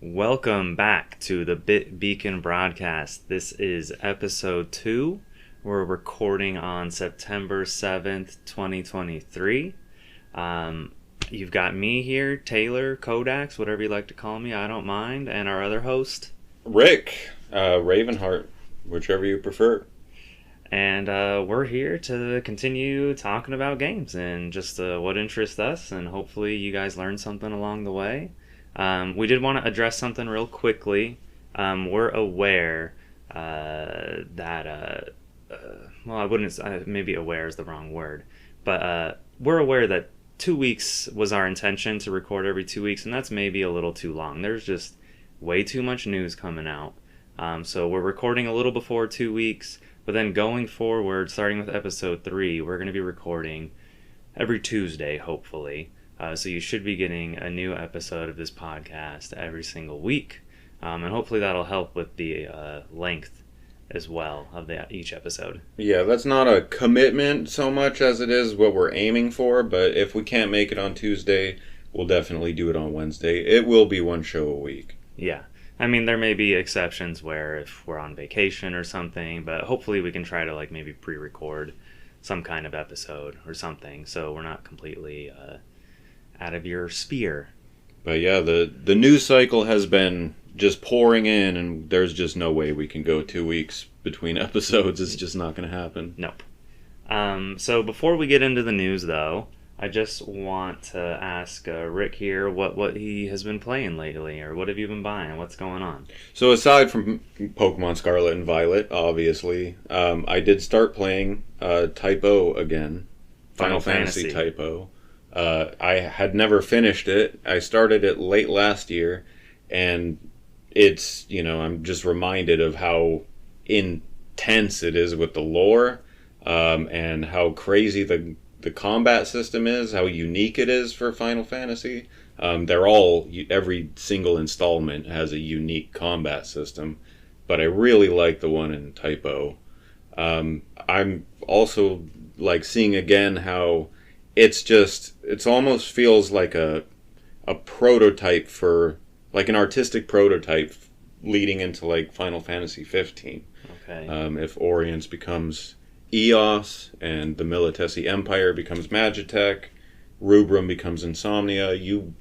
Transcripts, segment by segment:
Welcome back to the Bit Beacon broadcast. This is episode 2. We're recording on September 7th, 2023. You've got me here, Taylor, Kodaks, whatever you like to call me, I don't mind, and our other host, Rick, Ravenheart, whichever you prefer. And we're here to continue talking about games and just what interests us, and hopefully you guys learn something along the way. We did want to address something real quickly. We're aware that, well, I wouldn't, maybe aware is the wrong word, but we're aware that 2 weeks was our intention to record every 2 weeks, and that's maybe a little too long. There's just way too much news coming out. So we're recording a little before 2 weeks, but then going forward, starting with episode 3, we're going to be recording every Tuesday, hopefully. So you should be getting a new episode of this podcast every single week. And hopefully that'll help with the length as well of each episode. Yeah, that's not a commitment so much as it is what we're aiming for, but if we can't make it on Tuesday, we'll definitely do it on Wednesday. It will be one show a week. Yeah. I mean, there may be exceptions where if we're on vacation or something, but hopefully we can try to maybe pre-record some kind of episode or something so we're not completely out of your sphere. But yeah, the news cycle has been just pouring in, and there's just no way we can go 2 weeks between episodes. It's just not going to happen. Nope. So before we get into the news, though, I just want to ask Rick here what he has been playing lately, or what have you been buying? What's going on? So aside from Pokemon Scarlet and Violet, obviously, I did start playing Type O again. Final Fantasy Type O. I had never finished it. I started it late last year, and it's, I'm just reminded of how intense it is with the lore, and how crazy the combat system is, how unique it is for Final Fantasy. Every single installment has a unique combat system, but I really like the one in Type O. I'm also seeing again how it's almost feels like a prototype for, an artistic prototype leading into Final Fantasy 15. Okay. If Orience becomes Eos and the Militesi Empire becomes Magitech, Rubrum becomes Insomnia, you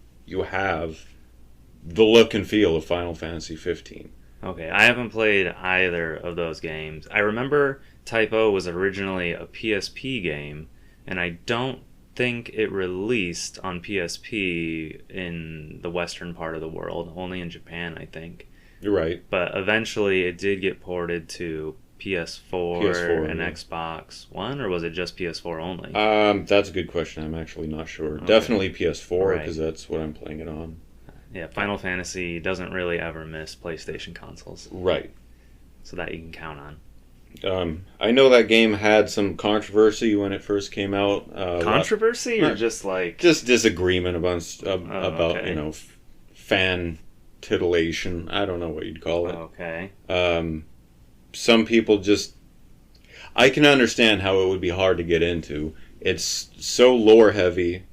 have the look and feel of Final Fantasy 15. Okay, I haven't played either of those games. I remember Type O was originally a PSP game, and I don't think it released on PSP in the western part of the world, only in Japan, I think. You're right. But eventually it did get ported to PS4 and Xbox One, or was it just PS4 only? That's a good question. I'm actually not sure. Okay. Definitely PS4, because Right. that's what I'm playing it on. Yeah, Final Fantasy doesn't really ever miss PlayStation consoles. Right. So that you can count on. I know that game had some controversy when it first came out. Controversy, or just just disagreement about okay. fan titillation. I don't know what you'd call it. Okay. Some people I can understand how it would be hard to get into. It's so lore heavy,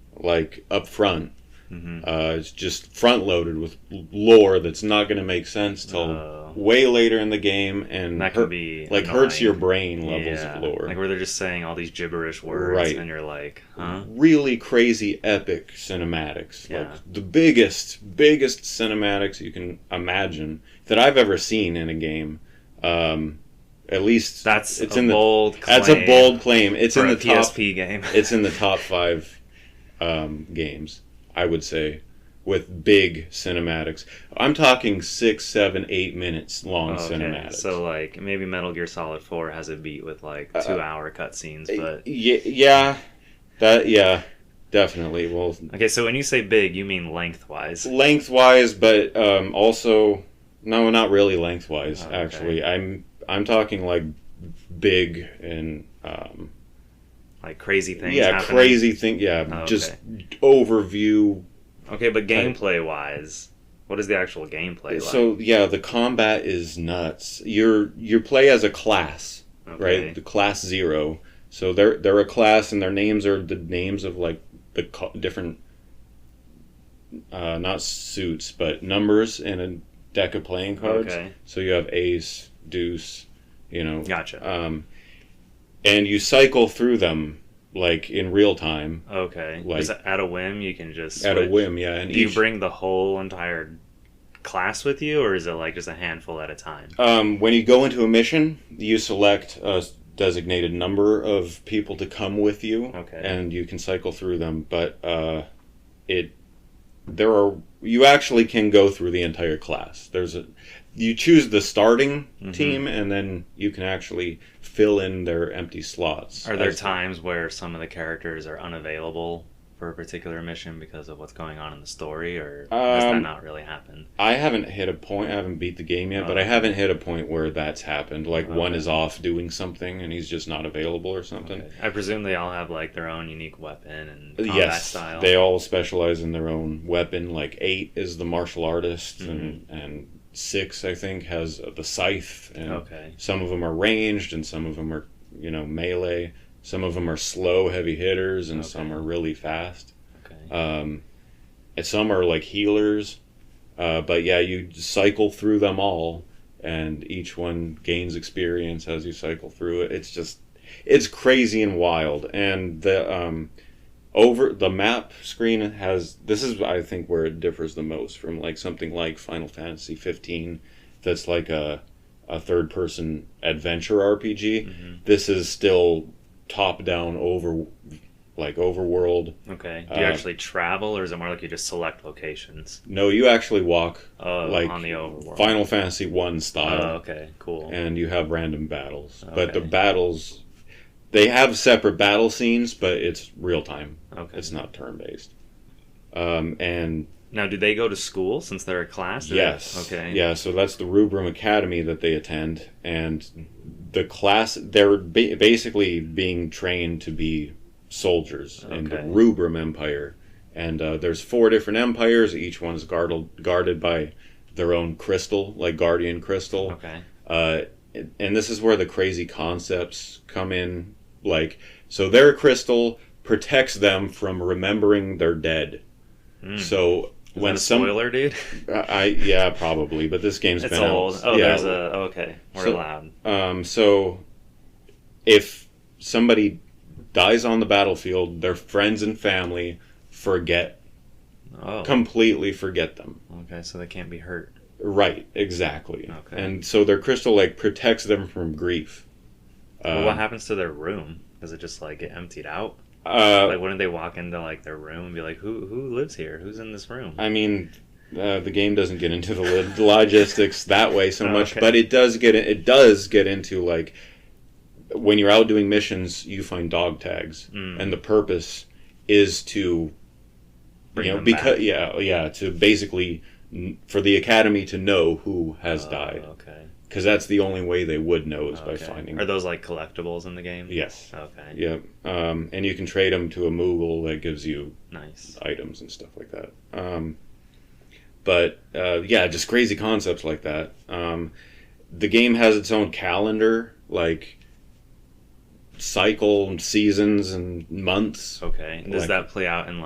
up front. Mm-hmm. It's just front loaded with lore that's not going to make sense till way later in the game, and that can be hurts your brain levels of lore. Where they're just saying all these gibberish words, right. And you're like, huh? Really crazy epic cinematics, Yeah. The biggest cinematics you can imagine that I've ever seen in a game. At least That's a bold claim. It's for in the a top PSP game. It's in the top 5 games, I would say, with big cinematics. I'm talking 6, 7, 8 minutes long cinematics. So maybe Metal Gear Solid 4 has a beat with 2-hour cutscenes, but yeah, definitely. Well, okay, so when you say big, you mean lengthwise, but also no, not really lengthwise. Okay. Actually, I'm talking big and crazy things. Yeah, happening. crazy thing. Yeah, okay. Just overview. Okay, but gameplay wise, what is the actual gameplay like? So yeah, the combat is nuts. You play as a class, okay. right? The class 0. So they're a class, and their names are the names of the different not suits, but numbers in a deck of playing cards. Okay. So you have ace, deuce, Gotcha. And you cycle through them like in real time. Okay. Like, just at a whim, you can just switch. At a whim, yeah. And do you bring the whole entire class with you, or is it like just a handful at a time? When you go into a mission, you select a designated number of people to come with you, and you can cycle through them. But you actually can go through the entire class. You choose the starting team, and then you can actually fill in their empty slots. Are there times where some of the characters are unavailable for a particular mission because of what's going on in the story, or has that not really happened? I haven't hit a point. I haven't beat the game yet, but I haven't hit a point where that's happened. Like one is off doing something and he's just not available or something. I presume they all have like their own unique weapon and combat style. They all specialize in their own weapon. Like 8 is the martial artist, and 6, I think, has the scythe. And some of them are ranged, and some of them are melee. Some of them are slow, heavy hitters, and some are really fast. And some are like healers. But yeah, you cycle through them all, and each one gains experience as you cycle through it. It's crazy and wild. And the map screen this is, I think, where it differs the most from like something like Final Fantasy 15, that's like a third-person adventure RPG. This is still top-down overworld. Okay. Do you actually travel, or is it more like you just select locations? No, you actually walk like on the overworld. Final Fantasy 1 style. Okay, cool. And you have random battles. But the battles, they have separate battle scenes, but it's real time. Okay. It's not turn-based. And now, do they go to school since they're a class? Yes. Okay. Yeah, so that's the Rubrum Academy that they attend, and the class, they're basically being trained to be soldiers in the Rubrum Empire. And there's 4 different empires. Each one's guarded by their own crystal, like Guardian Crystal. Okay. And this is where the crazy concepts come in. Like, so their crystal protects them from remembering their dead. So when spoiler, dude? Yeah, probably. But this game's been old. out. Oh, yeah. We're allowed. So if somebody dies on the battlefield, their friends and family completely forget them. Okay, so they can't be hurt. Right, exactly. Okay. And so their crystal protects them from grief. Well, what happens to their room? Does it just get emptied out? Wouldn't they walk into their room and be like, who lives here? Who's in this room? I mean, the game doesn't get into the logistics that way so much, but it does get into when you're out doing missions, you find dog tags, and the purpose is to to basically for the academy to know who has died. Okay. Because that's the only way they would know is by finding. Are those collectibles in the game? Yes. Okay. Yeah. And you can trade them to a Moogle that gives you nice items and stuff like that. Just crazy concepts like that. The game has its own calendar, cycle, seasons, and months. Okay. Does that play out in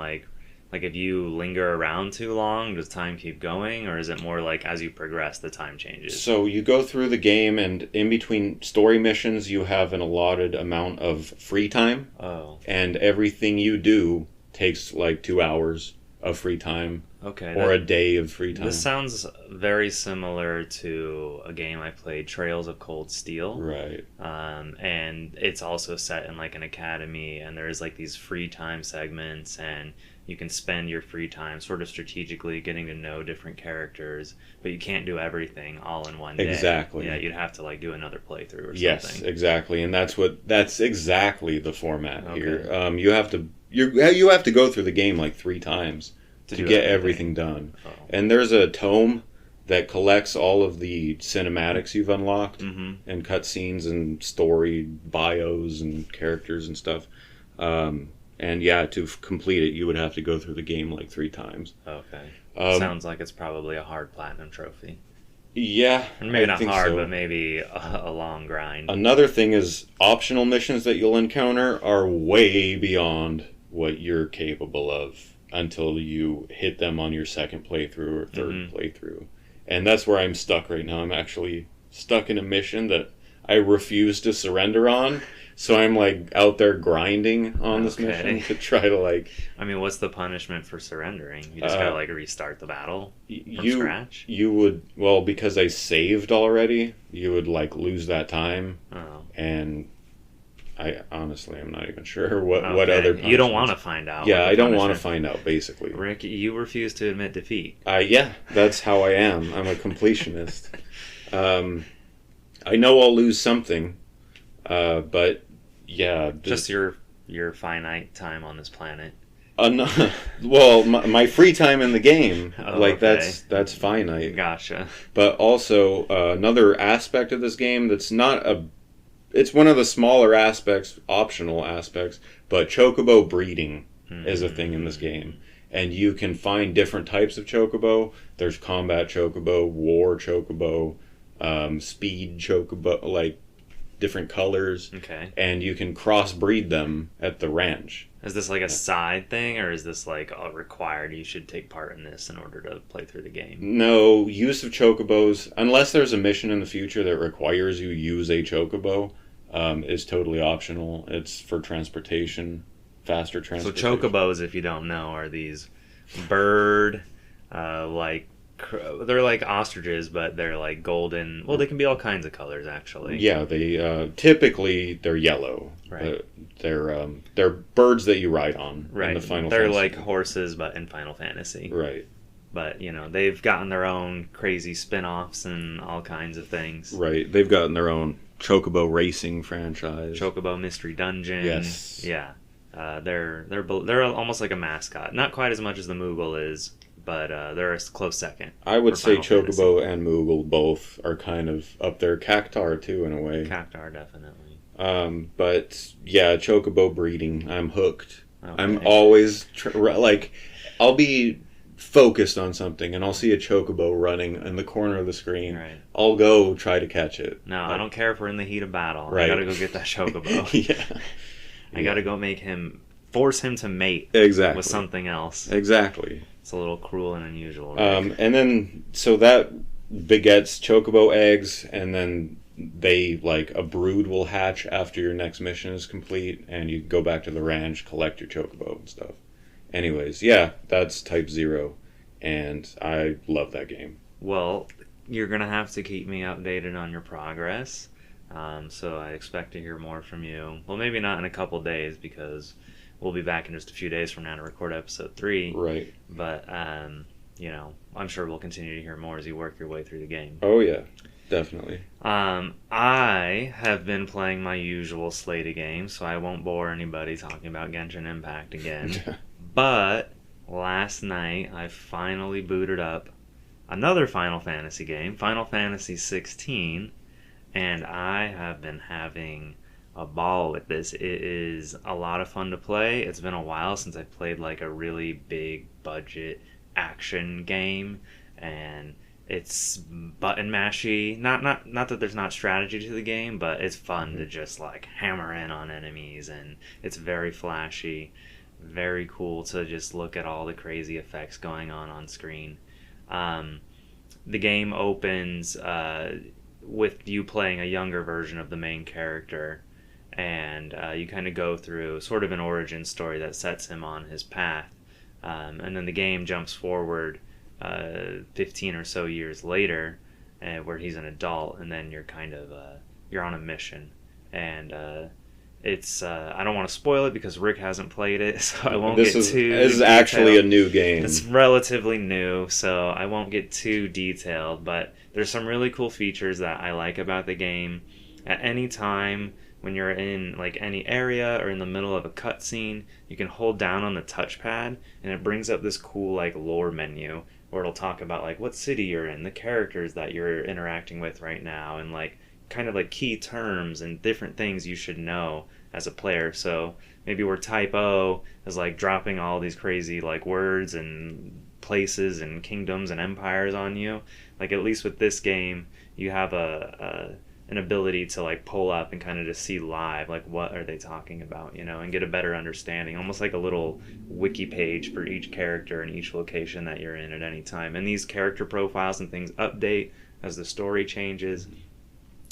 if you linger around too long, does time keep going, or is it more as you progress, the time changes? So you go through the game, and in between story missions, you have an allotted amount of free time. Oh. And everything you do takes 2 hours of free time. Okay. Or a day of free time. This sounds very similar to a game I played, Trails of Cold Steel. Right. And it's also set in an academy, and there's these free time segments, and you can spend your free time sort of strategically getting to know different characters, but you can't do everything all in one day. Exactly. Yeah, you'd have to do another playthrough or something. Yes, exactly, and that's exactly the format here. You have to go through the game 3 times to get everything done. Oh. And there's a tome that collects all of the cinematics you've unlocked, and cutscenes and story bios and characters and stuff. And to complete it, you would have to go through the game 3 times. Okay. Sounds like it's probably a hard platinum trophy. Yeah. And maybe not hard, but maybe a long grind. Another thing is optional missions that you'll encounter are way beyond what you're capable of until you hit them on your second playthrough or third playthrough. And that's where I'm stuck right now. I'm actually stuck in a mission that I refuse to surrender on. So I'm like out there grinding on this mission to try to like... I mean, what's the punishment for surrendering? You just gotta like restart the battle from scratch? You would, well, because I saved already, you would like lose that time. Oh. And I honestly, I'm not even sure what other punishments. You don't want to find out. Yeah, I don't want to find out, basically. Rick, you refuse to admit defeat. Yeah, that's how I am. I'm a completionist. I know I'll lose something, but yeah. Just your finite time on this planet. Well, my free time in the game, that's finite. Gotcha. But also, another aspect of this game that's not it's one of the smaller aspects, optional aspects, but chocobo breeding is a thing in this game. And you can find different types of chocobo. There's combat chocobo, war chocobo, speed chocobo, like different colors. Okay. And you can crossbreed them at the ranch. Is this like a side thing, or is this like required you should take part in this in order to play through the game? No, use of chocobos, unless there's a mission in the future that requires you use a chocobo, is totally optional. It's for transportation, faster transportation. So chocobos, if you don't know, are these bird, they're like ostriches, but they're like golden. Well, they can be all kinds of colors, actually. Yeah, they typically they're yellow. Right. They're birds that you ride on. Right. In the Final they're Fantasy. like horses, but in Final Fantasy. Right. But they've gotten their own crazy spin-offs and all kinds of things. Right. They've gotten their own chocobo racing franchise. Chocobo Mystery Dungeon. Yes. Yeah. They're almost like a mascot. Not quite as much as the Moogle is, but they're a close second. I would say Chocobo and Moogle both are kind of up there. Cactar too, in a way. Cactar, definitely. But yeah, Chocobo breeding, I'm hooked. Okay. I'm always I'll be focused on something and I'll see a Chocobo running in the corner of the screen. Right. I'll go try to catch it. No, I don't care if we're in the heat of battle. Right. I gotta go get that Chocobo. Yeah. I gotta go force him to mate exactly. with something else. Exactly. It's a little cruel and unusual. Right? And then, so that begets Chocobo eggs, and then a brood will hatch after your next mission is complete, and you go back to the ranch, collect your Chocobo and stuff. Anyways, yeah, that's Type 0, and I love that game. Well, you're gonna have to keep me updated on your progress. So I expect to hear more from you. Well, maybe not in a couple days, because we'll be back in just a few days from now to record episode 3. Right. But, I'm sure we'll continue to hear more as you work your way through the game. Oh, yeah. Definitely. I have been playing my usual slate of games, so I won't bore anybody talking about Genshin Impact again. But last night, I finally booted up another Final Fantasy game, Final Fantasy 16, and I have been having a ball with this. It is a lot of fun to play. It's been a while since I played like a really big budget action game, and it's button mashy. Not that there's not strategy to the game, but it's fun to just like hammer in on enemies, and it's very flashy, very cool to just look at all the crazy effects going on screen. The game opens with you playing a younger version of the main character, and you kind of go through sort of an origin story that sets him on his path, and then the game jumps forward 15 or so years later, where he's an adult, and then you're kind of you're on a mission, and it's I don't want to spoil it because Rick hasn't played it, so I won't get too. This is actually a new game. It's relatively new, so I won't get too detailed, but there's some really cool features that I like about the game. At any time when you're in like any area or in the middle of a cutscene, you can hold down on the touchpad, and it brings up this cool like lore menu where it'll talk about like what city you're in, the characters that you're interacting with right now, and like kind of like key terms and different things you should know as a player. So maybe where Type O is like dropping all these crazy like words and places and kingdoms and empires on you, like at least with this game you have a an ability to like pull up and kind of just see live like what are they talking about, and get a better understanding, almost like a little wiki page for each character and each location that you're in at any time. And these character profiles and things update as the story changes,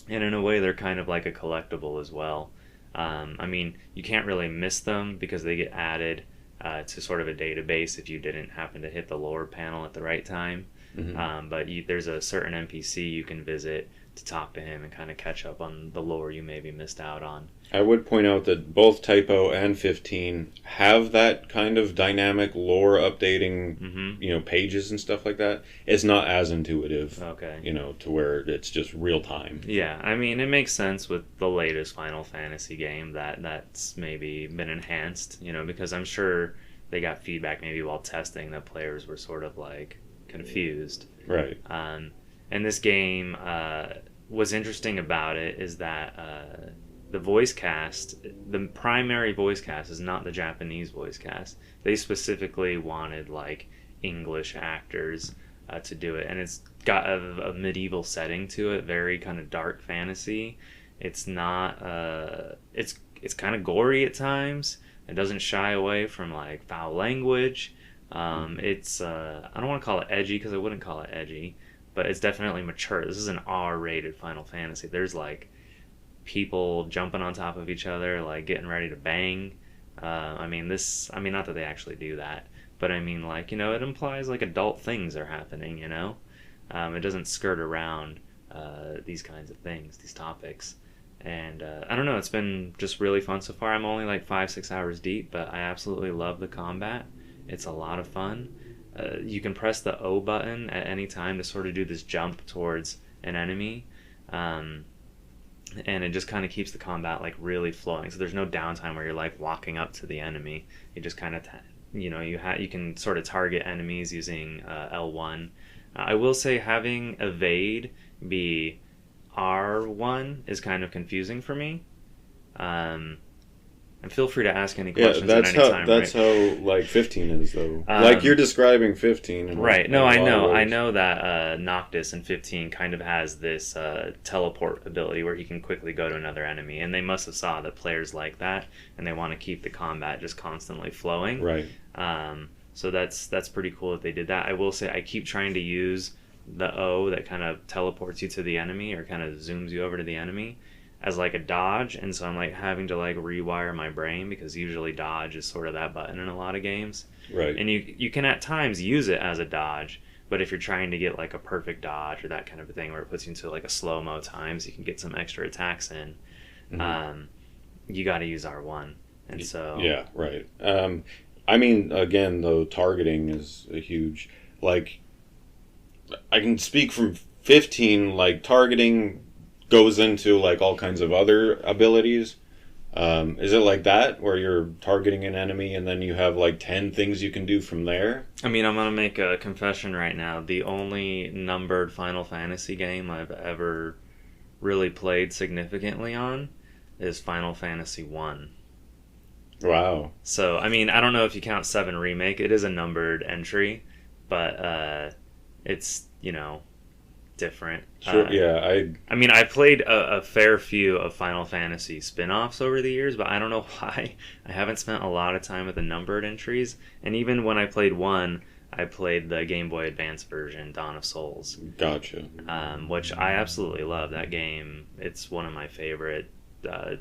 and in a way they're kind of like a collectible as well. I mean, you can't really miss them because they get added to sort of a database if you didn't happen to hit the lore panel at the right time. But there's a certain NPC you can visit to talk to him and kind of catch up on the lore you maybe missed out on. I would point out that both Typo and 15 have that kind of dynamic lore updating, pages and stuff like that. It's not as intuitive, okay, to where it's just real time. Yeah, I mean, it makes sense with the latest Final Fantasy game that's maybe been enhanced, because I'm sure they got feedback maybe while testing that players were sort of like confused. Right. And this game, what's interesting about it is that the voice cast, the primary voice cast is not the Japanese voice cast. They specifically wanted like English actors to do it, and it's got a medieval setting to it, very kind of dark fantasy. It's not, it's kind of gory at times. It doesn't shy away from like foul language. It's I don't want to call it edgy because I wouldn't call it edgy, but it's definitely mature. This is an R-rated Final Fantasy. There's like people jumping on top of each other, like getting ready to bang. I mean, not that they actually do that, but I mean, like, it implies like adult things are happening, It doesn't skirt around these kinds of things, these topics. And I don't know, it's been just really fun so far. I'm only like 5-6 hours deep, but I absolutely love the combat. It's a lot of fun. You can press the O button at any time to sort of do this jump towards an enemy. And it just kind of keeps the combat like really flowing. So there's no downtime where you're like walking up to the enemy. You just kind of, you can sort of target enemies using L1. I will say having evade be R1 is kind of confusing for me. And feel free to ask any questions at any time. That's how like 15 is though. Like you're describing 15. And right. No, I know that Noctis in 15 kind of has this teleport ability where he can quickly go to another enemy, and they must have saw that players like that, and they want to keep the combat just constantly flowing. Right. So that's pretty cool that they did that. I will say I keep trying to use the O that kind of teleports you to the enemy or kind of zooms you over to the enemy as like a dodge, and so I'm like having to like rewire my brain because usually dodge is sort of that button in a lot of games. Right. And you can at times use it as a dodge, but if you're trying to get like a perfect dodge or that kind of a thing where it puts you into like a slow-mo times, you can get some extra attacks in. You got to use R1. And so yeah, right. I mean, again, though, targeting is a huge, like, I can speak from 15, like, targeting goes into like all kinds of other abilities. Is it like that where you're targeting an enemy and then you have like 10 things you can do from there? I mean, I'm gonna make a confession right now. The only numbered Final Fantasy game I've ever really played significantly on is Final Fantasy 1. Wow. So I mean, I don't know if you count 7 Remake. It is a numbered entry, but it's different. Sure. Yeah, I mean, I played a fair few of Final Fantasy spin-offs over the years, but I don't know why I haven't spent a lot of time with the numbered entries. And even when I played 1, I played the Game Boy Advance version, Dawn of Souls. Gotcha. Which I absolutely love that game. It's one of my favorite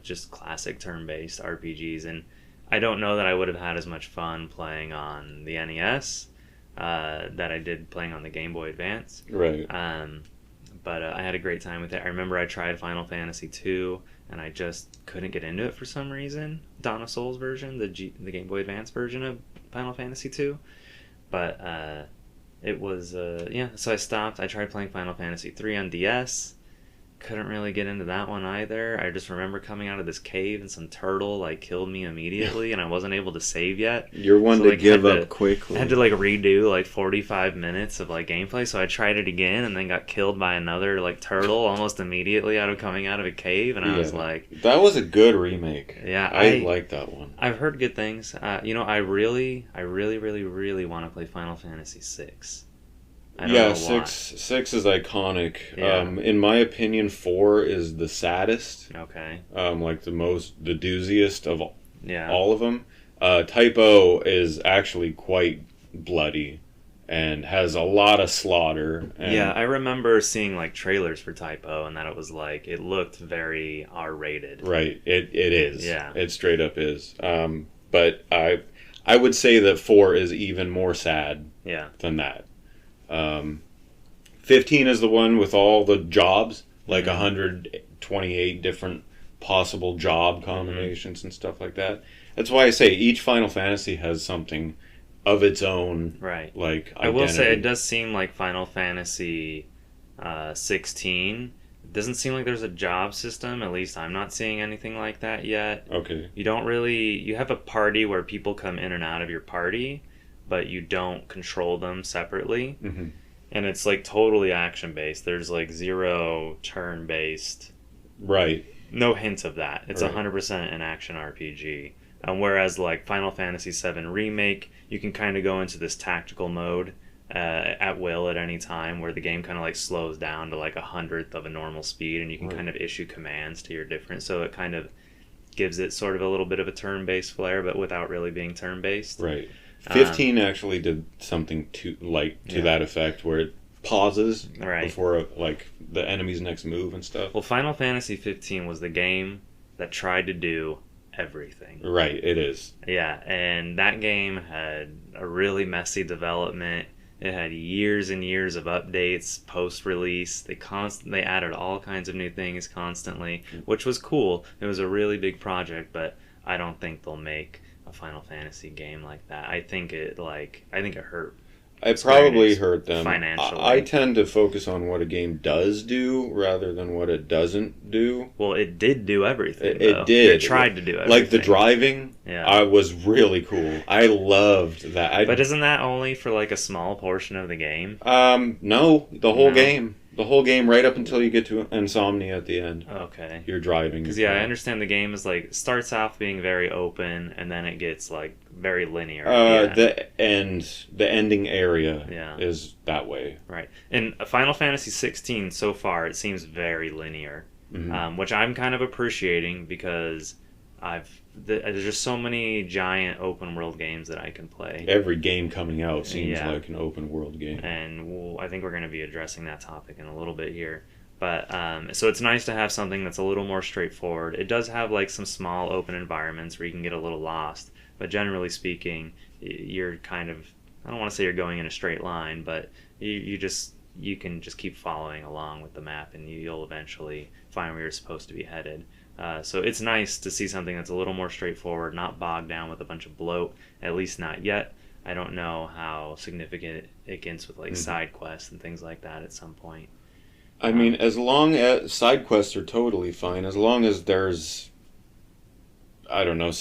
just classic turn-based RPGs, and I don't know that I would have had as much fun playing on the NES that I did playing on the Game Boy Advance. Right. But I had a great time with it. I remember I tried Final Fantasy 2, and I just couldn't get into it for some reason. Dawn of Souls version, the Game Boy Advance version of Final Fantasy 2. But it was, so I stopped. I tried playing Final Fantasy 3 on DS. Couldn't really get into that one either. I just remember coming out of this cave and some turtle like killed me immediately, and I wasn't able to save yet. You're one to give up quickly. I had to like redo like 45 minutes of like gameplay, so I tried it again and then got killed by another like turtle almost immediately coming out of a cave, and I was like, that was a good remake. Yeah, I like that one. I've heard good things. I really want to play Final Fantasy 6. I don't Yeah, know why. six is iconic. Yeah. In my opinion, 4 is the saddest. Okay. Like the dooziest of Yeah. all of them. Type O is actually quite bloody and has a lot of slaughter. Yeah, And I remember seeing like trailers for Typo and that it was like it looked very R-rated. right, it is. Yeah. It straight up is. But I would say that 4 is even more sad Yeah. than that. 15 is the one with all the jobs, like Mhm. 128 different possible job combinations and stuff like that. That's why I say each Final Fantasy has something of its own, Right. like I will say it identity. does seem like Final Fantasy 16. It doesn't seem like there's a job system. At least I'm not seeing anything like that yet. Okay. You don't really. You have a party where people come in and out of your party, but you don't control them separately. Hmm. And it's like totally action based. There's like zero turn based. Right. No hint of that. It's Right. 100% an action RPG. Whereas like Final Fantasy VII Remake, you can kind of go into this tactical mode at will at any time, where the game kind of like slows down to like 100th of a normal speed, and you can Right. kind of issue commands to your different. So it kind of gives it sort of a little bit of a turn-based flair, but without really being turn-based. Right. 15 actually did something to Yeah. that effect, where it pauses Right. before like the enemy's next move and stuff. Well, Final Fantasy 15 was the game that tried to do everything. Right. It is. Yeah, and that game had a really messy development. It had years and years of updates post-release. They added all kinds of new things constantly, which was cool. It was a really big project, but I don't think they'll make a Final Fantasy game like that. I think it hurt. It Square probably Enix hurt them. financially. I tend to focus on what a game does do rather than what it doesn't do. Well, it did do everything. It though. did. It tried to do everything. Like the driving, Yeah. was really cool. I loved that. But isn't that only for like a small portion of the game? No, the whole No. game. The whole game right up until you get to Insomnia at the end. Okay. You're driving. Because I understand the game is like starts off being very open and then it gets like very linear. at the end. The ending area Yeah. is that way. Right. In Final Fantasy 16 so far, it seems very linear, Mhm. which I'm kind of appreciating because there's just so many giant open world games that I can play. Every game coming out seems Yeah. like an open world game. And I think we're going to be addressing that topic in a little bit here. But so it's nice to have something that's a little more straightforward. It does have like some small open environments where you can get a little lost, but generally speaking, you're kind of, I don't want to say you're going in a straight line, but you can just keep following along with the map, and you'll eventually find where you're supposed to be headed. So it's nice to see something that's a little more straightforward, not bogged down with a bunch of bloat, at least not yet. I don't know how significant it gets with like side quests and things like that at some point. I mean, as long as side quests are totally fine, as long as there's, I don't know,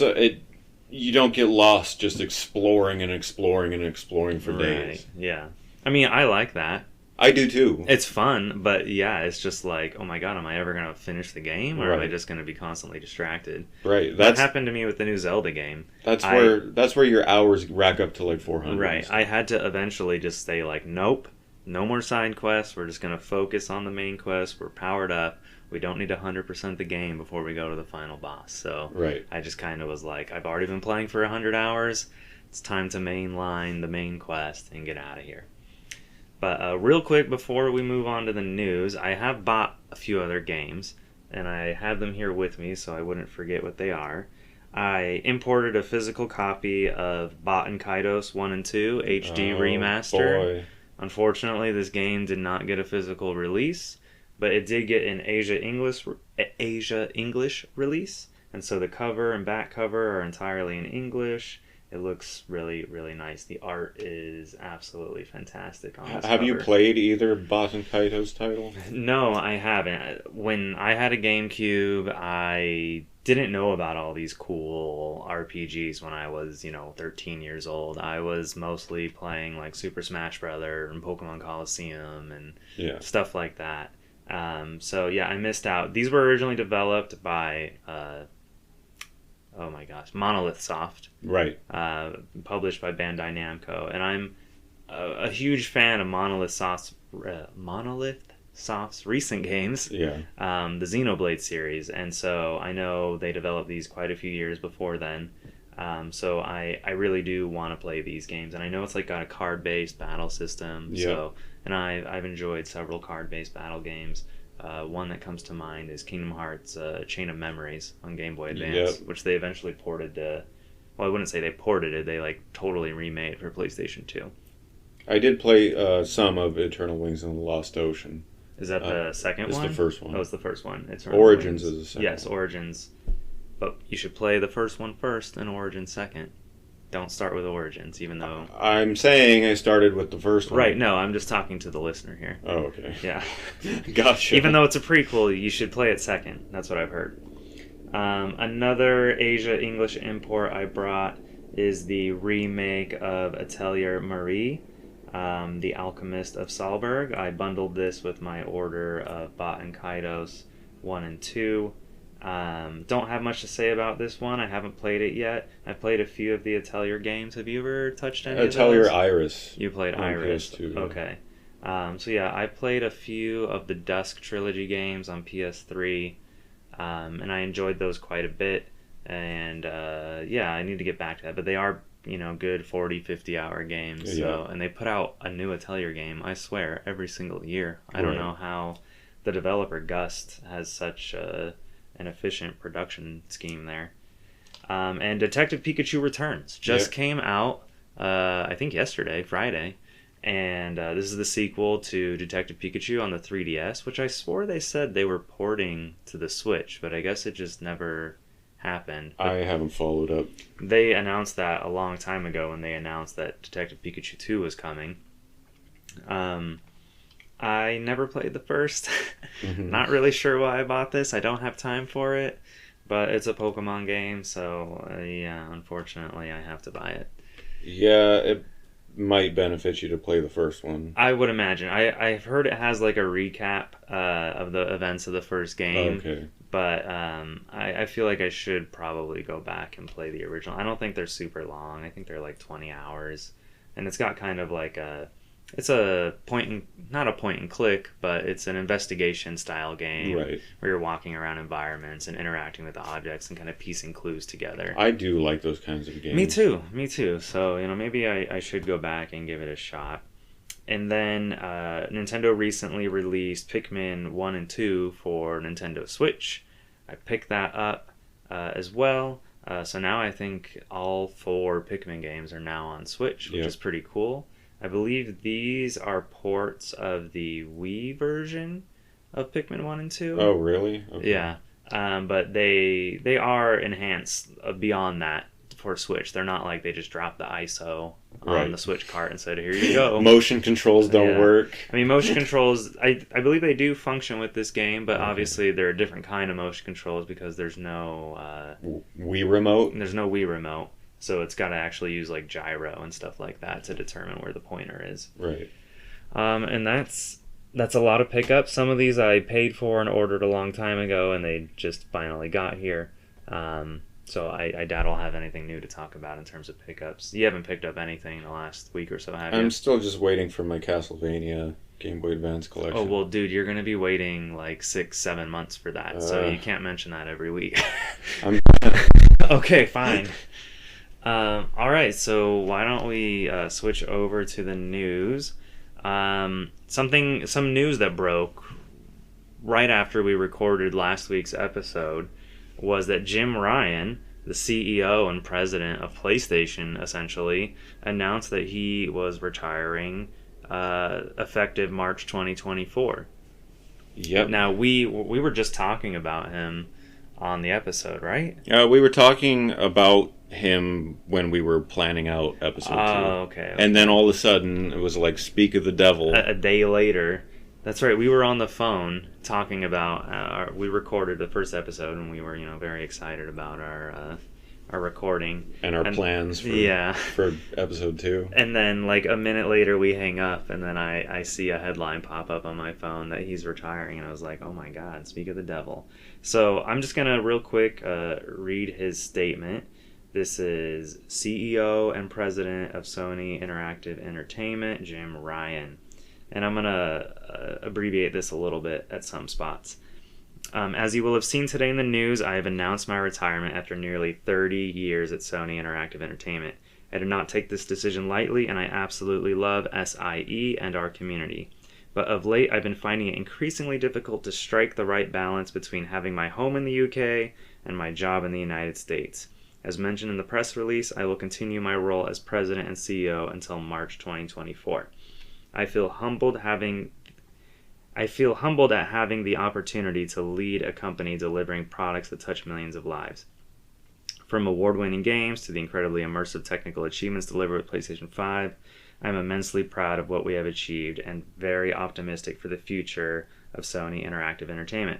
you don't get lost just exploring and exploring and exploring for days. Yeah. I mean, I like that. I do too. It's fun, but yeah, it's just like, oh my god, am I ever going to finish the game, or am I Right. just going to be constantly distracted? Right. That happened to me with the new Zelda game. That's where your hours rack up to like 400. Right. I had to eventually just say like, nope, no more side quests. We're just going to focus on the main quest. We're powered up. We don't need 100% the game before we go to the final boss. So Right. I just kind of was like, I've already been playing for 100 hours. It's time to mainline the main quest and get out of here. But real quick, before we move on to the news, I have bought a few other games, and I have them here with me so I wouldn't forget what they are. I imported a physical copy of Baten Kaitos 1 and 2 HD Remaster. Boy. Unfortunately, this game did not get a physical release, but it did get an Asia English release, and so the cover and back cover are entirely in English. It looks really, really nice. The art is absolutely fantastic on this Have you cover. played either Baten Kaito's title? No, I haven't. When I had a GameCube, I didn't know about all these cool RPGs when I was, 13 years old. I was mostly playing like Super Smash Brothers and Pokemon Coliseum and Yeah. stuff like that. So yeah, I missed out. These were originally developed by, oh my gosh, Monolith Soft. Right. Published by Bandai Namco, and I'm a huge fan of Monolith Soft's recent games, Yeah. the Xenoblade series, and so I know they developed these quite a few years before then. So I really do want to play these games, and I know it's like got a card-based battle system. Yeah. So, and I've enjoyed several card-based battle games. One that comes to mind is Kingdom Hearts Chain of Memories on Game Boy Advance, which they eventually ported to. Well, I wouldn't say they ported it; they like totally remade for PlayStation 2. I did play some of Eternal Wings in the Lost Ocean. Is that the second one? It's the first one. Oh, it's the first one. It's Origins is the second. Yes, Origins. But you should play the first one first and Origins second. Don't start with Origins, even though... I'm saying I started with the first one. Right, no, I'm just talking to the listener here. Oh, okay. Yeah. Gotcha. Even though it's a prequel, you should play it second. That's what I've heard. Another Asia English import I brought is the remake of Atelier Marie, The Alchemist of Salzburg. I bundled this with my order of Bot and Kaidos 1 and 2. Don't have much to say about this one. I haven't played it yet. I've played a few of the Atelier games. Have you ever touched any of those? Atelier Iris. You played Iris. PS2, yeah. Okay. So yeah, I played a few of the Dusk Trilogy games on PS3, and I enjoyed those quite a bit. And yeah, I need to get back to that. But they are, good 40, 50-hour games. So, and they put out a new Atelier game, I swear, every single year. I don't know how the developer, Gust, has such an efficient production scheme there. And Detective Pikachu Returns just came out, I think yesterday, Friday. And this is the sequel to Detective Pikachu on the 3DS, which I swore they said they were porting to the Switch, but I guess it just never happened. But I haven't followed up. they announced that a long time ago when they announced that Detective Pikachu 2 was coming. I never played the first. Not really sure why I bought this. I don't have time for it, but it's a Pokemon game, so yeah, unfortunately I have to buy it. Yeah, it might benefit you to play the first one. I would imagine. I've heard it has like a recap of the events of the first game. Okay. But I feel like I should probably go back and play the original. I don't think they're super long. I think they're like 20 hours. And it's got kind of like it's not a point and click, but it's an investigation style game. Right. Where you're walking around environments and interacting with the objects and kind of piecing clues together. I do like those kinds of games. Me too. So, maybe I should go back and give it a shot. And then Nintendo recently released Pikmin 1 and 2 for Nintendo Switch. I picked that up as well. So now I think all 4 Pikmin games are now on Switch, which is pretty cool. I believe these are ports of the Wii version of Pikmin 1 and 2. Oh, really? Okay. Yeah. But they are enhanced beyond that for Switch. They're not like they just dropped the ISO on the Switch cart and said, here you go. Motion controls don't work. I mean, motion controls, I believe they do function with this game, but obviously they're a different kind of motion controls because there's no... Wii Remote? There's no Wii Remote. So it's got to actually use like gyro and stuff like that to determine where the pointer is. Right. And that's a lot of pickups. Some of these I paid for and ordered a long time ago, and they just finally got here. So I doubt I'll have anything new to talk about in terms of pickups. You haven't picked up anything in the last week or so, have you? I'm still just waiting for my Castlevania Game Boy Advance collection. Oh, well, dude, you're going to be waiting like 6-7 months for that, so you can't mention that every week. Okay, fine. All right, so why don't we switch over to the news? Some news that broke right after we recorded last week's episode was that Jim Ryan, the CEO and president of PlayStation, essentially, announced that he was retiring effective March 2024. Yep. Now, we were just talking about him on the episode, right? We were talking about him when we were planning out episode 2. Okay. And then all of a sudden, it was like Speak of the Devil. A day later. That's right. We were on the phone talking about... we recorded the first episode, and we were, very excited about our recording. And our plans for episode 2. And then, like, a minute later, we hang up, and then I see a headline pop up on my phone that he's retiring, and I was like, oh my god, Speak of the Devil. So I'm just going to real quick read his statement. This is CEO and President of Sony Interactive Entertainment, Jim Ryan. And I'm going to abbreviate this a little bit at some spots. As you will have seen today in the news, I have announced my retirement after nearly 30 years at Sony Interactive Entertainment. I did not take this decision lightly, and I absolutely love SIE and our community. But of late, I've been finding it increasingly difficult to strike the right balance between having my home in the UK and my job in the United States. As mentioned in the press release, I will continue my role as President and CEO until March 2024. I feel humbled at having the opportunity to lead a company delivering products that touch millions of lives. From award-winning games to the incredibly immersive technical achievements delivered with PlayStation 5, I am immensely proud of what we have achieved and very optimistic for the future of Sony Interactive Entertainment.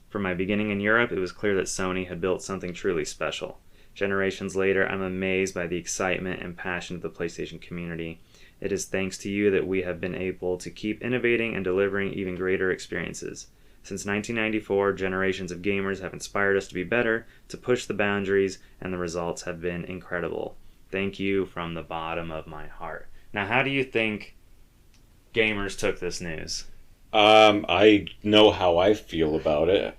From my beginning in Europe, it was clear that Sony had built something truly special. Generations later, I'm amazed by the excitement and passion of the PlayStation community. It is thanks to you that we have been able to keep innovating and delivering even greater experiences. Since 1994, generations of gamers have inspired us to be better, to push the boundaries, and the results have been incredible. Thank you from the bottom of my heart. Now, how do you think gamers took this news? I know how I feel about it.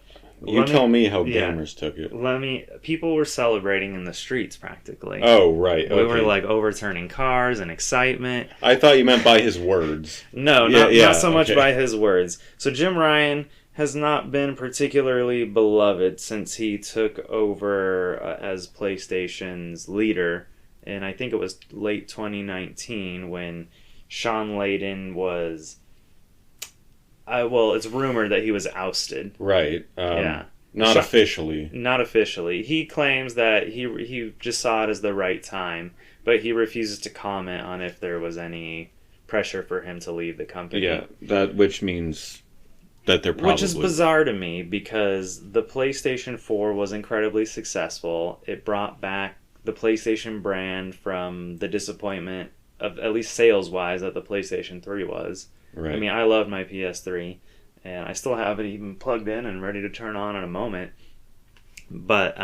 Tell me how gamers took it. People were celebrating in the streets practically. Oh, right. Okay. We were like overturning cars and excitement. I thought you meant by his words. No, not so much by his words. So Jim Ryan has not been particularly beloved since he took over as PlayStation's leader. And I think it was late 2019 when Sean Layden was... it's rumored that he was ousted. Right. Not officially. Not officially. He claims that he just saw it as the right time, but he refuses to comment on if there was any pressure for him to leave the company. Yeah, which means that they're probably... Which is bizarre to me because the PlayStation 4 was incredibly successful. It brought back the PlayStation brand from the disappointment of, at least sales-wise, that the PlayStation 3 was. Right. I mean, I love my PS3, and I still have it even plugged in and ready to turn on in a moment. But,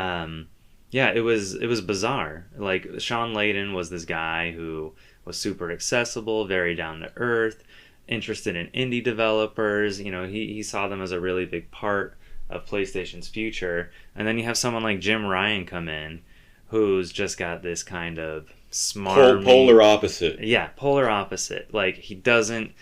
it was bizarre. Like, Sean Layden was this guy who was super accessible, very down-to-earth, interested in indie developers. You know, he saw them as a really big part of PlayStation's future. And then you have someone like Jim Ryan come in, who's just got this kind of smarmy... Polar opposite. Yeah, polar opposite. Like, he doesn't...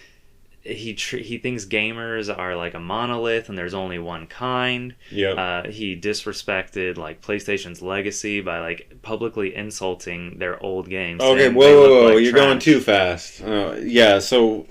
He thinks gamers are like a monolith and there's only one kind. Yeah. He disrespected like PlayStation's legacy by like publicly insulting their old games. Okay, whoa, you're going too fast. So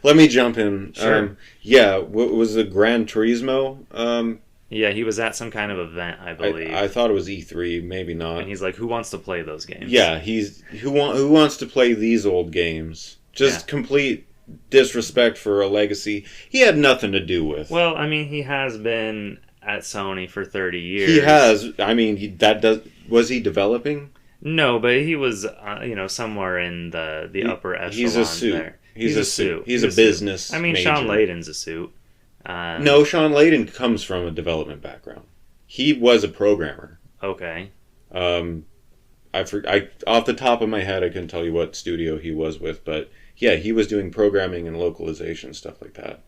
let me jump in. Sure. Was it Gran Turismo? Yeah, he was at some kind of event, I believe. I thought it was E3, maybe not. And he's like, "Who wants to play those games?" Yeah, who wants to play these old games? Just complete disrespect for a legacy he had nothing to do with. Well, I mean, he has been at Sony for 30 years. He has. I mean, was he developing? No, but he was, somewhere in the upper echelon. He's a suit. There. He's a suit. He's a business. I mean, major. Sean Layden's a suit. No, Sean Layden comes from a development background. He was a programmer. Okay. I off the top of my head, I couldn't tell you what studio he was with, but yeah, he was doing programming and localization, stuff like that.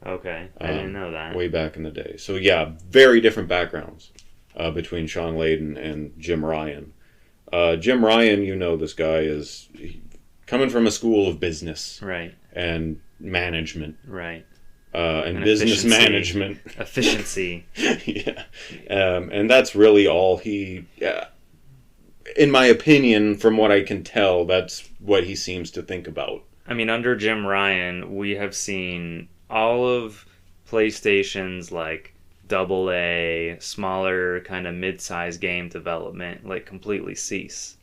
Okay, I didn't know that. Way back in the day. So yeah, very different backgrounds between Sean Layden and Jim Ryan. Jim Ryan, this guy is coming from a school of business. Right. And management. Right. And business management. Efficiency. Yeah. And that's really all he... in my opinion, from what I can tell, that's what he seems to think about. I mean, under Jim Ryan, we have seen all of PlayStation's like AA, smaller kind of mid-sized game development like completely cease.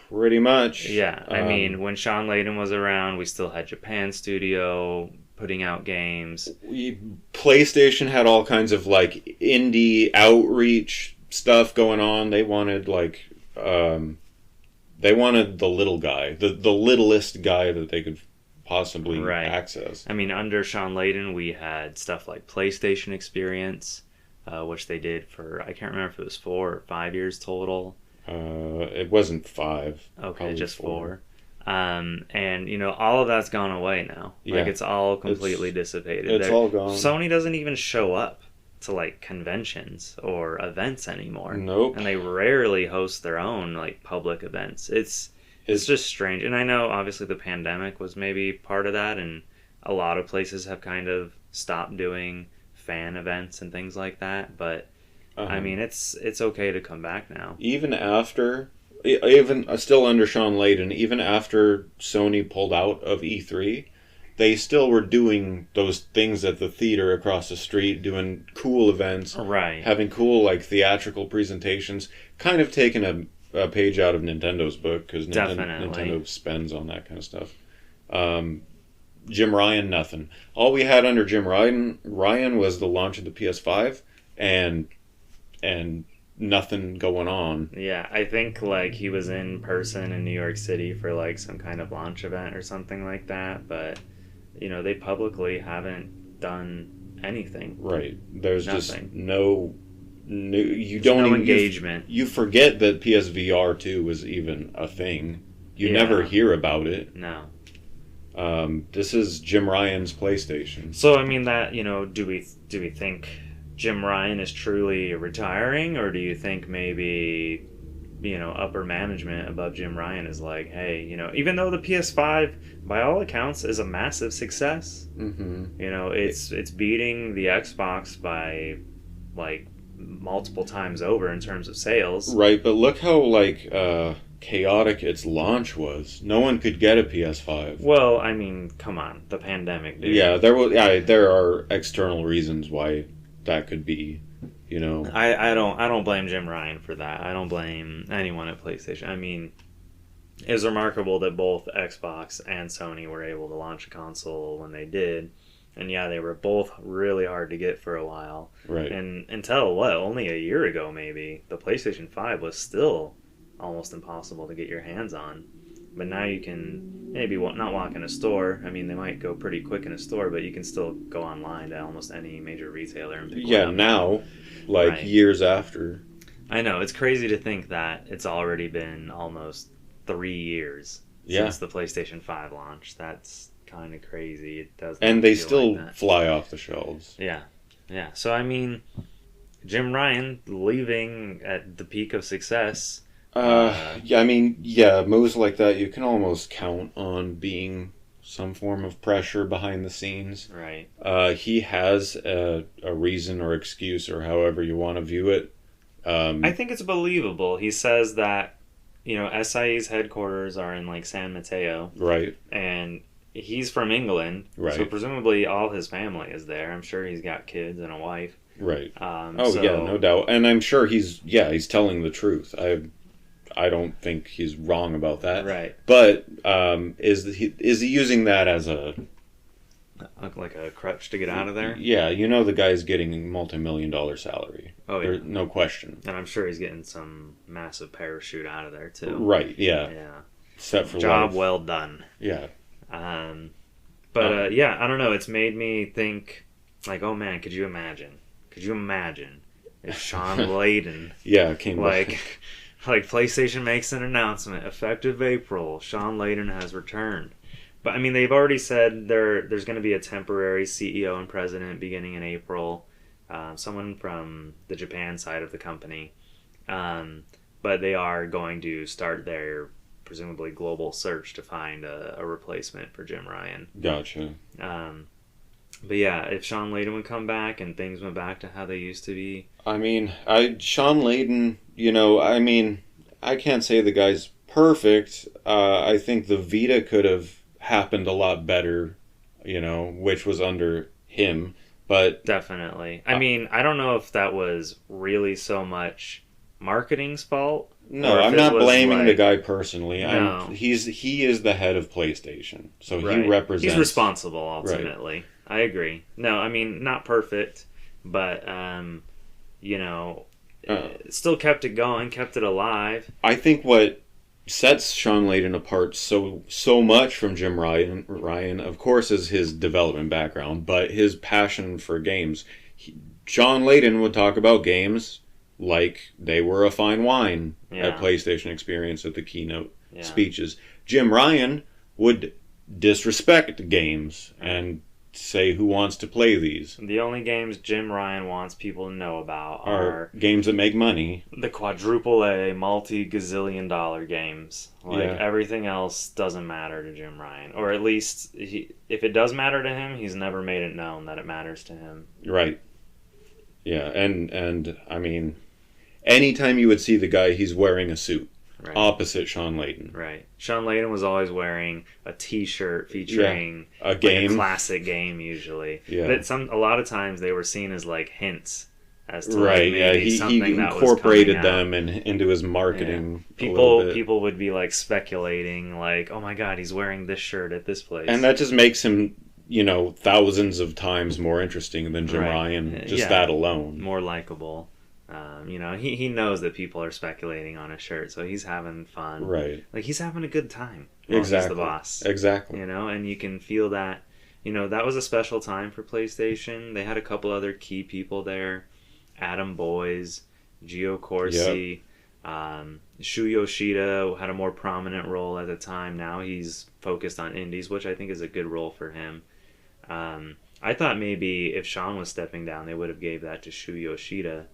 Pretty much. Yeah, I mean, when Sean Layden was around, we still had Japan Studio putting out games. PlayStation had all kinds of like indie outreach stuff going on. They wanted like they wanted the little guy, the littlest guy that they could possibly access. I mean, under Sean Layden, we had stuff like PlayStation Experience, which they did for, I can't remember if it was 4 or 5 years total. It wasn't 5. Okay, just 4. And all of that's gone away now. Like it's all completely dissipated. It's all gone. Sony doesn't even show up to like conventions or events anymore. Nope. And they rarely host their own like public events. It's just strange. And I know obviously the pandemic was maybe part of that, and a lot of places have kind of stopped doing fan events and things like that, but I mean it's okay to come back now. Even still under Sean Layden, even after Sony pulled out of E3, they still were doing those things at the theater across the street, doing cool events, right? Having cool like theatrical presentations, kind of taking a page out of Nintendo's book, because Nintendo spends on that kind of stuff. Jim Ryan, nothing. All we had under Jim Ryan was the launch of the PS5 and nothing going on. Yeah, I think like he was in person in New York City for like some kind of launch event or something like that, but they publicly haven't done anything. Right. There's nothing. Just no engagement. You forget that PSVR 2 was even a thing. You never hear about it. No. This is Jim Ryan's PlayStation. So I mean that, do we think Jim Ryan is truly retiring, or do you think maybe upper management above Jim Ryan is like, hey, even though the PS5 by all accounts is a massive success, it's beating the Xbox by like multiple times over in terms of sales. Right, but look how like chaotic its launch was. No one could get a PS5. Well, I mean, come on, the pandemic, dude. Yeah, there are external reasons why that could be, I don't blame Jim Ryan for that. I don't blame anyone at PlayStation. I mean, it's remarkable that both Xbox and Sony were able to launch a console when they did. And yeah, they were both really hard to get for a while. Right. And until only a year ago maybe, the PlayStation 5 was still almost impossible to get your hands on. But now you can maybe not walk in a store. I mean, they might go pretty quick in a store, but you can still go online to almost any major retailer and pick one up. Now, like years after. I know, it's crazy to think that it's already been almost 3 years since the PlayStation 5 launch. That's kind of crazy. It does. And they still fly off the shelves. Yeah. Yeah. So, I mean, Jim Ryan leaving at the peak of success. Moves like that you can almost count on being some form of pressure behind the scenes. Right. He has a reason or excuse, or however you want to view it. I think it's believable. He says that, SIE's headquarters are in like San Mateo. Right. And he's from England. Right. So presumably all his family is there. I'm sure he's got kids and a wife. Right. No doubt. And I'm sure he's telling the truth. I don't think he's wrong about that. Right. But is he using that as like a crutch to get out of there? Yeah, the guy's getting a multi-million-dollar salary. Oh, yeah. There's no question. And I'm sure he's getting some massive parachute out of there, too. Right, yeah. Yeah. Set for job life. well done. Yeah. I don't know. It's made me think, like, oh, man, could you imagine if Sean Layden came back. Like PlayStation makes an announcement, effective April, Sean Layden has returned. But I mean, they've already said there's going to be a temporary CEO and president beginning in April, someone from the Japan side of the company. But they are going to start their presumably global search to find a replacement for Jim Ryan. Gotcha. But yeah, if Sean Layden would come back and things went back to how they used to be. I mean, Sean Layden, I can't say the guy's perfect. I think the Vita could have happened a lot better, which was under him. But definitely. I mean, I don't know if that was really so much marketing's fault. No, I'm not blaming the guy personally. No. He is the head of PlayStation, so he represents. He's responsible ultimately. Right. I agree. No, I mean not perfect, but still kept it going, kept it alive. I think what sets Sean Layden apart so much from Jim Ryan, of course, is his development background, but his passion for games. Sean Layden would talk about games like they were a fine wine at Yeah. PlayStation Experience at the keynote Yeah. speeches. Jim Ryan would disrespect games Right. and say who wants to play these. The only games Jim Ryan wants people to know about Are are games that make money. the quadruple A, multi-gazillion dollar games. Like, Yeah. everything else doesn't matter to Jim Ryan. Or at least, if it does matter to him, he's never made it known that it matters to him. Right. Yeah, and I mean, anytime you would see the guy, he's wearing a suit. Right. Opposite Sean Layden. Right. Sean Layden was always wearing a T-shirt featuring A like game. a classic game usually. Yeah. But a lot of times they were seen as like hints as to Right, like yeah, maybe he something that was incorporated coming out. them into his marketing. a little People bit. people would be like speculating like, oh my god, he's wearing this shirt at this place. And that just makes him, thousands of times more interesting than Jim Right. Ryan. Just Yeah. that alone. more likable. He knows that people are speculating on his shirt, so he's having fun. Right. Like, he's having a good time. While Exactly. He's the boss. Exactly. And you can feel that. That was a special time for PlayStation. They had a couple other key people there. Adam Boyes, Gio Corsi, Shu Yoshida had a more prominent role at the time. Now he's focused on indies, which I think is a good role for him. I thought maybe if Sean was stepping down, they would have gave that to Shu Yoshida.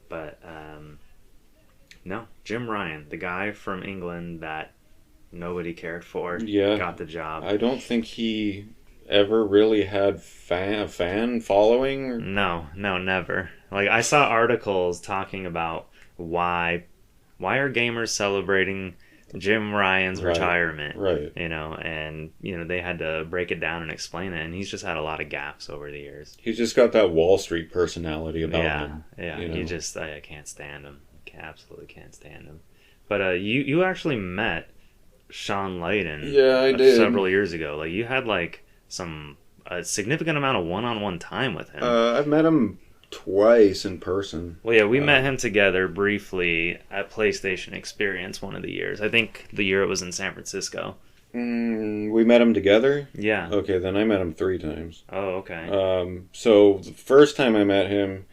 But no, Jim Ryan, the guy from England that nobody cared for, Yeah. got the job. I don't think he ever really had a fan following. No, never. Like, I saw articles talking about why are gamers celebrating Jim Ryan's Right, retirement? right. And they had to break it down and explain it, and he's just had a lot of gaps over the years. He's just got that Wall Street personality about him. Yeah. you know. He just I can't stand him. Absolutely can't stand him. But you actually met Sean Layden. Yeah, I did. Several years ago. Like, you had like a significant amount of one-on-one time with him. I've met him twice in person. Well, yeah, we met him together briefly at PlayStation Experience one of the years. I think the year it was in San Francisco. We met him together? Yeah. Okay, then I met him 3 times. Oh, okay. So the first time I met him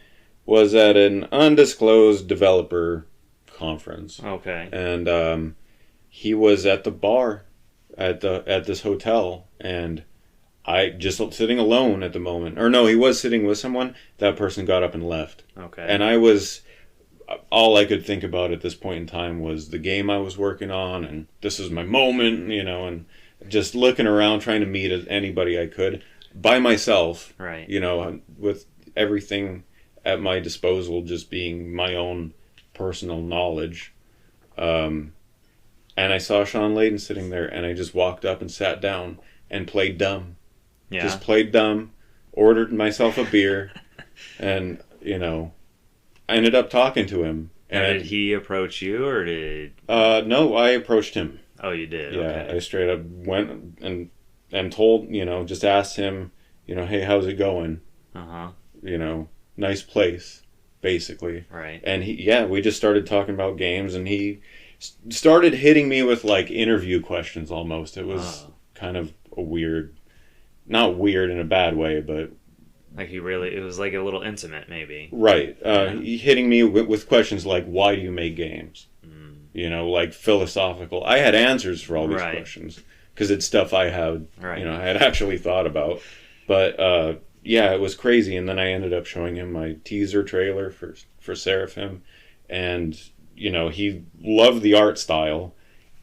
was at an undisclosed developer conference. Okay. And he was at the bar at this hotel, and I just sitting alone at the moment. Or no, he was sitting with someone. That person got up and left. Okay. And all I could think about at this point in time was the game I was working on, and this is my moment, and just looking around trying to meet anybody I could by myself, Right. with everything at my disposal just being my own personal knowledge. And I saw Sean Layden sitting there, and I just walked up and sat down and played dumb. Yeah. Just played dumb, ordered myself a beer, and, I ended up talking to him. And did he approach you, or did... No, I approached him. Oh, you did? Yeah, Okay. I straight up went and told, just asked him, hey, how's it going? Uh-huh. Nice place, basically. Right. And we just started talking about games, and he started hitting me with, like, interview questions almost. It was kind of a weird, not weird in a bad way, but... Like, it was like a little intimate, maybe. Right. He hitting me with questions like, why do you make games? Like philosophical. I had answers for all these questions because it's stuff I had, I had actually thought about. But, it was crazy. And then I ended up showing him my teaser trailer for Seraphim. And, he loved the art style.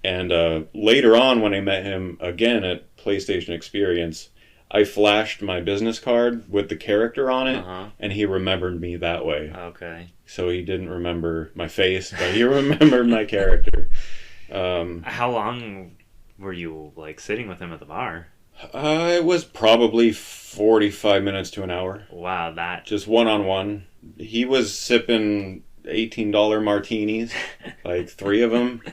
And later on, when I met him again at PlayStation Experience, I flashed my business card with the character on it, and he remembered me that way. Okay. So he didn't remember my face, but he remembered my character. How long were you, like, sitting with him at the bar? It was probably 45 minutes to an hour. Wow, Just one-on-one. He was sipping $18 martinis, like 3 of them,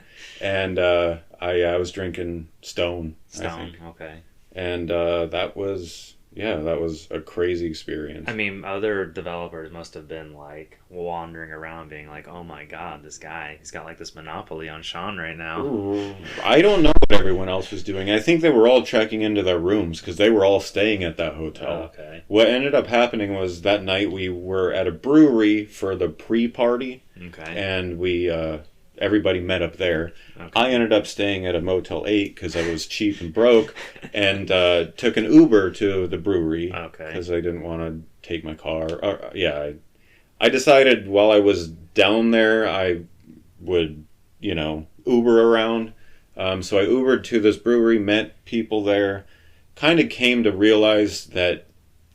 and I was drinking Stone, I think. Okay. And that was yeah, that was a crazy experience. I mean, other developers must have been like wandering around being like, oh my god, this guy, he's got like this monopoly on Sean right now. I don't know what everyone else was doing. I think they were all checking into their rooms because they were all staying at that hotel. Oh, okay. What ended up happening was that night we were at a brewery for the pre-party. Okay. And we everybody met up there. Okay. I ended up staying at a Motel 8 because I was cheap and broke, and took an Uber to the brewery because I didn't want to take my car. I decided while I was down there I would, Uber around. So I Ubered to this brewery, met people there, kind of came to realize that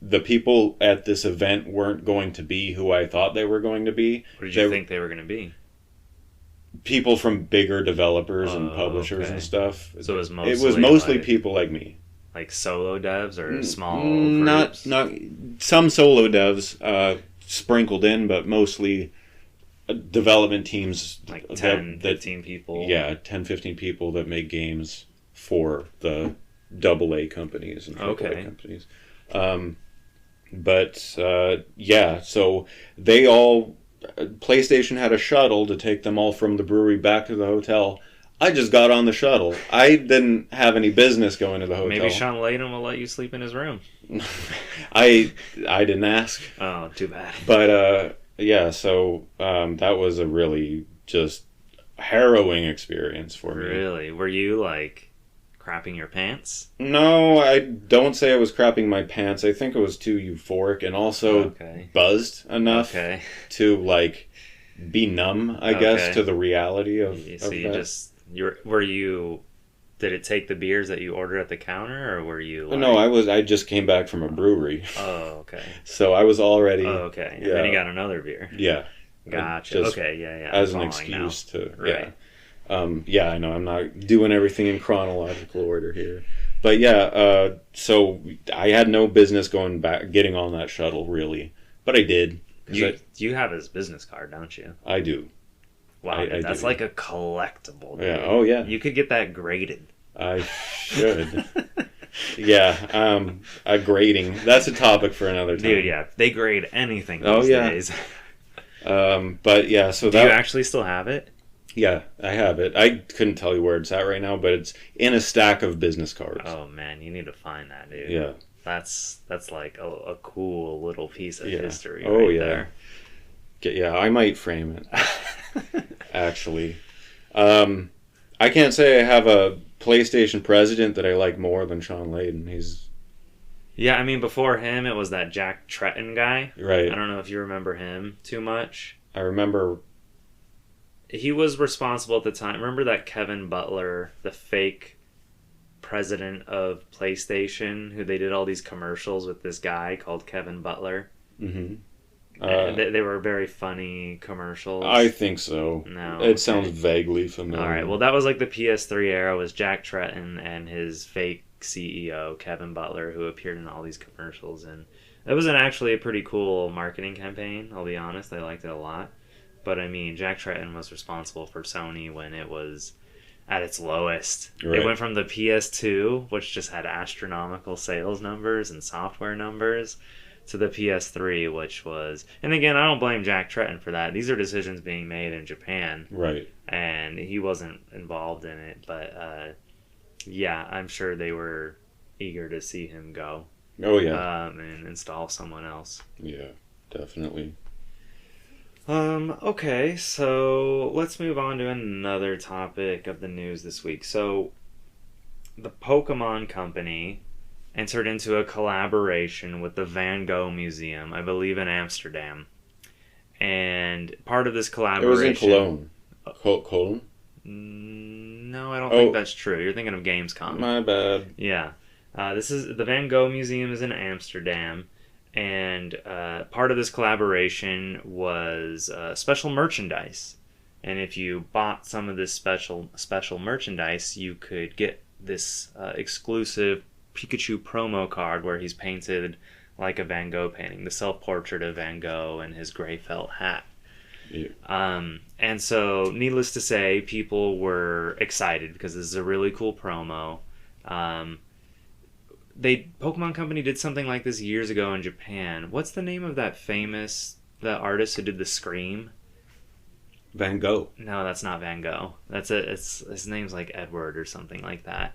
the people at this event weren't going to be who I thought they were going to be. What did you think they were going to be? People from bigger developers and publishers and stuff. So it was mostly like, people like me. Like solo devs or small groups? Not some solo devs sprinkled in, but mostly development teams. Like 10, 15 people? Yeah, 10, 15 people that make games for the AA companies and AAA companies. So they all... PlayStation had a shuttle to take them all from the brewery back to the hotel. I just got on the shuttle. I didn't have any business going to the hotel. Maybe Sean Layden will let you sleep in his room. I didn't ask. Oh, too bad. But so that was a really just harrowing experience for me. Really? Were you like crapping your pants? No, I don't say I was crapping my pants. I think it was too euphoric and also buzzed enough to like be numb, I guess, to the reality of that. Did it take the beers that you ordered at the counter, or were you like... No, I just came back from a brewery. Oh, okay. So I was already... Oh, okay. And then you got another beer. Yeah. Gotcha. Okay, yeah. As an excuse to... Right. Yeah. I know I'm not doing everything in chronological order here. But so I had no business getting on that shuttle, really. But I did. You have his business card, don't you? I do. Wow, that's like a collectible. Dude. Yeah. Oh, yeah. You could get that graded. I should. A grading. That's a topic for another time. Dude, yeah. They grade anything these days. So do you actually still have it? Yeah, I have it. I couldn't tell you where it's at right now, but it's in a stack of business cards. Oh, man. You need to find that, dude. Yeah. That's like a cool little piece of history there. Yeah, I might frame it. Actually. I can't say I have a PlayStation president that I like more than Sean Layden. Yeah, I mean, before him, it was that Jack Tretton guy. Right. I don't know if you remember him too much. I remember... He was responsible at the time. Remember that Kevin Butler, the fake president of PlayStation, who they did all these commercials with this guy called Kevin Butler? Mm-hmm. They were very funny commercials. I think so. No, it sounds vaguely familiar. All right. Well, that was like the PS3 era. Was Jack Tretton and his fake CEO Kevin Butler, who appeared in all these commercials, and it was actually a pretty cool marketing campaign. I'll be honest, I liked it a lot. But I mean, Jack Tretton was responsible for Sony when it was at its lowest. Right. It went from the PS2, which just had astronomical sales numbers and software numbers, to the PS3, which was... And again, I don't blame Jack Tretton for that. These are decisions being made in Japan. Right. And he wasn't involved in it. But, I'm sure they were eager to see him go. Oh, yeah. And install someone else. Yeah, definitely. Okay, so let's move on to another topic of the news this week. So, the Pokemon Company entered into a collaboration with the Van Gogh Museum, I believe in Amsterdam. And part of this collaboration... It was in Cologne. Cologne? No, I don't think that's true. You're thinking of Gamescom. My bad. Yeah. This is the Van Gogh Museum is in Amsterdam. And part of this collaboration was special merchandise. And if you bought some of this special merchandise, you could get this exclusive Pikachu promo card where he's painted like a Van Gogh painting, the self-portrait of Van Gogh and his gray felt hat. Yeah. And so, needless to say, people were excited because this is a really cool promo. Pokemon Company did something like this years ago in Japan. What's the name of the artist who did the Scream? Van Gogh. No, that's not Van Gogh. His name's like Edward or something like that.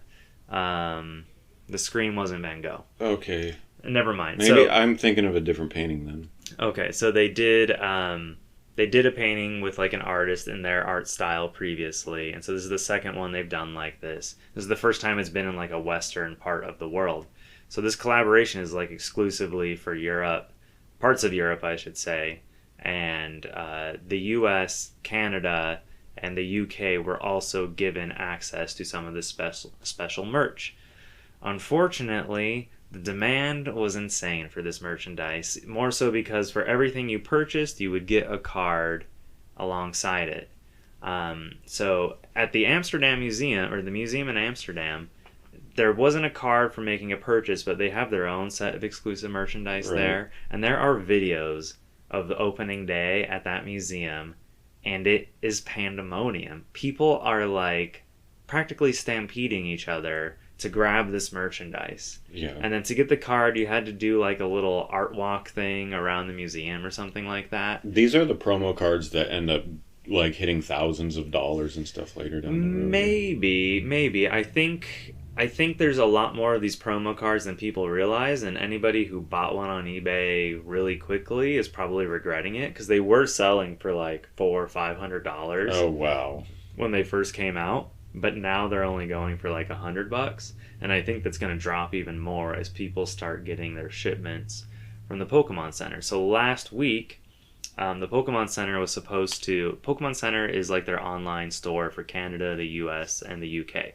The Scream wasn't Van Gogh. Okay. Never mind. Maybe I'm thinking of a different painting then. Okay, so they did a painting with like an artist in their art style previously, and so this is the second one they've done like this. This is the first time it's been in like a western part of the world. So this collaboration is like exclusively for Europe, parts of Europe I should say, and the US, Canada, and the UK were also given access to some of this special merch. Unfortunately, the demand was insane for this merchandise, more so because for everything you purchased, you would get a card alongside it. So at the Amsterdam Museum, or the museum in Amsterdam, there wasn't a card for making a purchase, but they have their own set of exclusive merchandise there. And there are videos of the opening day at that museum, and it is pandemonium. People are like practically stampeding each other to grab this merchandise. Yeah. And then to get the card, you had to do like a little art walk thing around the museum or something like that. These are the promo cards that end up like hitting thousands of dollars and stuff later down the road. Maybe. I think there's a lot more of these promo cards than people realize, and anybody who bought one on eBay really quickly is probably regretting it, because they were selling for like $400 or $500. Oh wow! When they first came out, but now they're only going for like $100, and I think that's going to drop even more as people start getting their shipments from the Pokemon Center. So last week, the Pokemon Center was supposed to. Pokemon Center is like their online store for Canada, the US, and the UK.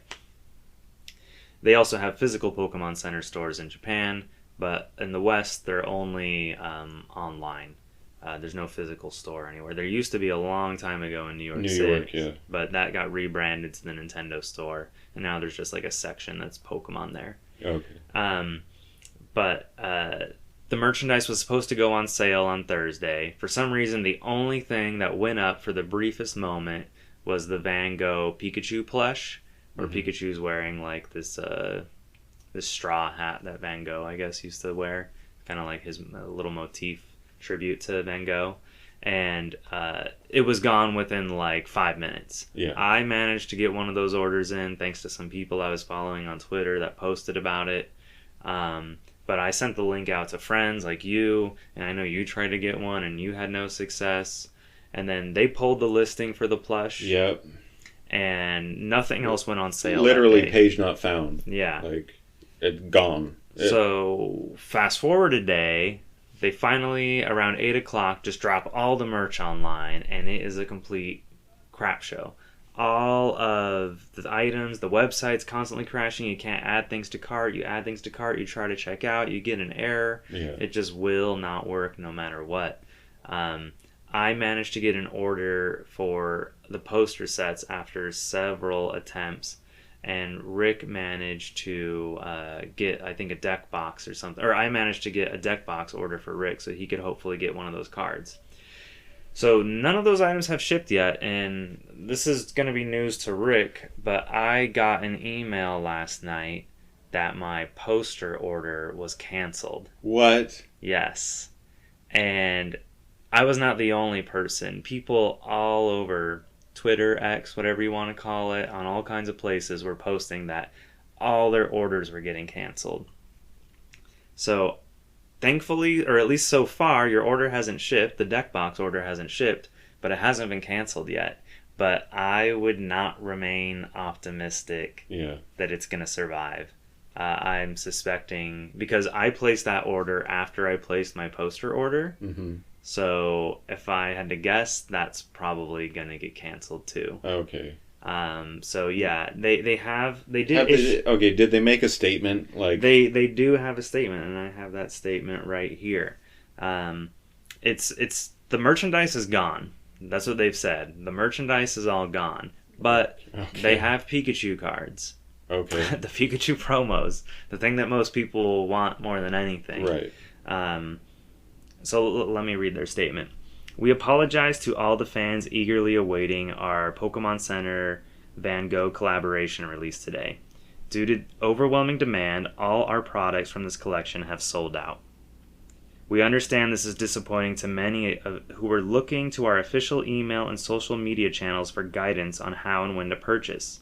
They also have physical Pokemon Center stores in Japan, but in the West, they're only online. There's no physical store anywhere. There used to be a long time ago in New York City, yeah. But that got rebranded to the Nintendo store, and now there's just like a section that's Pokemon there. Okay. But the merchandise was supposed to go on sale on Thursday. For some reason, the only thing that went up for the briefest moment was the Van Gogh Pikachu plush. Or Pikachu's wearing like this straw hat that Van Gogh, I guess, used to wear. Kind of like his little motif tribute to Van Gogh. And it was gone within like 5 minutes. Yeah. I managed to get one of those orders in thanks to some people I was following on Twitter that posted about it. But I sent the link out to friends like you, and I know you tried to get one and you had no success. And then they pulled the listing for the plush. Yep. And nothing else went on sale. Literally, page not found. Yeah. Like, it gone. So, fast forward a day, they finally, around 8 o'clock, just drop all the merch online, and it is a complete crap show. All of the items, the website's constantly crashing, you can't add things to cart, you add things to cart, you try to check out, you get an error. Yeah. It just will not work no matter what. I managed to get an order for the poster sets after several attempts, and Rick managed to get, I think, a deck box or something. Or I managed to get a deck box order for Rick so he could hopefully get one of those cards. So none of those items have shipped yet, and this is going to be news to Rick, but I got an email last night that my poster order was canceled. What? Yes. And I was not the only person. People all over Twitter, X, whatever you want to call it, on all kinds of places were posting that all their orders were getting canceled. So, thankfully, or at least so far, your order hasn't shipped. The deck box order hasn't shipped, but it hasn't been canceled yet. But I would not remain optimistic that it's going to survive. I'm suspecting, because I placed that order after I placed my poster order. Mm-hmm. So if I had to guess, that's probably gonna get canceled too. Okay. So yeah, they did. Okay. Did they make a statement like? They do have a statement, and I have that statement right here. It's the merchandise is gone. That's what they've said. The merchandise is all gone, but they have Pikachu cards. Okay. The Pikachu promos, the thing that most people want more than anything. Right. So let me read their statement. We apologize to all the fans eagerly awaiting our Pokemon Center Van Gogh collaboration release today. Due to overwhelming demand, all our products from this collection have sold out. We understand this is disappointing to many who are looking to our official email and social media channels for guidance on how and when to purchase.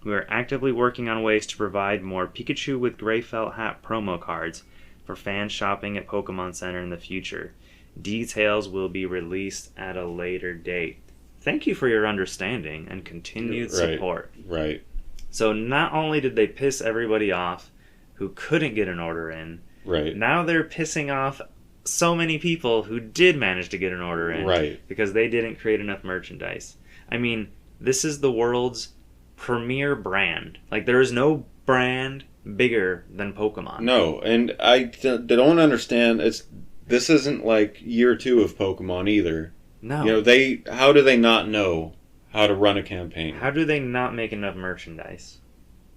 We are actively working on ways to provide more Pikachu with Gray Felt Hat promo cards for fans shopping at Pokemon Center in the future. Details will be released at a later date. Thank you for your understanding and continued support. Right. So not only did they piss everybody off who couldn't get an order in, right. Now they're pissing off so many people who did manage to get an order in, right, because they didn't create enough merchandise. I mean, this is the world's premier brand. Like, there is no brand bigger than Pokemon. No, and I don't understand. This isn't like year 2 of Pokemon either. No. You know, how do they not know how to run a campaign? How do they not make enough merchandise?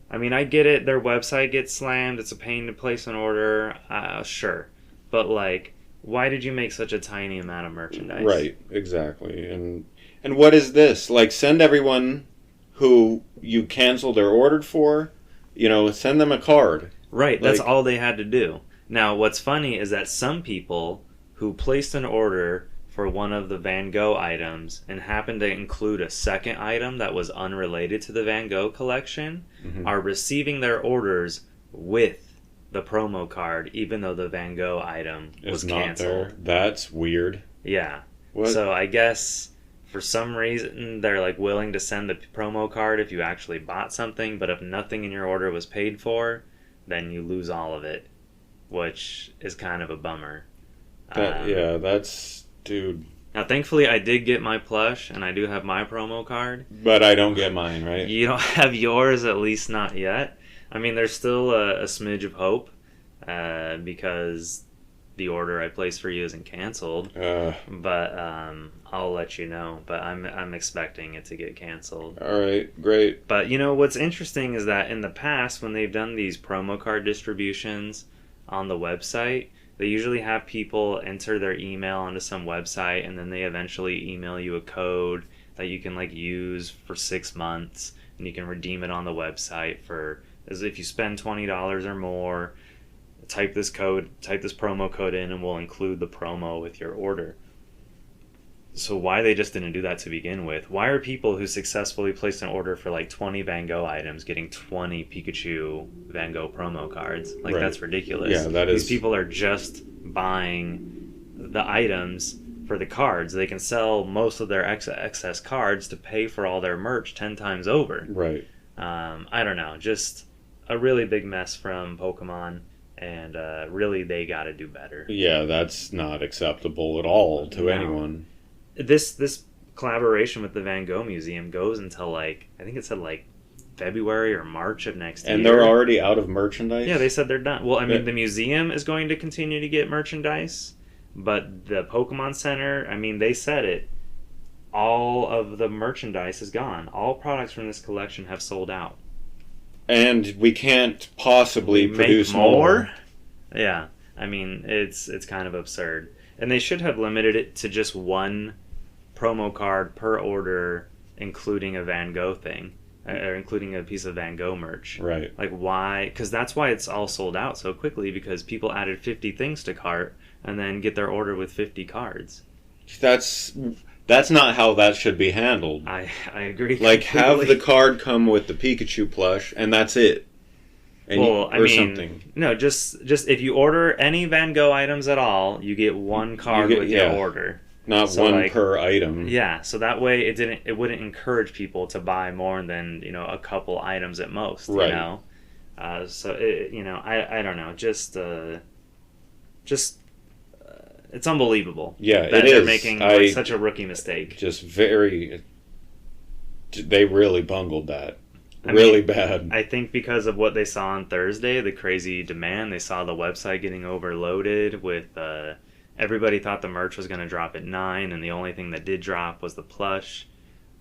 I mean, I get it. Their website gets slammed. It's a pain to place an order. Sure. But, like, why did you make such a tiny amount of merchandise? Right, exactly. And what is this? Like, send everyone who you canceled or ordered for, send them a card. Right, that's all they had to do. Now, what's funny is that some people who placed an order for one of the Van Gogh items and happened to include a second item that was unrelated to the Van Gogh collection are receiving their orders with the promo card, even though the Van Gogh item was canceled. There. That's weird. Yeah. What? So I guess for some reason they're like willing to send the promo card if you actually bought something, but if nothing in your order was paid for, then you lose all of it, which is kind of a bummer. That's... Dude. Now, thankfully, I did get my plush, and I do have my promo card. But I don't get mine, right? You don't have yours, at least not yet. I mean, there's still a smidge of hope, because the order I placed for you isn't canceled. But I'll let you know. But I'm expecting it to get canceled. All right, great. But, what's interesting is that in the past, when they've done these promo card distributions on the website, they usually have people enter their email onto some website, and then they eventually email you a code that you can use for 6 months, and you can redeem it on the website as if you spend $20 or more, type this promo code in, and we'll include the promo with your order. So why they just didn't do that to begin with? Why are people who successfully placed an order for 20 Van Gogh items getting 20 Pikachu Van Gogh promo cards? Right. That's ridiculous. Yeah, that is. These people are just buying the items for the cards. They can sell most of their excess cards to pay for all their merch 10 times over. Right. I don't know. Just a really big mess from Pokemon. And really, they got to do better. Yeah, that's not acceptable at all to anyone. This collaboration with the Van Gogh Museum goes until I think it said February or March of next year. And they're already out of merchandise? Yeah, they said they're done. Well, I mean, the museum is going to continue to get merchandise, but the Pokemon Center, I mean, they said it. All of the merchandise is gone. All products from this collection have sold out. And we can't possibly produce more? Yeah. I mean, it's kind of absurd. And they should have limited it to just one promo card per order, including a Van Gogh thing, or including a piece of Van Gogh merch. Right. Why? Because that's why it's all sold out so quickly, because people added 50 things to cart and then get their order with 50 cards. That's not how that should be handled. I agree. Have the card come with the Pikachu plush, and that's it. Something. No, just if you order any Van Gogh items at all, you get one card with your order. Not one per item. Yeah, so that way it wouldn't encourage people to buy more than a couple items at most. Right. I don't know. Just it's unbelievable. Yeah, that it they're is. making such a rookie mistake. They really bungled that. Really bad. I think because of what they saw on Thursday, the crazy demand, they saw the website getting overloaded with everybody thought the merch was going to drop at 9, and the only thing that did drop was the plush.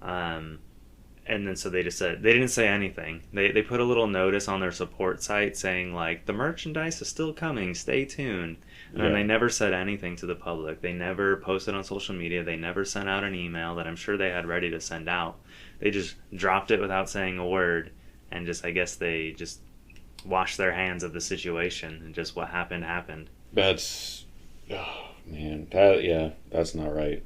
And then so they just said, they didn't say anything. They put a little notice on their support site saying the merchandise is still coming, stay tuned. And then they never said anything to the public. They never posted on social media. They never sent out an email that I'm sure they had ready to send out. They just dropped it without saying a word, and I guess they just wash their hands of the situation and just what happened. That's, oh man, that's not right.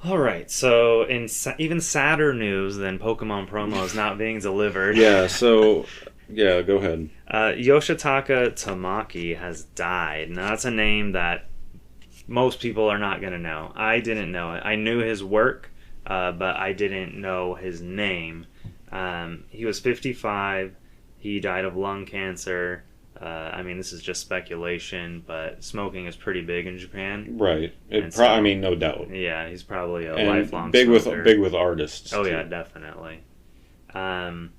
All right, so in even sadder news than Pokemon promos not being delivered. Yeah, so, yeah, go ahead. Yoshitaka Tamaki has died. Now, that's a name that most people are not going to know. I didn't know it. I knew his work, but I didn't know his name. He was 55. He died of lung cancer. I mean, this is just speculation, but smoking is pretty big in Japan. Right. I mean, no doubt. Yeah, he's probably a and lifelong big smoker. Big with artists. Oh, too. yeah, definitely. And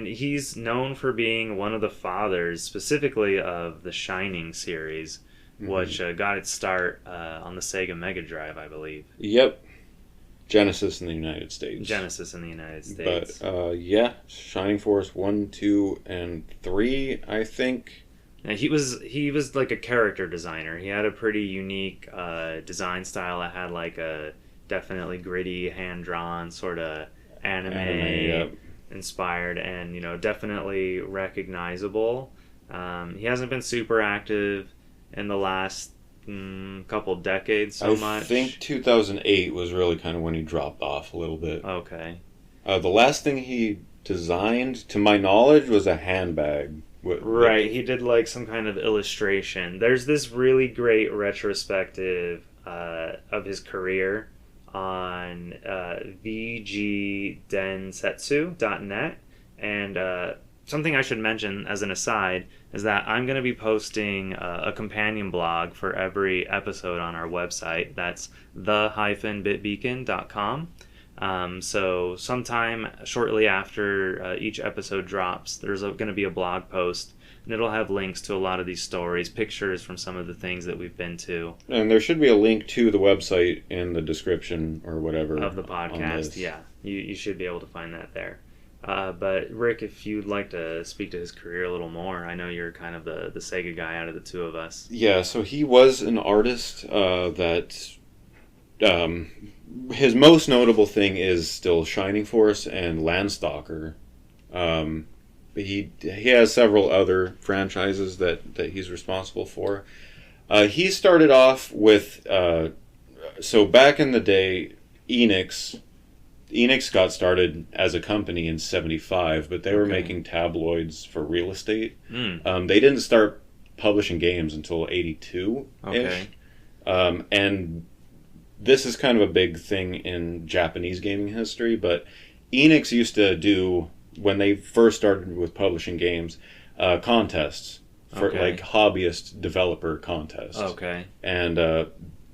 he's known for being one of the fathers, specifically of the Shining series, which got its start on the Sega Mega Drive, I believe. Yep. Genesis in the United States. But, yeah, Shining Force 1, 2, and 3, I think. Now, he was like a character designer. He had a pretty unique design style that had like a definitely gritty, hand-drawn sort of anime inspired, and definitely recognizable. He hasn't been super active in the last couple decades much. I think 2008 was really kind of when he dropped off a little bit. Okay. The last thing he designed, to my knowledge, was a handbag. Right, he did like some kind of illustration. There's this really great retrospective of his career on vgdensetsu.net, and something I should mention as an aside is that I'm going to be posting a companion blog for every episode on our website. That's the-bitbeacon.com. So sometime shortly after each episode drops, there's going to be a blog post, and it'll have links to a lot of these stories, pictures from some of the things that we've been to. And there should be a link to the website in the description or whatever of the podcast. Yeah, you should be able to find that there. But Rick, if you'd like to speak to his career a little more, I know you're kind of the Sega guy out of the two of us. Yeah, so he was an artist that his most notable thing is still Shining Force and Landstalker. He has several other franchises that he's responsible for. He started off with so back in the day, Enix got started as a company in 1975, but they were making tabloids for real estate. They didn't start publishing games until 1982-ish. And this is kind of a big thing in Japanese gaming history, but Enix used to do, when they first started with publishing games, contests for like hobbyist developer contests. And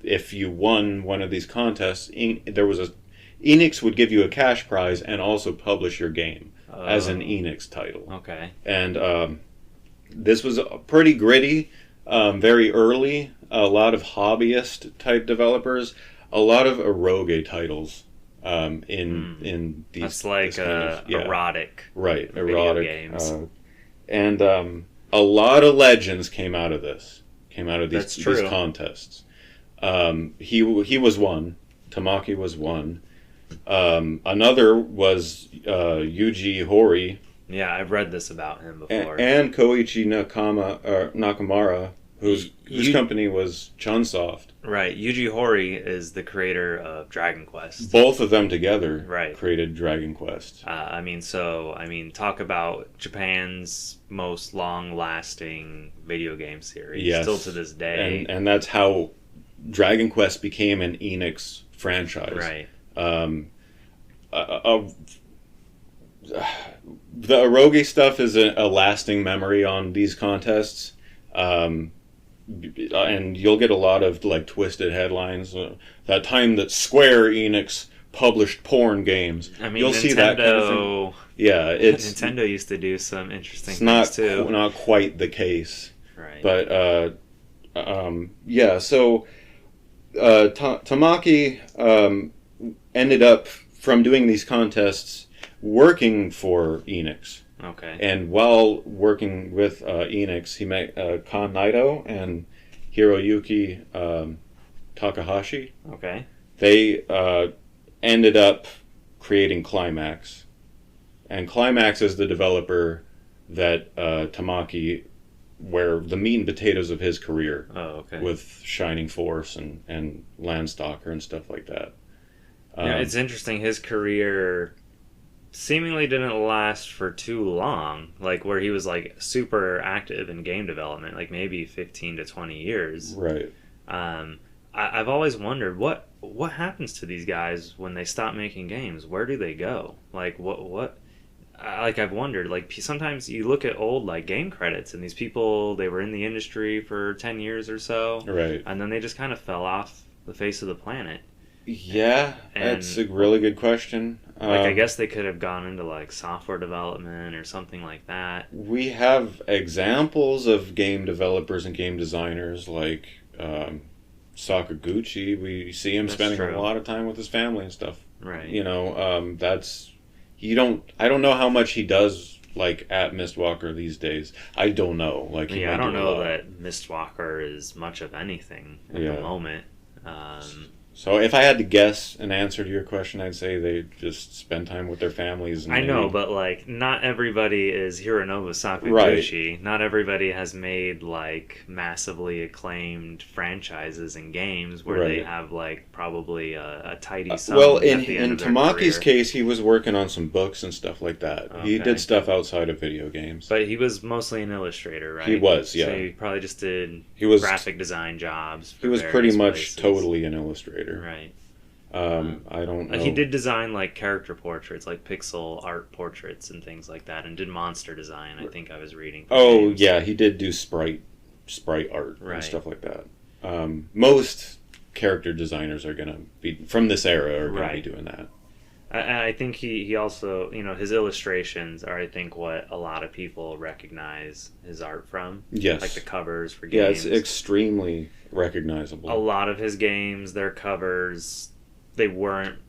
if you won one of these contests, Enix would give you a cash prize and also publish your game as an Enix title. And this was pretty gritty, very early. A lot of hobbyist type developers, a lot of eroge titles in these. That's like erotic, right? Video Erotic games, and a lot of legends came out of this. These contests. He was one. Tamaki was one. Another was Yuji Horii. Yeah, I've read this about him before. And Koichi Nakamura, whose company was Chunsoft. Right, Yuji Horii is the creator of Dragon Quest. Both of them together created Dragon Quest. Talk about Japan's most long-lasting video game series. Yes. Still to this day. And that's how Dragon Quest became an Enix franchise. Right. The eroge stuff is a lasting memory on these contests. And you'll get a lot of like twisted headlines. That time that Square Enix published porn games. I mean, you'll Nintendo, see that kind of thing. Yeah, Nintendo used to do some interesting things too. Not quite the case. Right. But yeah. So Tamaki ended up, from doing these contests, working for Enix. And while working with Enix, he met Kan Naito and Hiroyuki Takahashi. Okay. They ended up creating Climax. And Climax is the developer that Tamaki, where the meat and potatoes of his career. Oh, okay. With Shining Force and Landstalker and stuff like that. Yeah, it's interesting. His career seemingly didn't last for too long. Like where he was like super active in game development, like maybe 15 to 20 years. Right. I've always wondered what happens to these guys when they stop making games. Where do they go? Like what like I've wondered, like sometimes you look at old like game credits and these people, they were in the industry for 10 years or so, right, and then they just kind of fell off the face of the planet. Yeah, and that's a really good question. Like I guess they could have gone into like software development or something like that. We have examples of game developers and game designers like Sakaguchi. We see him spending a lot of time with his family and stuff. Right. You know, I don't know how much he does like at Mistwalker these days. I don't know. Like I don't know that Mistwalker is much of anything at the moment. So if I had to guess an answer to your question, I'd say they just spend time with their families. And I know, but like not everybody is Hironobu Sakaguchi. Right. Not everybody has made like massively acclaimed franchises and games where they have like probably a tidy sum. Well, in Tamaki's case, he was working on some books and stuff like that. Okay. He did stuff outside of video games. But he was mostly an illustrator, right? He was, yeah. So he probably just did graphic design jobs. He was pretty much totally an illustrator. Right. I don't know. He did design like character portraits, like pixel art portraits and things like that, and did monster design. I think I was reading. Yeah, he did do sprite art and stuff like that. Most character designers are gonna be from this era are gonna be doing that. I think he also, his illustrations are, I think, what a lot of people recognize his art from. Yes. Like the covers for games. Yeah, it's extremely recognizable. A lot of his games, their covers, they weren't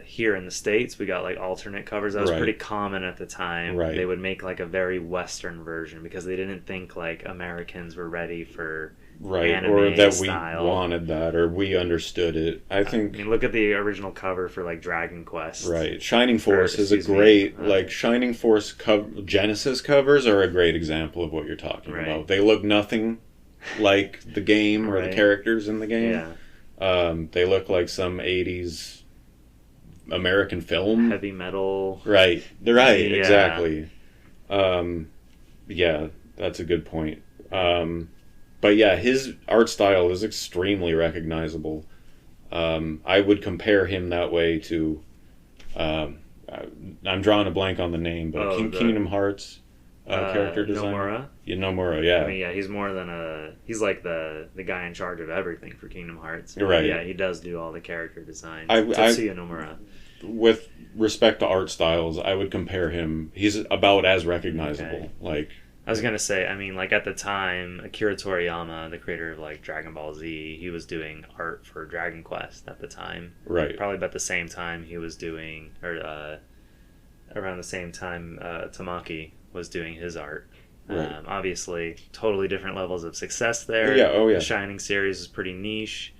here in the States. We got like alternate covers. That was pretty common at the time. Right. They would make like a very Western version because they didn't think like Americans were ready for anime or that style. We wanted that or we understood it. I think look at the original cover for like Dragon Quest. Right. Shining Force is a great like Shining Force Genesis covers are a great example of what you're talking about. They look nothing like the game or the characters in the game. Yeah. They look like some 80s American film. Heavy metal. Right. They're right, exactly. Yeah, that's a good point. But yeah, his art style is extremely recognizable. I would compare him that way to I'm drawing a blank on the name, but Kingdom Hearts character designer. Nomura. Yeah, Nomura, yeah. I mean, he's more than he's like the guy in charge of everything for Kingdom Hearts. Right. Yeah, he does do all the character designs. Tetsuya Nomura. With respect to art styles, I would compare him. He's about as recognizable. Okay. Like I was gonna say, I mean, like at the time, Akira Toriyama, the creator of like Dragon Ball Z, he was doing art for Dragon Quest at the time. Right. Probably about the same time he was doing, or around the same time Tamaki was doing his art. Right. Obviously, totally different levels of success there. Yeah. Oh yeah. The Shining series is pretty niche.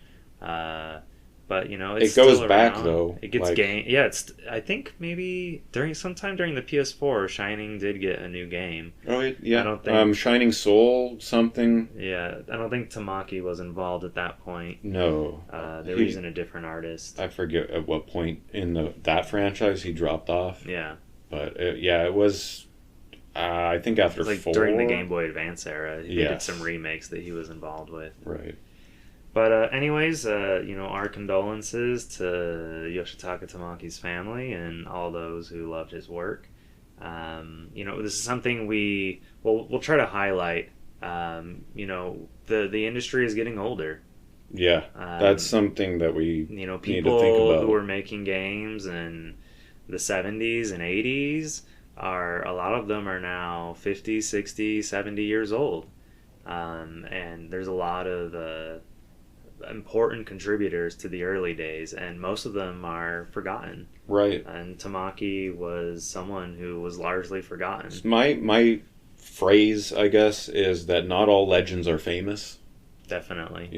But it it's goes still back around. though. It gets game. Yeah, it's. I think maybe sometime during the PS4, Shining did get a new game. Oh yeah. I don't think Shining Soul something. Yeah, I don't think Tamaki was involved at that point. No. They were using a different artist. I forget at what point in that franchise he dropped off. Yeah. But it was. I think after like 4. During the Game Boy Advance era, he did some remakes that he was involved with. Right. But anyways, our condolences to Yoshitaka Tamaki's family and all those who loved his work. This is something we'll try to highlight. The industry is getting older. Yeah, that's something that we people need to think about. Who were making games in the 70s and 80s a lot of them are now 50, 60, 70 years old. And there's a lot of important contributors to the early days, and most of them are forgotten. Right. And Tamaki was someone who was largely forgotten. My phrase, I guess, is that not all legends are famous. Definitely.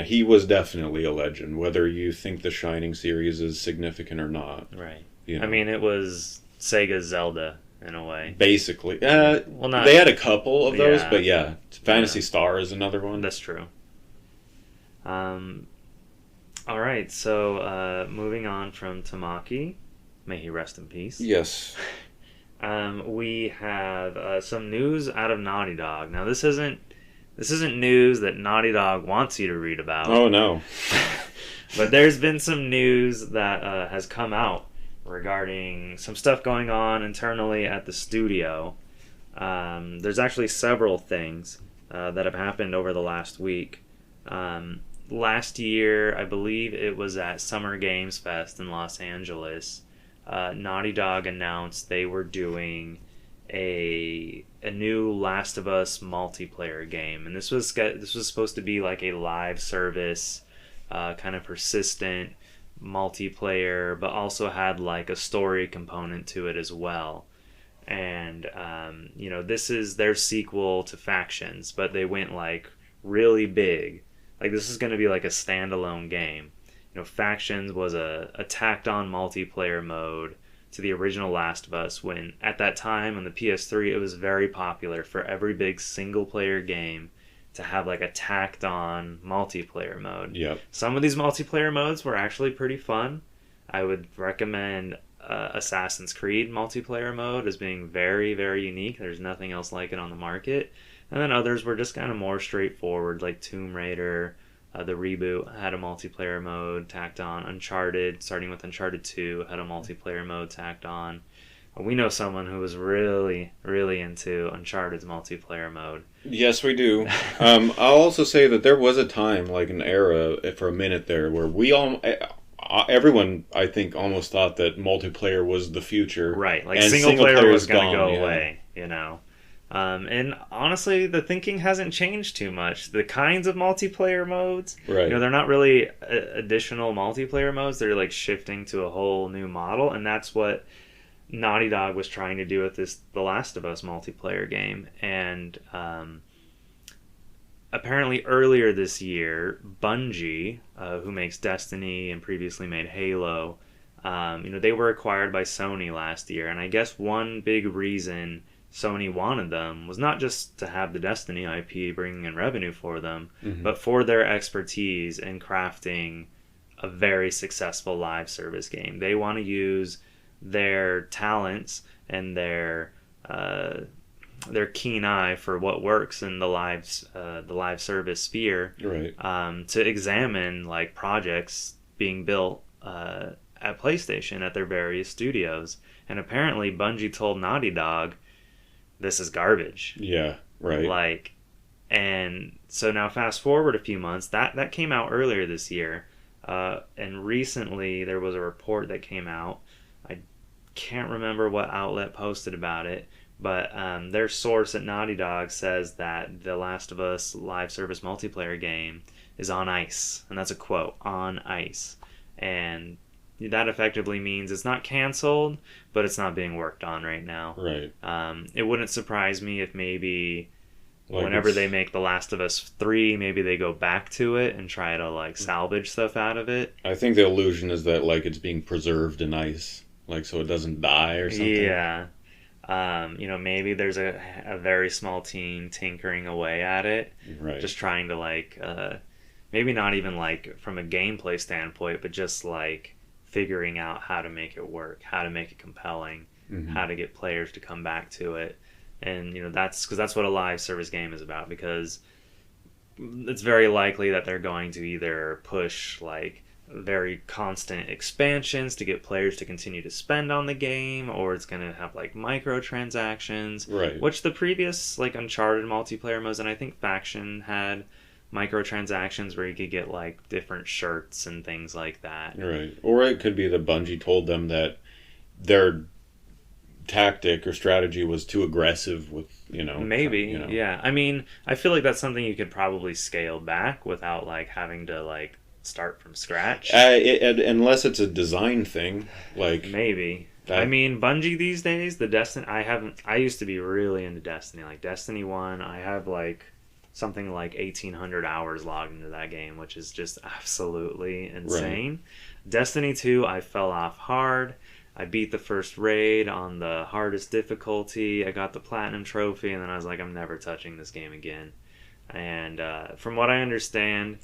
He was definitely a legend, whether you think the Shining series is significant or not. Right. I mean, it was Sega's Zelda in a way. Basically. Well, not. They had a couple of those, Yeah. but yeah. Phantasy Star is another one. That's true. All right, so moving on from Tamaki, may he rest in peace. Yes. We have some news out of Naughty Dog. Now, this isn't news that Naughty Dog wants you to read about. Oh, no. But there's been some news that has come out regarding some stuff going on internally at the studio. There's actually several things that have happened over the last week. Last year, I believe it was at Summer Games Fest in Los Angeles, Naughty Dog announced they were doing a new Last of Us multiplayer game, and this was supposed to be like a live service, kind of persistent multiplayer, but also had like a story component to it as well. And this is their sequel to Factions, but they went like really big. Like, this is going to be like a standalone game. Factions was a tacked-on multiplayer mode to the original Last of Us, when at that time on the PS3 it was very popular for every big single-player game to have like a tacked-on multiplayer mode. Yep. Some of these multiplayer modes were actually pretty fun. I would recommend Assassin's Creed multiplayer mode as being very, very unique. There's nothing else like it on the market. And then others were just kind of more straightforward, like Tomb Raider. The reboot had a multiplayer mode tacked on. Uncharted, starting with Uncharted 2, had a multiplayer mode tacked on. We know someone who was really, really into Uncharted's multiplayer mode. Yes, we do. I'll also say that there was a time, like an era, for a minute there, where everyone, I think, almost thought that multiplayer was the future. Right, like and single player was going to go yeah. away, And honestly, the thinking hasn't changed too much. The kinds of multiplayer modes, right. They're not really additional multiplayer modes. They're like shifting to a whole new model, and that's what Naughty Dog was trying to do with The Last of Us multiplayer game. And apparently earlier this year, Bungie, who makes Destiny and previously made Halo, they were acquired by Sony last year. And I guess one big reason Sony wanted them was not just to have the Destiny IP bringing in revenue for them, but for their expertise in crafting a very successful live service game. They want to use their talents and their keen eye for what works in the live service sphere, right. To examine like projects being built at PlayStation at their various studios. And apparently Bungie told Naughty Dog, this is garbage. Yeah, right. And so now fast forward a few months, that came out earlier this year, and recently there was a report that came out. I can't remember what outlet posted about it, but their source at Naughty Dog says that the Last of Us live service multiplayer game is on ice, and that's a quote, on ice. And that effectively means it's not canceled, but it's not being worked on right now. Right. It wouldn't surprise me if maybe whenever they make The Last of Us 3, maybe they go back to it and try to like salvage stuff out of it. I think the illusion is that like it's being preserved in ice, like so it doesn't die or something. Yeah. Maybe there's a very small team tinkering away at it. Right. Just trying to like, maybe not even like from a gameplay standpoint, but just like figuring out how to make it work, how to make it compelling, how to get players to come back to it. And that's what a live service game is about, because it's very likely that they're going to either push like very constant expansions to get players to continue to spend on the game, or it's going to have like microtransactions, right, which the previous like Uncharted multiplayer modes, and I think Faction had microtransactions where you could get like different shirts and things like that. Right. Or it could be that Bungie told them that their tactic or strategy was too aggressive with, Maybe, yeah. I mean, I feel like that's something you could probably scale back without like having to like start from scratch. Unless it's a design thing, like maybe. I mean, Bungie these days, I used to be really into Destiny. Like Destiny 1, I have like something like 1,800 hours logged into that game, which is just absolutely insane. Right. Destiny 2, I fell off hard. I beat the first raid on the hardest difficulty. I got the platinum trophy, and then I was like, I'm never touching this game again. And from what I understand,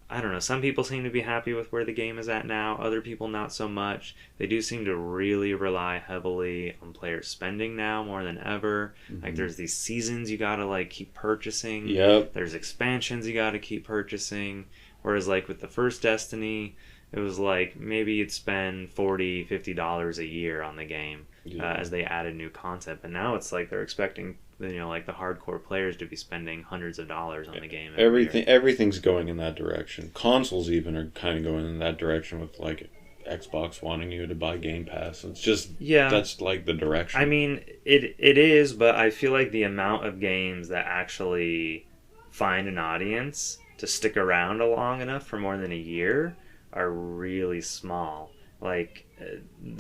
I don't know, some people seem to be happy with where the game is at now, other people not so much. They do seem to really rely heavily on player spending now more than ever. Mm-hmm. Like there's these seasons you gotta like keep purchasing. Yep. There's expansions you gotta keep purchasing. Whereas like with the first Destiny, it was like maybe you'd spend $40-$50 a year on the game as they added new content. But now it's like they're expecting, you know, like the hardcore players to be spending hundreds of dollars on the game. Everything's going in that direction. Consoles even are kind of going in that direction with like Xbox wanting you to buy Game Pass. It's just that's like the direction. I mean, it is, but I feel like the amount of games that actually find an audience to stick around long enough for more than a year are really small. Like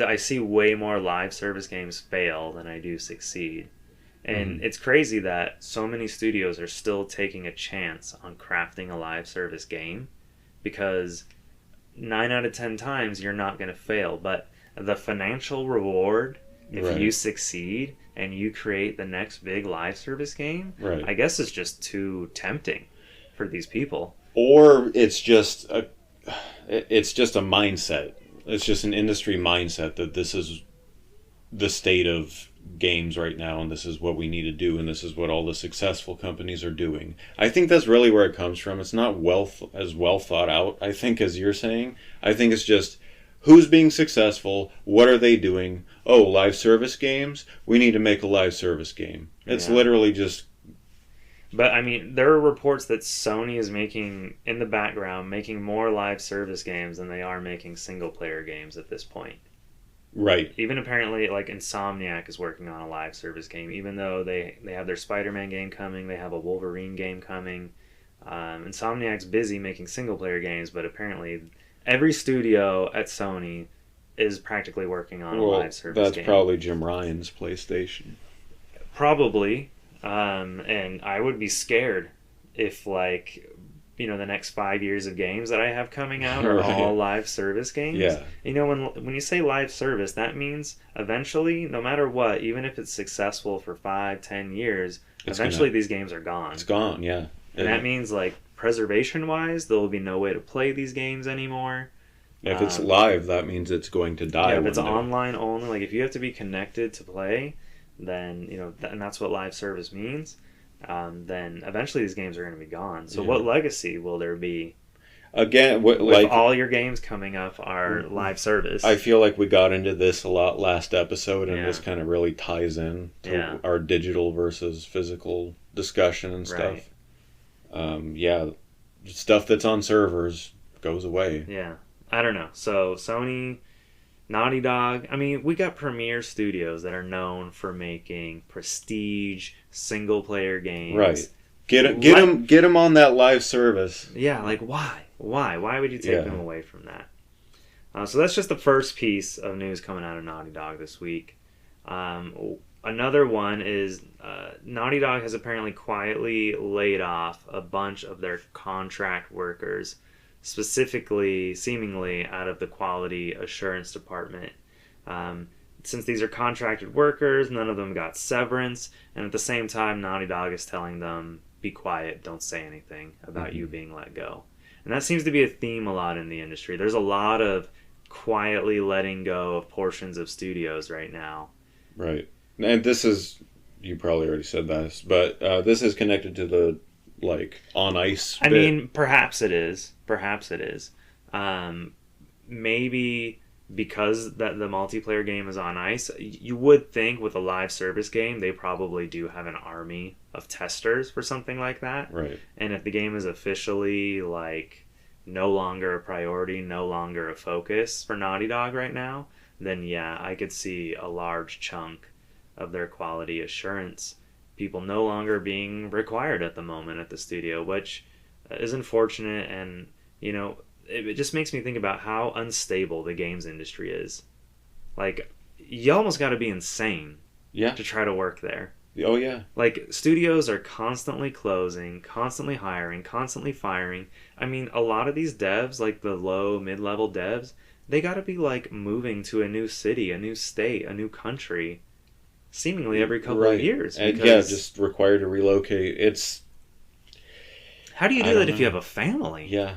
I see way more live service games fail than I do succeed. And it's crazy that so many studios are still taking a chance on crafting a live service game, because 9 out of 10 times you're not going to fail. But the financial reward, if you succeed and you create the next big live service game, I guess is just too tempting for these people. Or it's just a mindset. It's just an industry mindset that this is the state of games right now, and this is what we need to do, and this is what all the successful companies are doing. I think that's really where it comes from. It's not well thought out, I think, as you're saying. I think it's just who's being successful, what are they doing? Oh, live service games? We need to make a live service game. It's literally just... But, I mean, there are reports that Sony is making, in the background, making more live service games than they are making single-player games at this point. Right. Even apparently, like, Insomniac is working on a live service game, even though they have their Spider-Man game coming, they have a Wolverine game coming. Insomniac's busy making single-player games, but apparently every studio at Sony is practically working on a live service game. That's probably Jim Ryan's PlayStation. Probably. And I would be scared if, like, you know, the next 5 years of games that I have coming out are all live service games. Yeah. You know, when you say live service, that means eventually, no matter what, even if it's successful for 5-10 years, eventually these games are gone. It's gone, yeah. And that means, like, preservation-wise, there will be no way to play these games anymore. If it's live, that means it's going to die. Yeah, if it's online only, like, if you have to be connected to play, then, you know, and that's what live service means, then eventually these games are going to be gone. So what legacy will there be? Again, with all your games coming up are live service. I feel like we got into this a lot last episode, and this kind of really ties in to our digital versus physical discussion and stuff. Stuff that's on servers goes away. Yeah, I don't know. So Sony, Naughty Dog, I mean, we got premier studios that are known for making prestige single-player games. Right. Get them on that live service. Yeah, like why? Why would you take them away from that? So that's just the first piece of news coming out of Naughty Dog this week. Another one is Naughty Dog has apparently quietly laid off a bunch of their contract workers, specifically, seemingly, out of the quality assurance department. Since these are contracted workers, none of them got severance, and at the same time, Naughty Dog is telling them, be quiet, don't say anything about you being let go. And that seems to be a theme a lot in the industry. There's a lot of quietly letting go of portions of studios right now. Right. And this is, you probably already said this, but this is connected to the, like, on ice bit. I mean, perhaps it is. Perhaps it is. Maybe because that the multiplayer game is on ice, you would think with a live service game, they probably do have an army of testers for something like that. Right. And if the game is officially, like, no longer a priority, no longer a focus for Naughty Dog right now, then yeah, I could see a large chunk of their quality assurance people no longer being required at the moment at the studio, which is unfortunate. And, you know, it just makes me think about how unstable the games industry is. Like, you almost got to be insane to try to work there. Oh, yeah. Like, studios are constantly closing, constantly hiring, constantly firing. I mean, a lot of these devs, like the low, mid-level devs, they got to be like moving to a new city, a new state, a new country, seemingly every couple of years. And yeah, just required to relocate. It's how do you do that if you have a family? Yeah,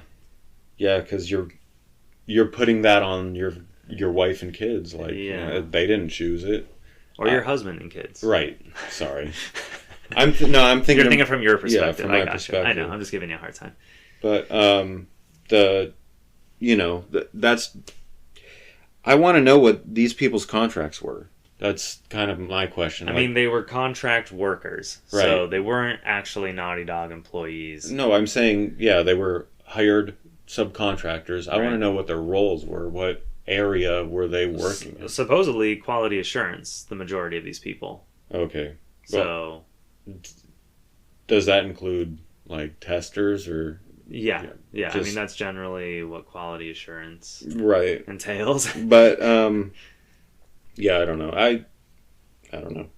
yeah, because you're putting that on your wife and kids. Like, they didn't choose it, or your husband and kids. Right. Sorry. I'm thinking. You're thinking from your perspective. Yeah, from my perspective. I know. I'm just giving you a hard time. But that's. I want to know what these people's contracts were. That's kind of my question. I mean, they were contract workers, right. So they weren't actually Naughty Dog employees. No, I'm saying, they were hired subcontractors. I want to know what their roles were. What area were they working in? Supposedly, quality assurance, the majority of these people. Okay. So... does that include, like, testers or... Yeah. I mean, that's generally what quality assurance entails. But, I don't know. I don't know.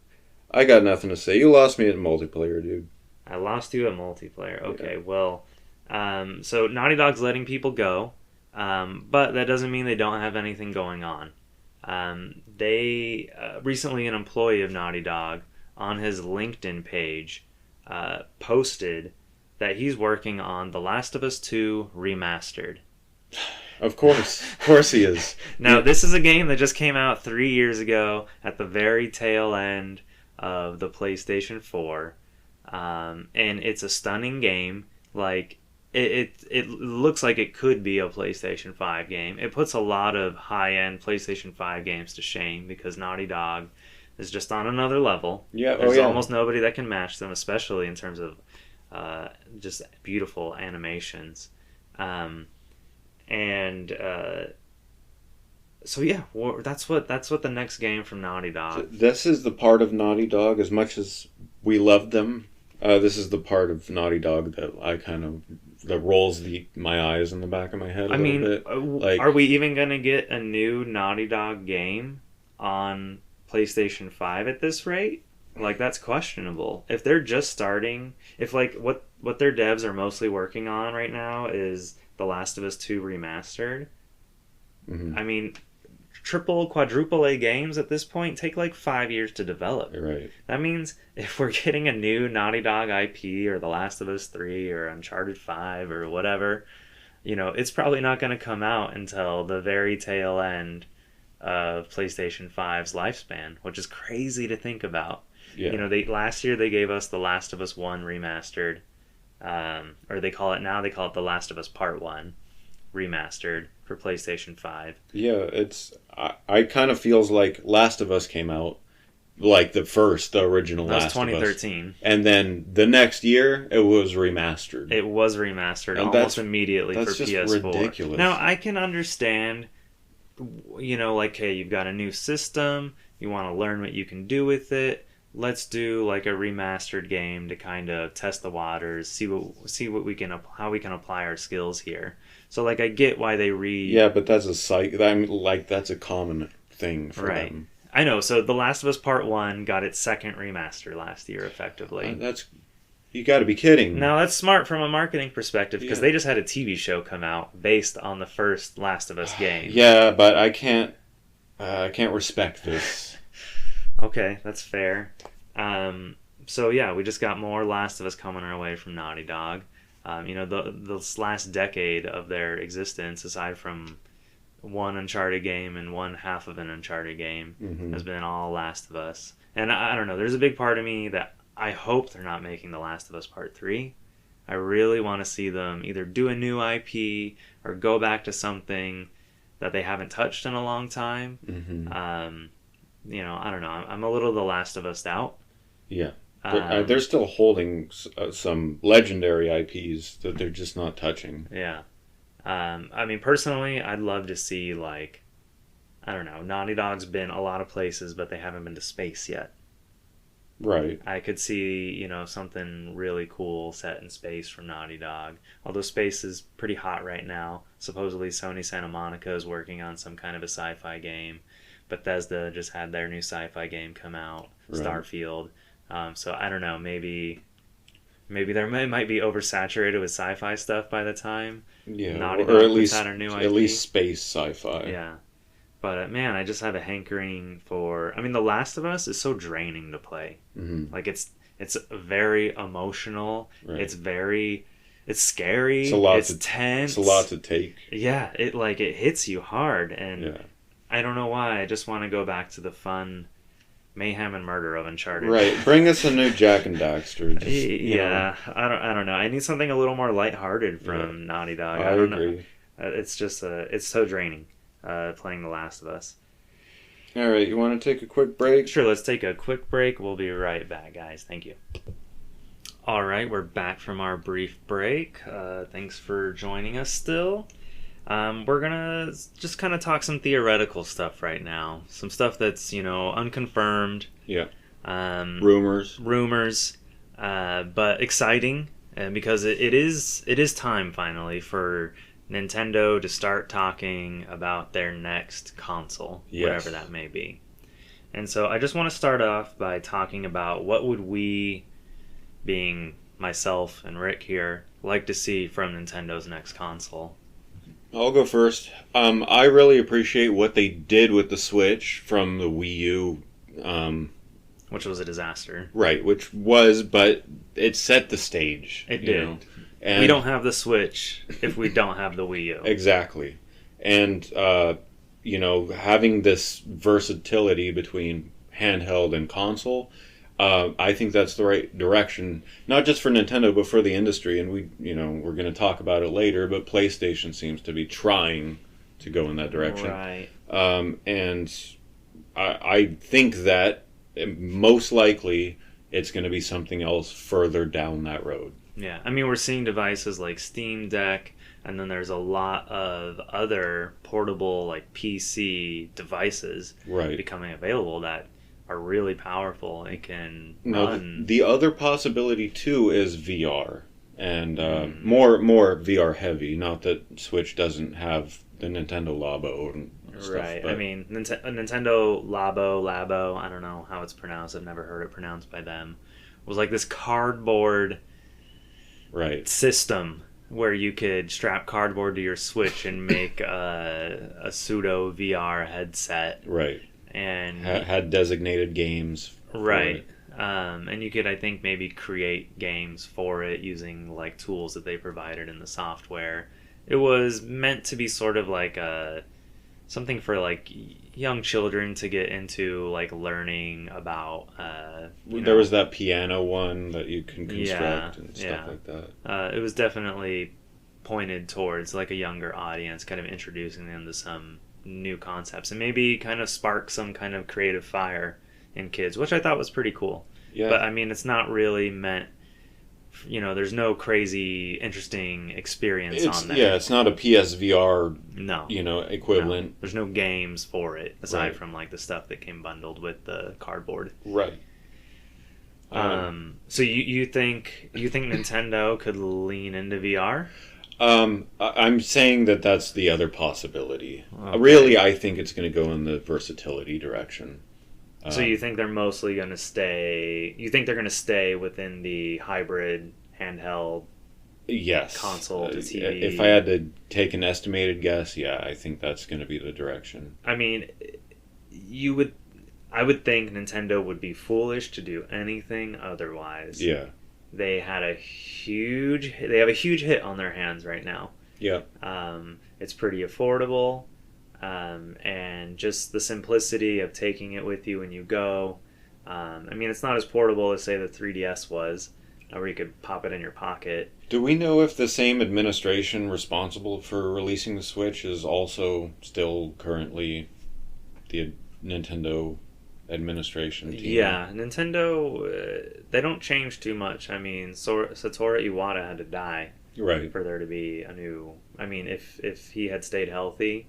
I got nothing to say. You lost me at multiplayer, dude. I lost you at multiplayer. Okay, well, so Naughty Dog's letting people go, but that doesn't mean they don't have anything going on. They recently, an employee of Naughty Dog on his LinkedIn page posted that he's working on The Last of Us 2 Remastered. Of course he is. Now, this is a game that just came out 3 years ago at the very tail end of the PlayStation 4. And it's a stunning game. Like, it looks like it could be a PlayStation 5 game. It puts a lot of high-end PlayStation 5 games to shame because Naughty Dog is just on another level. Yeah, There's almost nobody that can match them, especially in terms of just beautiful animations. So yeah, that's what the next game from Naughty Dog. This is the part of Naughty Dog, as much as we love them. This is the part of Naughty Dog that I that rolls my eyes in the back of my head a little bit. Like, are we even gonna get a new Naughty Dog game on PlayStation 5 at this rate? Like, that's questionable. If they're just starting, if like what their devs are mostly working on right now is The Last of Us 2 Remastered. Mm-hmm. I mean, quadruple A games at this point take like 5 years to develop. Right. That means if we're getting a new Naughty Dog IP or The Last of Us 3 or Uncharted 5 or whatever, it's probably not going to come out until the very tail end of PlayStation 5's lifespan, which is crazy to think about. Yeah. Last year they gave us The Last of Us 1 Remastered, or they call it The Last of Us Part 1 Remastered for PlayStation 5. Yeah, I kind of feels like Last of Us came out like the original Last of Us. That was 2013. And then the next year it was remastered. It was remastered almost immediately for PS4. That's just ridiculous. Now, I can understand, like, hey, you've got a new system, you want to learn what you can do with it. Let's do like a remastered game to kind of test the waters, see what how we can apply our skills here. So like I get why they Yeah, but that's that's a common thing for them. I know. So The Last of Us Part 1 got its second remaster last year, effectively. You got to be kidding. Now that's smart from a marketing perspective because they just had a TV show come out based on the first Last of Us game. Yeah, but I can't respect this. Okay, that's fair. So yeah, we just got more Last of Us coming our way from Naughty Dog. The last decade of their existence, aside from one Uncharted game and one half of an Uncharted game, has been all Last of Us. And I don't know, there's a big part of me that I hope they're not making The Last of Us Part 3. I really want to see them either do a new IP or go back to something that they haven't touched in a long time. I don't know. I'm a little The Last of Us out. Yeah. They're still holding some legendary IPs that they're just not touching. Yeah. I mean, personally, I'd love to see, like, I don't know, Naughty Dog's been a lot of places, but they haven't been to space yet. Right. I could see, something really cool set in space from Naughty Dog. Although space is pretty hot right now. Supposedly Sony Santa Monica is working on some kind of a sci-fi game. Bethesda just had their new sci-fi game come out, Starfield. So I don't know, maybe maybe might be oversaturated with sci-fi stuff by the time. Yeah, Naughty or Dog puts out a new IP. at least space sci-fi. Yeah. But man, I just have a hankering for. I mean, The Last of Us is so draining to play. Mm-hmm. Like it's very emotional. Right. It's scary. It's tense. It's a lot to take. Yeah, it hits you hard, and Yeah. I don't know why. I just want to go back to the fun mayhem and murder of Uncharted. Right. Bring us a new Jack and Daxter. Just, yeah, I don't know. I need something a little more lighthearted from Naughty Dog. I don't agree. know. It's just it's so draining playing The Last of Us. All right, you want to take a quick break? Sure, let's take a quick break. We'll be right back, guys. Thank you. All right, we're back from our brief break. Thanks for joining us still. We're going to just kind of talk some theoretical stuff right now. Some stuff that's, unconfirmed. Yeah. Rumors. But exciting, because it is time finally for Nintendo to start talking about their next console, whatever that may be. And so I just want to start off by talking about what would we, being myself and Rick here, like to see from Nintendo's next console. I'll go first. I really appreciate what they did with the Switch from the Wii U. Which was a disaster. Right, but it set the stage. It did. And we don't have the Switch if we don't have the Wii U. Exactly. And, having this versatility between handheld and console, I think that's the right direction, not just for Nintendo, but for the industry. And we're going to talk about it later, but PlayStation seems to be trying to go in that direction. Right. And I think that most likely it's going to be something else further down that road. Yeah, I mean, we're seeing devices like Steam Deck, and then there's a lot of other portable, like PC devices becoming available that are really powerful and can run. The other possibility, too, is VR. And more VR heavy. Not that Switch doesn't have the Nintendo Labo and stuff. Right. I mean, Nintendo Labo, I don't know how it's pronounced. I've never heard it pronounced by them. Was like this cardboard system where you could strap cardboard to your Switch and make a pseudo VR headset. Right. And had designated games. Right. And you could, I think, maybe create games for it using like tools that they provided in the software. It was meant to be sort of like something for like young children to get into, like learning about. There was that piano one that you can construct and stuff like that. It was definitely pointed towards like a younger audience, kind of introducing them to some new concepts and maybe kind of spark some kind of creative fire in kids, which I thought was pretty cool. Yeah. But I mean, it's not really meant. There's no crazy, interesting experience on there. Yeah, it's not a PSVR, equivalent. No. There's no games for it, aside from, like, the stuff that came bundled with the cardboard. Right. So you think Nintendo could lean into VR? I'm saying that's the other possibility. Okay. Really, I think it's going to go in the versatility direction. So you think they're mostly going to stay... You think they're going to stay within the hybrid handheld console to TV? If I had to take an estimated guess, I think that's going to be the direction. I mean, I would think Nintendo would be foolish to do anything otherwise. Yeah. They have a huge hit on their hands right now. Yeah. It's pretty affordable. And just the simplicity of taking it with you when you go. I mean, it's not as portable as, say, the 3DS was, where you could pop it in your pocket. Do we know if the same administration responsible for releasing the Switch is also still currently the Nintendo administration team? Yeah, Nintendo, they don't change too much. I mean, Satoru Iwata had to die for there to be a new... I mean, if he had stayed healthy...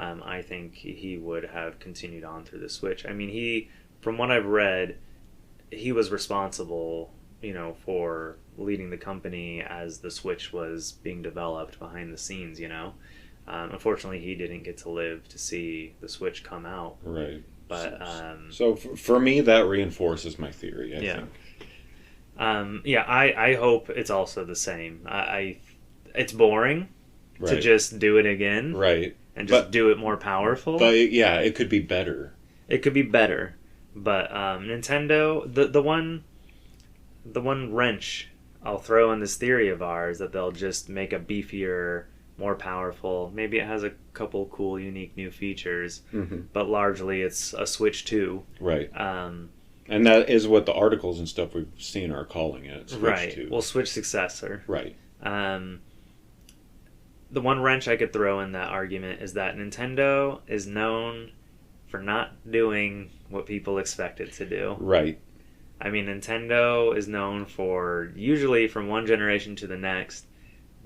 I think he would have continued on through the Switch. I mean, from what I've read, he was responsible, for leading the company as the Switch was being developed behind the scenes, Unfortunately, he didn't get to live to see the Switch come out. Right. But so for me, that reinforces my theory, I think. Yeah, I hope it's also the same. It's boring to Right. just do it again Right. and just do it more powerful. But yeah, it could be better. It could be better, but Nintendo, the one wrench I'll throw in this theory of ours that they'll just make a beefier, more powerful. Maybe it has a couple cool, unique new features, but largely it's a Switch 2. Right. And that is what the articles and stuff we've seen are calling it. Switch Right. 2. Well, Switch successor. Right. The one wrench I could throw in that argument is that Nintendo is known for not doing what people expect it to do. Right. I mean, Nintendo is known for, usually from one generation to the next,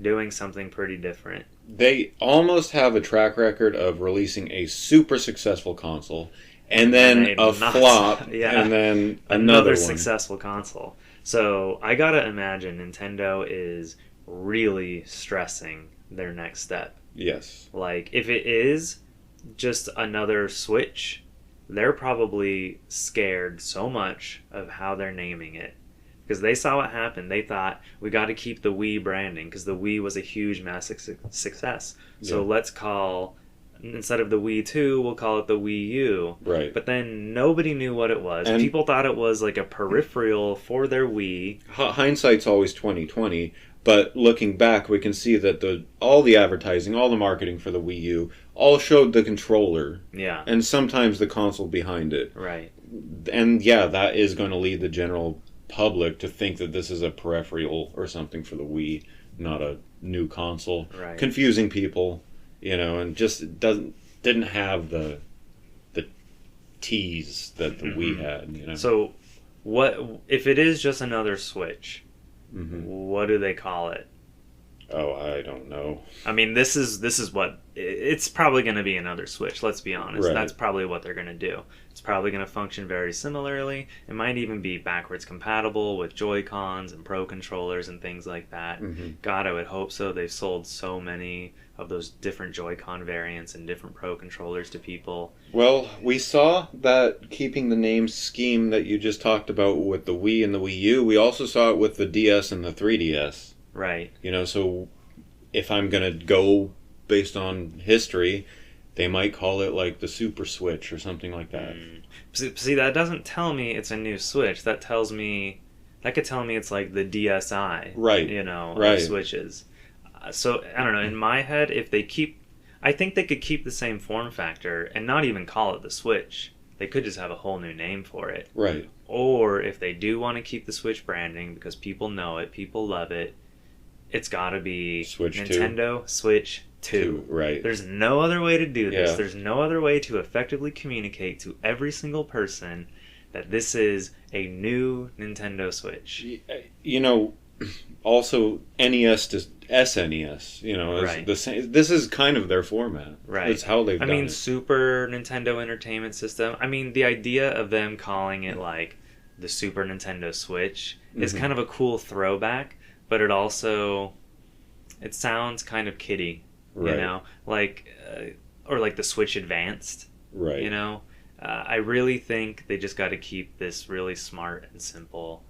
doing something pretty different. They almost have a track record of releasing a super successful console and then a flop, yeah, and then another one. Successful console. So I gotta imagine Nintendo is really stressing their next step. Yes. Like, if it is just another Switch, they're probably scared so much of how they're naming it. Because they saw what happened. They thought, we got to keep the Wii branding, because the Wii was a huge, massive success. So let's call, instead of the Wii 2, we'll call it the Wii U. Right. But then nobody knew what it was. And people thought it was like a peripheral for their Wii. Hindsight's always 20/20. But looking back, we can see that all the advertising, all the marketing for the Wii U, all showed the controller. Yeah. And sometimes the console behind it. Right. And yeah, that is going to lead the general public to think that this is a peripheral or something for the Wii, not a new console. Right. Confusing people, and just didn't have the tease that the Wii had. So, what if it is just another Switch? What do they call it? Oh, I don't know. I mean, this is what it's probably going to be, another Switch. Let's be honest. Right. That's probably what they're going to do. It's probably going to function very similarly. It might even be backwards compatible with Joy-Cons and Pro controllers and things like that. God, I would hope so. They've sold so many of those different Joy-Con variants and different Pro controllers to people. Well, we saw that keeping the name scheme that you just talked about with the Wii and the Wii U. We also saw it with the DS and the 3DS. Right. So if I'm going to go based on history, they might call it like the Super Switch or something like that. See, that doesn't tell me it's a new Switch. That could tell me it's like the DSi. Right. Of Switches. So, I don't know, in my head, I think they could keep the same form factor and not even call it the Switch. They could just have a whole new name for it. Right. Or if they do want to keep the Switch branding because people know it, people love it, it's got to be Switch Nintendo 2. Switch 2. Right. There's no other way to do this. Yeah. There's no other way to effectively communicate to every single person that this is a new Nintendo Switch. Also NES to SNES, is Right. the same. This is kind of their format. Right. It's how they've done it. Super Nintendo Entertainment System. The idea of them calling it like the Super Nintendo Switch is kind of a cool throwback, but it sounds kind of kiddie, Right. Or like the Switch Advanced, Right. I really think they just got to keep this really smart and simple.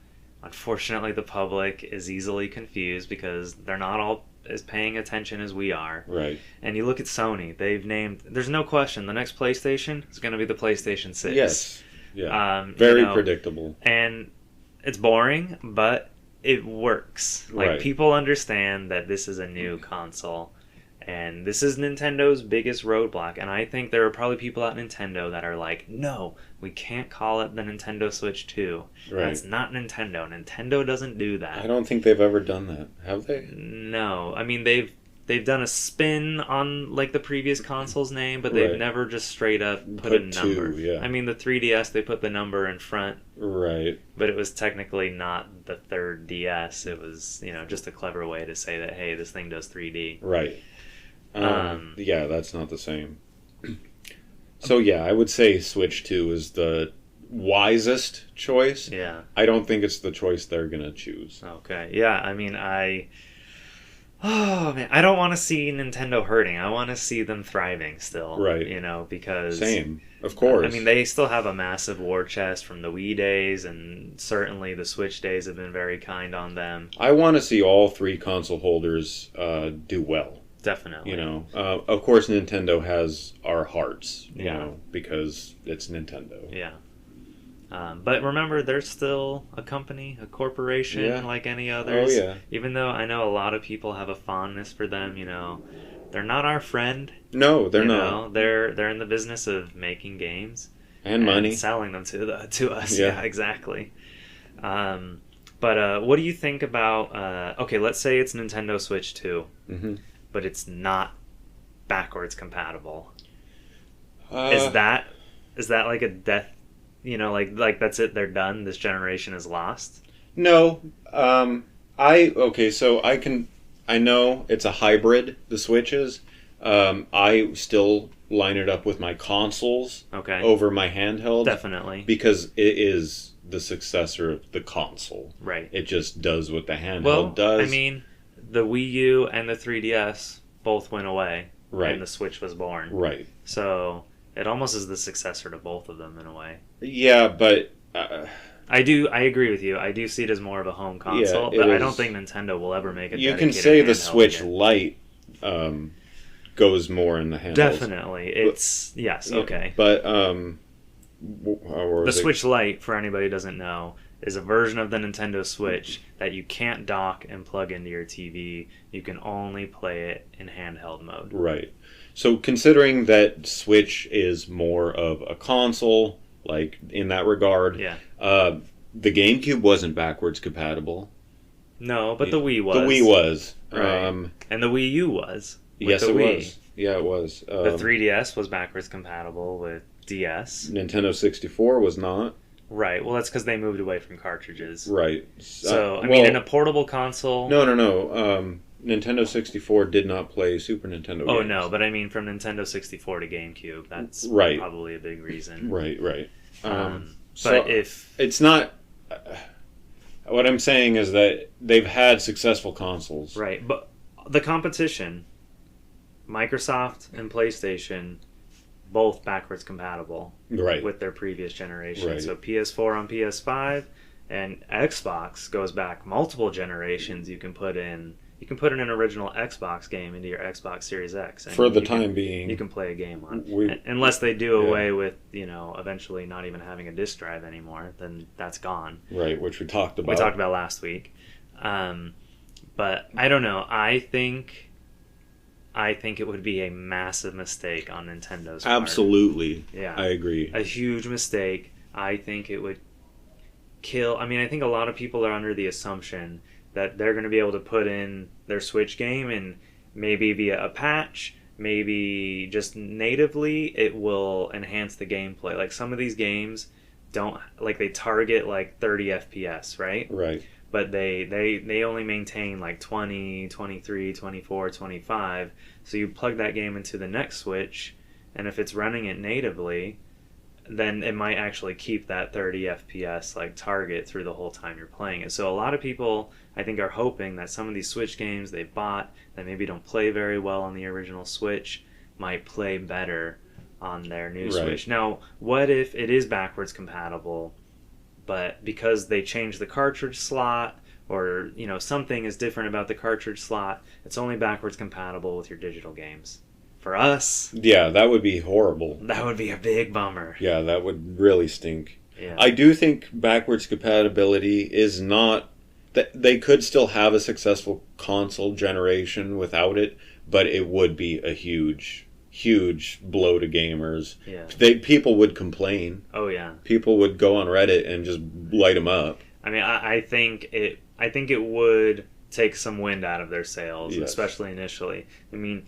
Unfortunately, the public is easily confused because they're not all as paying attention as we are. Right. And you look at Sony, there's no question, the next PlayStation is going to be the PlayStation 6. Yes. Yeah. Very predictable. And it's boring, but it works. Right. People understand that this is a new console. And this is Nintendo's biggest roadblock. And I think there are probably people at Nintendo that are like, no, we can't call it the Nintendo Switch 2. Right. That's not Nintendo. Nintendo doesn't do that. I don't think they've ever done that. Have they? No. They've done a spin on the previous console's name, but they've never just straight up put a number. 2, yeah. The 3DS, they put the number in front. Right. But it was technically not the third DS. It was, just a clever way to say that, hey, this thing does 3D. Right. Yeah, that's not the same. So yeah, I would say Switch 2 is the wisest choice. Yeah. I don't think it's the choice they're going to choose. Okay. Yeah, Oh man, I don't want to see Nintendo hurting. I want to see them thriving still. Right. Because Same, of course. I mean, they still have a massive war chest from the Wii days, and certainly the Switch days have been very kind on them. I want to see all three console holders do well. Definitely. Of course, Nintendo has our hearts. Yeah. Because it's Nintendo. Yeah. But remember, they're still a company, a corporation like any others. Oh, yeah. Even though I know a lot of people have a fondness for them, they're not our friend. No, they're not. They're in the business of making games and money, selling them to us. Yeah, exactly. But what do you think about? Okay, let's say it's Nintendo Switch 2, but it's not backwards compatible. Is that like a death? Like that's it. They're done. This generation is lost. No. So I know it's a hybrid. The Switch is. I still line it up with my consoles. Over my handheld. Definitely. Because it is the successor of the console. Right. It just does what the handheld does. I mean, the Wii U and the 3DS both went away. Right. And the Switch was born. Right. So it almost is the successor to both of them in a way. Yeah, but I agree with you. I do see it as more of a home console, but I don't think Nintendo will ever make it. You can say the Switch Lite goes more in the handheld. Definitely, it's okay. But the Switch Lite, for anybody who doesn't know, is a version of the Nintendo Switch that you can't dock and plug into your TV. You can only play it in handheld mode. Right. So considering that Switch is more of a console, like in that regard, the GameCube wasn't backwards compatible. No, but the Wii was. The Wii was. Right. And the Wii U was. Yes, it was. Yeah, it was. The 3DS was backwards compatible with DS. Nintendo 64 was not. Right. Well, that's because they moved away from cartridges. Right. So, I mean, in a portable console... No. Nintendo 64 did not play Super Nintendo games. No, but I mean from Nintendo 64 to GameCube. That's probably a big reason. Right. But if... It's not... what I'm saying is that they've had successful consoles. Right, but the competition, Microsoft and PlayStation, both backwards compatible with their previous generation. Right. So PS4 on PS5 and Xbox goes back multiple generations. You can put in an original Xbox game into your Xbox Series X. And for the time being. You can play a game on. Unless they do away with, eventually not even having a disc drive anymore, then that's gone. Right, which we talked about. We talked about last week. But I don't know. I think it would be a massive mistake on Nintendo's part. Absolutely. Yeah. I agree. A huge mistake. I think it would kill... I mean, I think a lot of people are under the assumption that they're going to be able to put in their Switch game and maybe via a patch, maybe just natively, it will enhance the gameplay. Like some of these games they target like 30 FPS, right? Right. But they only maintain like 20, 23, 24, 25. So you plug that game into the next Switch, and if it's running it natively, then it might actually keep that 30 FPS like target through the whole time you're playing it. So a lot of people, I think, are hoping that some of these Switch games they bought that maybe don't play very well on the original Switch might play better on their new Switch. Now, what if it is backwards compatible, but because they changed the cartridge slot or something is different about the cartridge slot, it's only backwards compatible with your digital games? For us, yeah, that would be horrible. That would be a big bummer. Yeah, that would really stink. Yeah. I do think backwards compatibility is not... They could still have a successful console generation without it, but it would be a huge blow to gamers. Yeah. People would complain. Oh yeah. People would go on Reddit and just light them up. I mean, I think it would take some wind out of their sails, especially initially. I mean,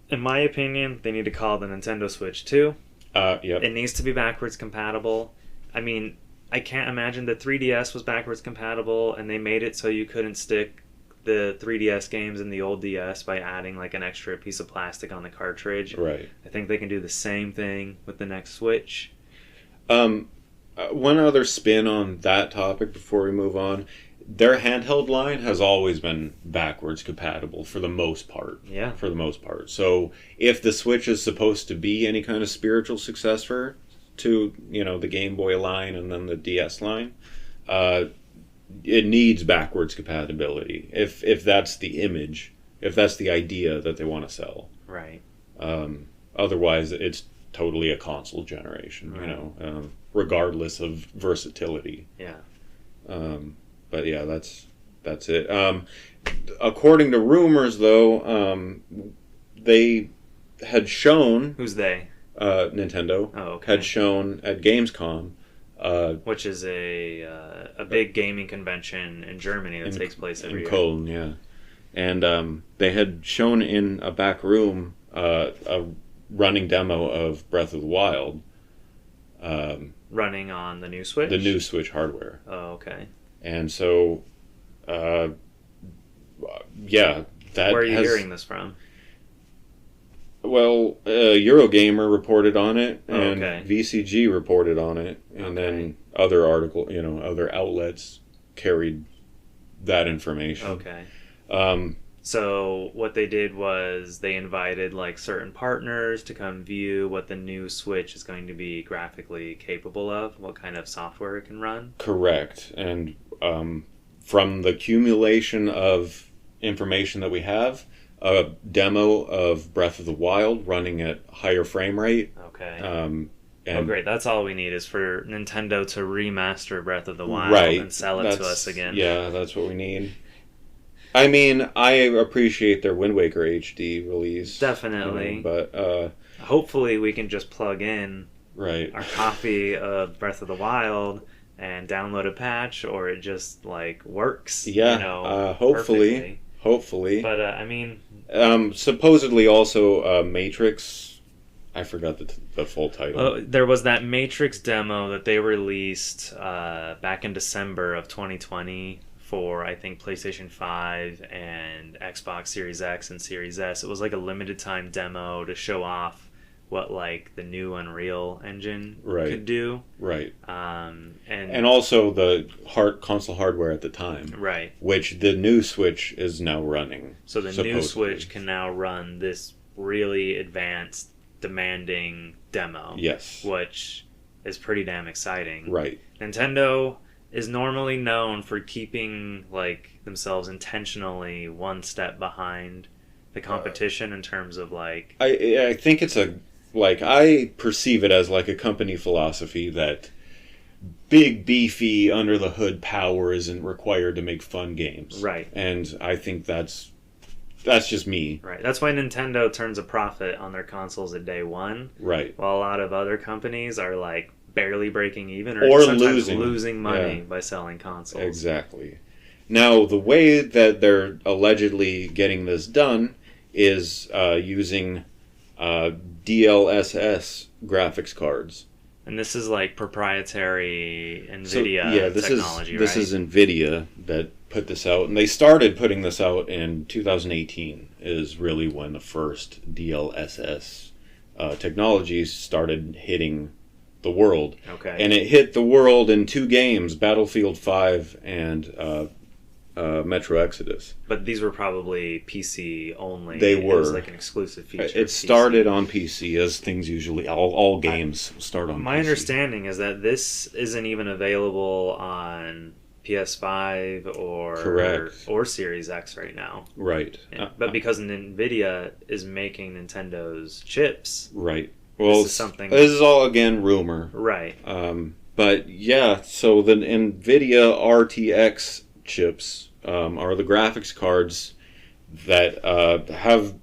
in my opinion, they need to call the Nintendo Switch 2. Yep. It needs to be backwards compatible. I mean, I can't imagine the 3DS was backwards compatible and they made it so you couldn't stick the 3DS games in the old DS by adding like an extra piece of plastic on the cartridge. Right. I think they can do the same thing with the next Switch. One other spin on that topic before we move on. their handheld line has always been backwards compatible for the most part. Yeah. For the most part. So if the Switch is supposed to be any kind of spiritual successor to, the Game Boy line and then the DS line, it needs backwards compatibility. If that's the image, if that's the idea that they want to sell. Right. Otherwise, it's totally a console generation, right. Regardless of versatility. Yeah. But yeah, that's it. According to rumors, though, they had shown... Who's they? Nintendo. Oh, okay. Had shown at Gamescom... which is a big gaming convention in Germany that takes place every year. In Cologne, yeah. And they had shown in a back room a running demo of Breath of the Wild. Running on the new Switch? The new Switch hardware. Oh, okay. And so, yeah, that Where are you hearing this from? Well, Eurogamer reported on it, and okay. VCG reported on it, and then other other outlets carried that information. Okay. So what they did was they invited certain partners to come view what the new Switch is going to be graphically capable of, what kind of software it can run. Correct. And from the accumulation of information that we have, a demo of Breath of the Wild running at higher frame rate. Okay. Great. That's all we need is for Nintendo to remaster Breath of the Wild and sell it to us again. Yeah, that's what we need. I mean, I appreciate their Wind Waker HD release. Definitely. But hopefully we can just plug in our copy of Breath of the Wild and download a patch, or it just works. Yeah, hopefully. Perfectly. Hopefully. But I mean, supposedly also Matrix. I forgot the full title. There was that Matrix demo that they released back in December of 2020 for, I think, PlayStation 5 and Xbox Series X and Series S. It was a limited time demo to show off what the new Unreal Engine could do. Right. And also the console hardware at the time. Right. Which the new Switch is now running. So the new Switch can now run this really advanced, demanding demo. Yes. Which is pretty damn exciting. Right. Nintendo is normally known for keeping themselves intentionally one step behind the competition in terms of I think it's I perceive it as a company philosophy that big beefy under the hood power isn't required to make fun games. Right. And I think that's just me. Right. That's why Nintendo turns a profit on their consoles at day one. Right. While a lot of other companies are barely breaking even or sometimes losing money by selling consoles. Exactly. Now, the way that they're allegedly getting this done is using DLSS graphics cards. And this is proprietary NVIDIA technology, right? This is NVIDIA that put this out. And they started putting this out in 2018 is really when the first DLSS technologies started hitting the world. Okay. And it hit the world in 2 games, Battlefield 5 and Metro Exodus. But these were probably PC only. They were. It was an exclusive feature. It started on PC, as things usually, all games start on my PC. understanding is that this isn't even available on PS5 or Series X right now. Right. But because NVIDIA is making Nintendo's chips. Right. Well, this is all, again, rumor. Right. But, yeah, so the NVIDIA RTX chips are the graphics cards that have...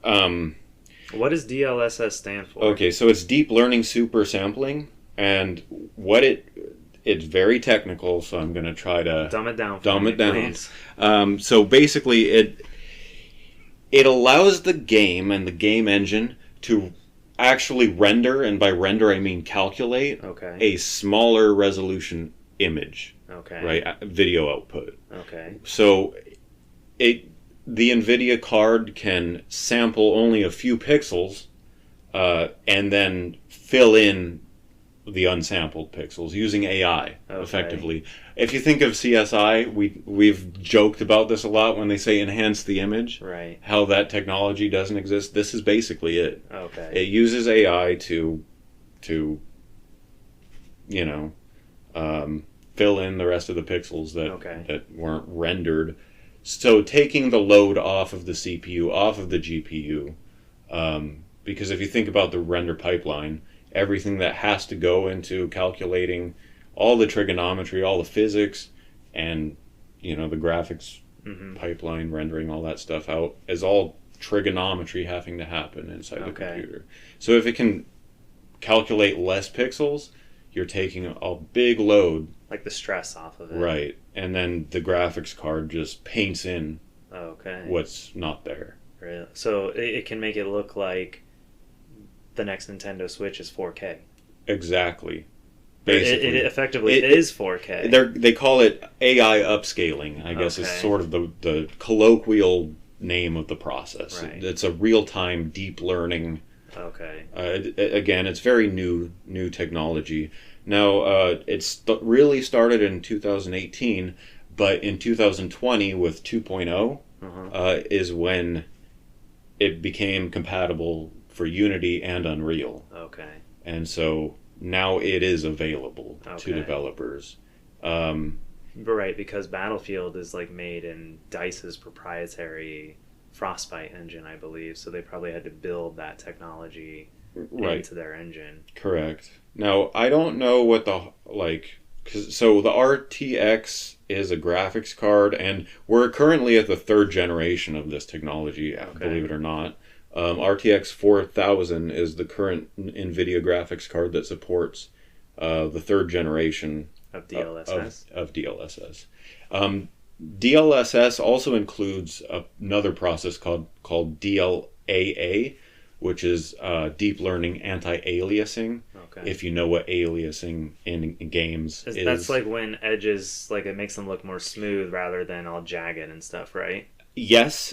what does DLSS stand for? Okay, so it's Deep Learning Super Sampling, and what it's very technical, so I'm going to try to... Dumb it down. Please. So basically, it allows the game and the game engine to actually render, and by render I mean calculate, a smaller resolution image. Okay. Right? Video output. Okay. So the NVIDIA card can sample only a few pixels and then fill in the unsampled pixels using AI effectively. If you think of CSI, we've joked about this a lot when they say enhance the image. Right. How that technology doesn't exist. This is basically it. Okay. It uses AI to you know, fill in the rest of the pixels that weren't rendered. So taking the load off of the CPU, off of the GPU, because if you think about the render pipeline, everything that has to go into calculating all the trigonometry, all the physics, and the graphics pipeline, rendering all that stuff out, is all trigonometry having to happen inside the computer. So if it can calculate less pixels, you're taking a big load, like the stress off of it, right? And then the graphics card just paints in what's not there. Really? So it can make it look like the next Nintendo Switch is 4K. Exactly. Basically, it effectively is 4K. They call it AI upscaling, I guess is sort of the colloquial name of the process. Right. It's a real-time deep learning. Okay. Again, it's very new technology. Now, it's really started in 2018, but in 2020 with 2.0 is when it became compatible for Unity and Unreal. Okay. And so now it is available to developers. Right, because Battlefield is made in DICE's proprietary Frostbite engine, I believe. So they probably had to build that technology into their engine. Correct. Now, I don't know what so the RTX is a graphics card, and we're currently at the 3rd generation of this technology, believe it or not. RTX 4000 is the current NVIDIA graphics card that supports the 3rd generation of DLSS. Of DLSS. DLSS also includes another process called DLAA, which is deep learning anti-aliasing. Okay. If you know what aliasing in games is. That's like when edges, it makes them look more smooth rather than all jagged and stuff, right? Yes.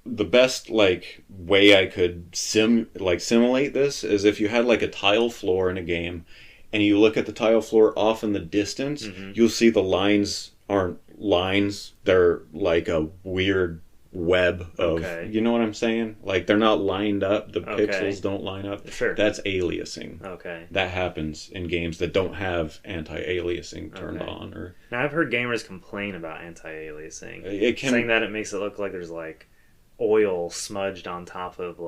The best way I could simulate this is if you had a tile floor in a game, and you look at the tile floor off in the distance, you'll see the lines aren't lines; they're like a weird web of. You know what I'm saying? They're not lined up. The pixels don't line up. Sure. That's aliasing. Okay. That happens in games that don't have anti-aliasing turned on. Or now I've heard gamers complain about anti-aliasing, saying that it makes it look like there's oil smudged on top of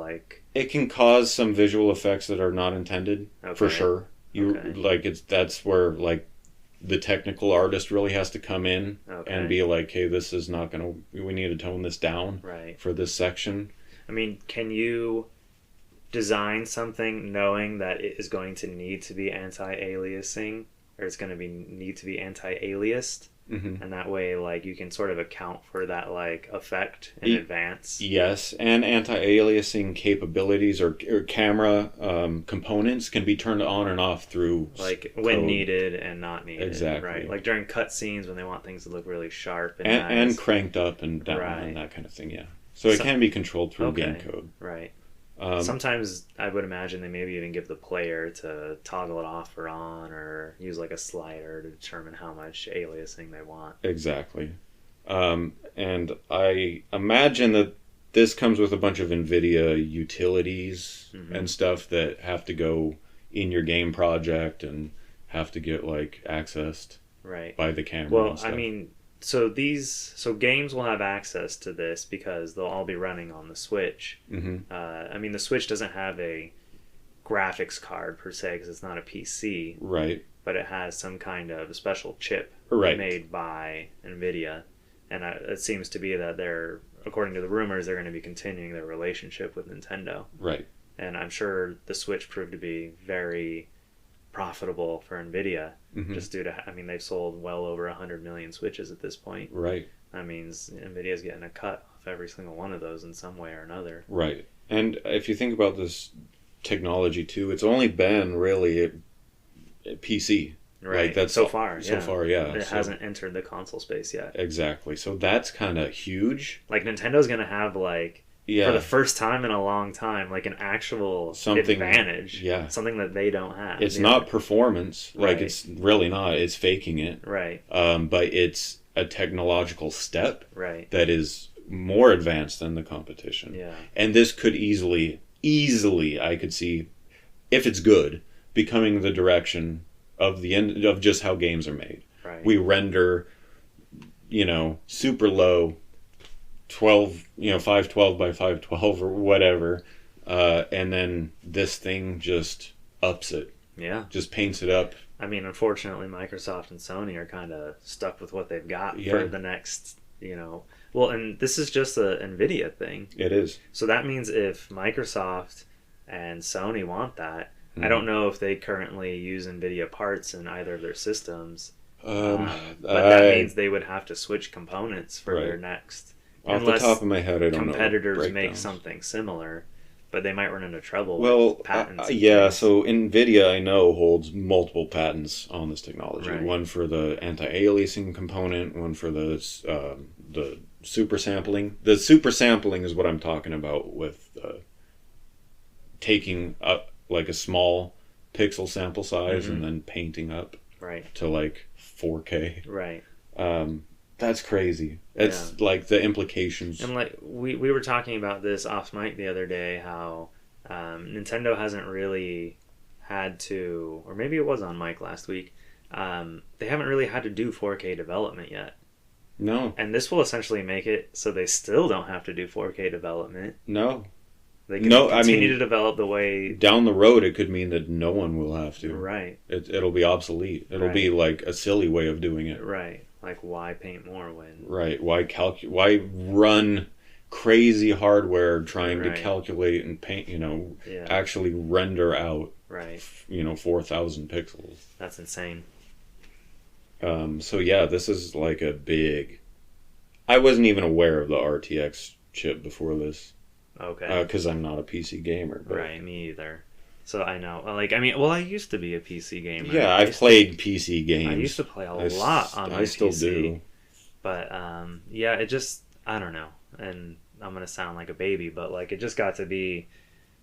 it can cause some visual effects that are not intended for sure. That's where the technical artist really has to come in and be hey, this is not gonna, we need to tone this down for this section. I mean, can you design something knowing that it is going to need to be anti-aliasing, or it's going to need to be anti-aliased? And that way you can sort of account for that effect in advance. Yes, and anti-aliasing capabilities or camera components can be turned on and off through when code. Needed and not needed. Exactly. Right, during cutscenes when they want things to look really sharp and nice. And cranked up and down and that kind of thing. Yeah, so it can be controlled through game code. Right. Sometimes I would imagine they maybe even give the player to toggle it off or on, or use a slider to determine how much aliasing they want. Exactly. And I imagine that this comes with a bunch of NVIDIA utilities and stuff that have to go in your game project and have to get accessed by the camera. Well, and stuff. I mean, so games will have access to this because they'll all be running on the Switch. I mean, the Switch doesn't have a graphics card per se because it's not a PC, right? But it has some kind of special chip made by NVIDIA, and it seems to be that according to the rumors, they're going to be continuing their relationship with Nintendo, right? And I'm sure the Switch proved to be very profitable for NVIDIA, just due to, they've sold well over 100 million Switches at this point. Right. That means NVIDIA's getting a cut off every single one of those in some way or another. Right. And if you think about this technology too, it's only been really a PC. Right. That's so far, yeah. It hasn't entered the console space yet. Exactly. So that's kind of huge. Nintendo's going to have Yeah. For the first time in a long time, like an actual advantage. Yeah. Something that they don't have. It's not performance. Like, Right. it's really not. It's faking it. Right. But it's a technological step Right. that is more advanced than the competition. Yeah. And this could easily, I could see, if it's good, becoming the direction of the end of just how games are made. Right. We render, super low 12, 512 by 512 or whatever, and then this thing just ups it. Yeah. Just paints it up. I mean, unfortunately, Microsoft and Sony are kind of stuck with what they've got for the next, Well, and this is just a NVIDIA thing. It is. So that means if Microsoft and Sony want that, I don't know if they currently use NVIDIA parts in either of their systems. But that means they would have to switch components for their next. Off the top of my head, I don't know. Competitors make something similar, but they might run into trouble with patents. So NVIDIA, I know, holds multiple patents on this technology. Right. One for the anti-aliasing component, one for the super sampling. The super sampling is what I'm talking about with taking up like a small pixel sample size and then painting up to like 4K. Right. That's crazy. It's like the implications. And like we were talking about this off mic the other day, how Nintendo hasn't really had to, or maybe it was on mic last week, they haven't really had to do 4K development yet. No. And this will essentially make it so they still don't have to do 4K development. No. They can continue to develop the way... Down the road, it could mean that no one will have to. Right. It'll be obsolete. It'll be like a silly way of doing it. Right. Like, why paint more when... Right. Why run crazy hardware trying to calculate and paint, actually render out, 4,000 pixels. That's insane. So yeah, this is like a big... I wasn't even aware of the RTX chip before this. Okay. Because I'm not a PC gamer. But... Right, me either. So I know. I used to be a PC gamer. Yeah, I've played PC games. I used to play a lot on my PC. I still do. But, it just... I don't know. And I'm going to sound like a baby, but, like, it just got to be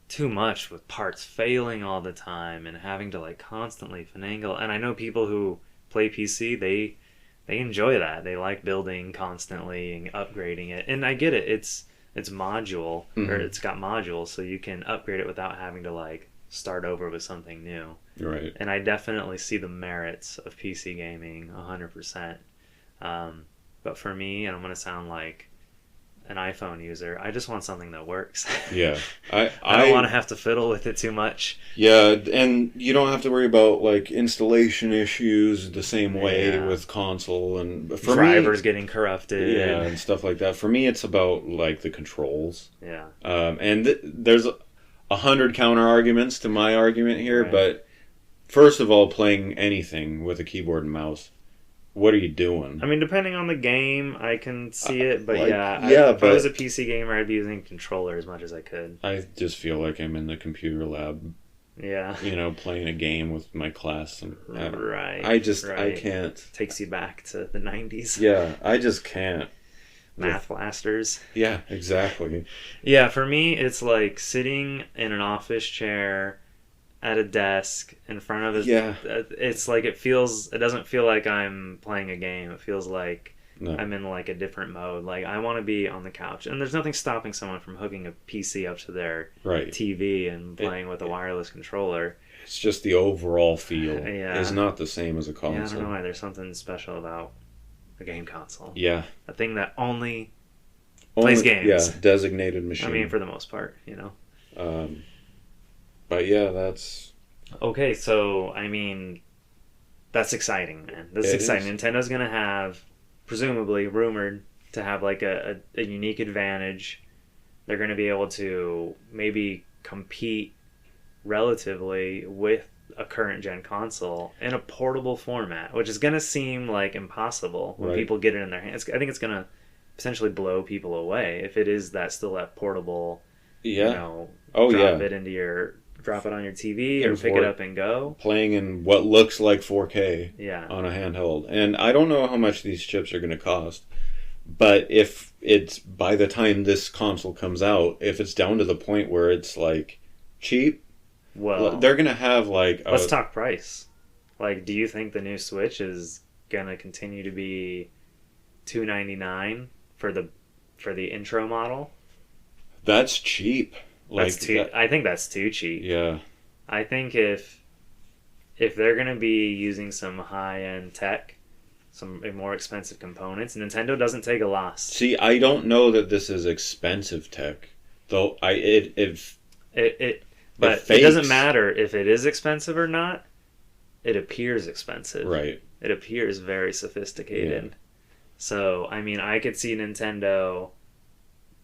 too much with parts failing all the time and having to, like, constantly finagle. And I know people who play PC, they enjoy that. They like building constantly and upgrading it. And I get it. It's module, or it's got modules, so you can upgrade it without having to, like, start over with something new. Right. And I definitely see the merits of PC gaming 100%. But for me, and I'm going to sound like an iPhone user, I just want something that works. Yeah. I don't want to have to fiddle with it too much. Yeah, and you don't have to worry about like installation issues the same way with console and for drivers getting corrupted. Yeah, and stuff like that. For me, it's about like the controls. Yeah. And there's 100 counter arguments to my argument here, but first of all, playing anything with a keyboard and mouse, what are you doing? I mean, depending on the game, I can see it, but if I was a PC gamer, I'd be using a controller as much as I could. I just feel like I'm in the computer lab. Yeah. Playing a game with my class. And I can't. Takes you back to the 90s. Yeah, I just can't. Math blasters. Yeah, exactly. Yeah, for me, it's like sitting in an office chair at a desk in front of it's like it doesn't feel like I'm playing a game. It feels like I'm in like a different mode. Like I want to be on the couch, and there's nothing stopping someone from hooking a PC up to their TV and playing with a wireless controller. It's just the overall feel is not the same as a console. Yeah, I don't know why. There's something special about a game console. Yeah, a thing that only plays games. Yeah, designated machine. I mean, for the most part, But yeah, that's... Okay, so, I mean, that's exciting, man. That's exciting. Nintendo's going to have, presumably, rumored to have, like, a unique advantage. They're going to be able to maybe compete relatively with a current-gen console in a portable format, which is going to seem, like, impossible when people get it in their hands. I think it's going to potentially blow people away if it is still that portable, drop it on your TV or pick it up and go. Playing in what looks like 4K on a handheld. And I don't know how much these chips are going to cost, but if it's by the time this console comes out, if it's down to the point where it's like cheap, Well, they're gonna have like let's talk price. Like, do you think the new Switch is gonna continue to be $299 for the intro model? that's cheap. That's Like too. that, I think that's too cheap. yeah. I think if they're gonna be using some high end tech, some more expensive components, Nintendo doesn't take a loss. See, I don't know that this is expensive tech, though. But it doesn't matter if it is expensive or not. It appears expensive. Right. It appears very sophisticated. Yeah. So, I mean, I could see Nintendo.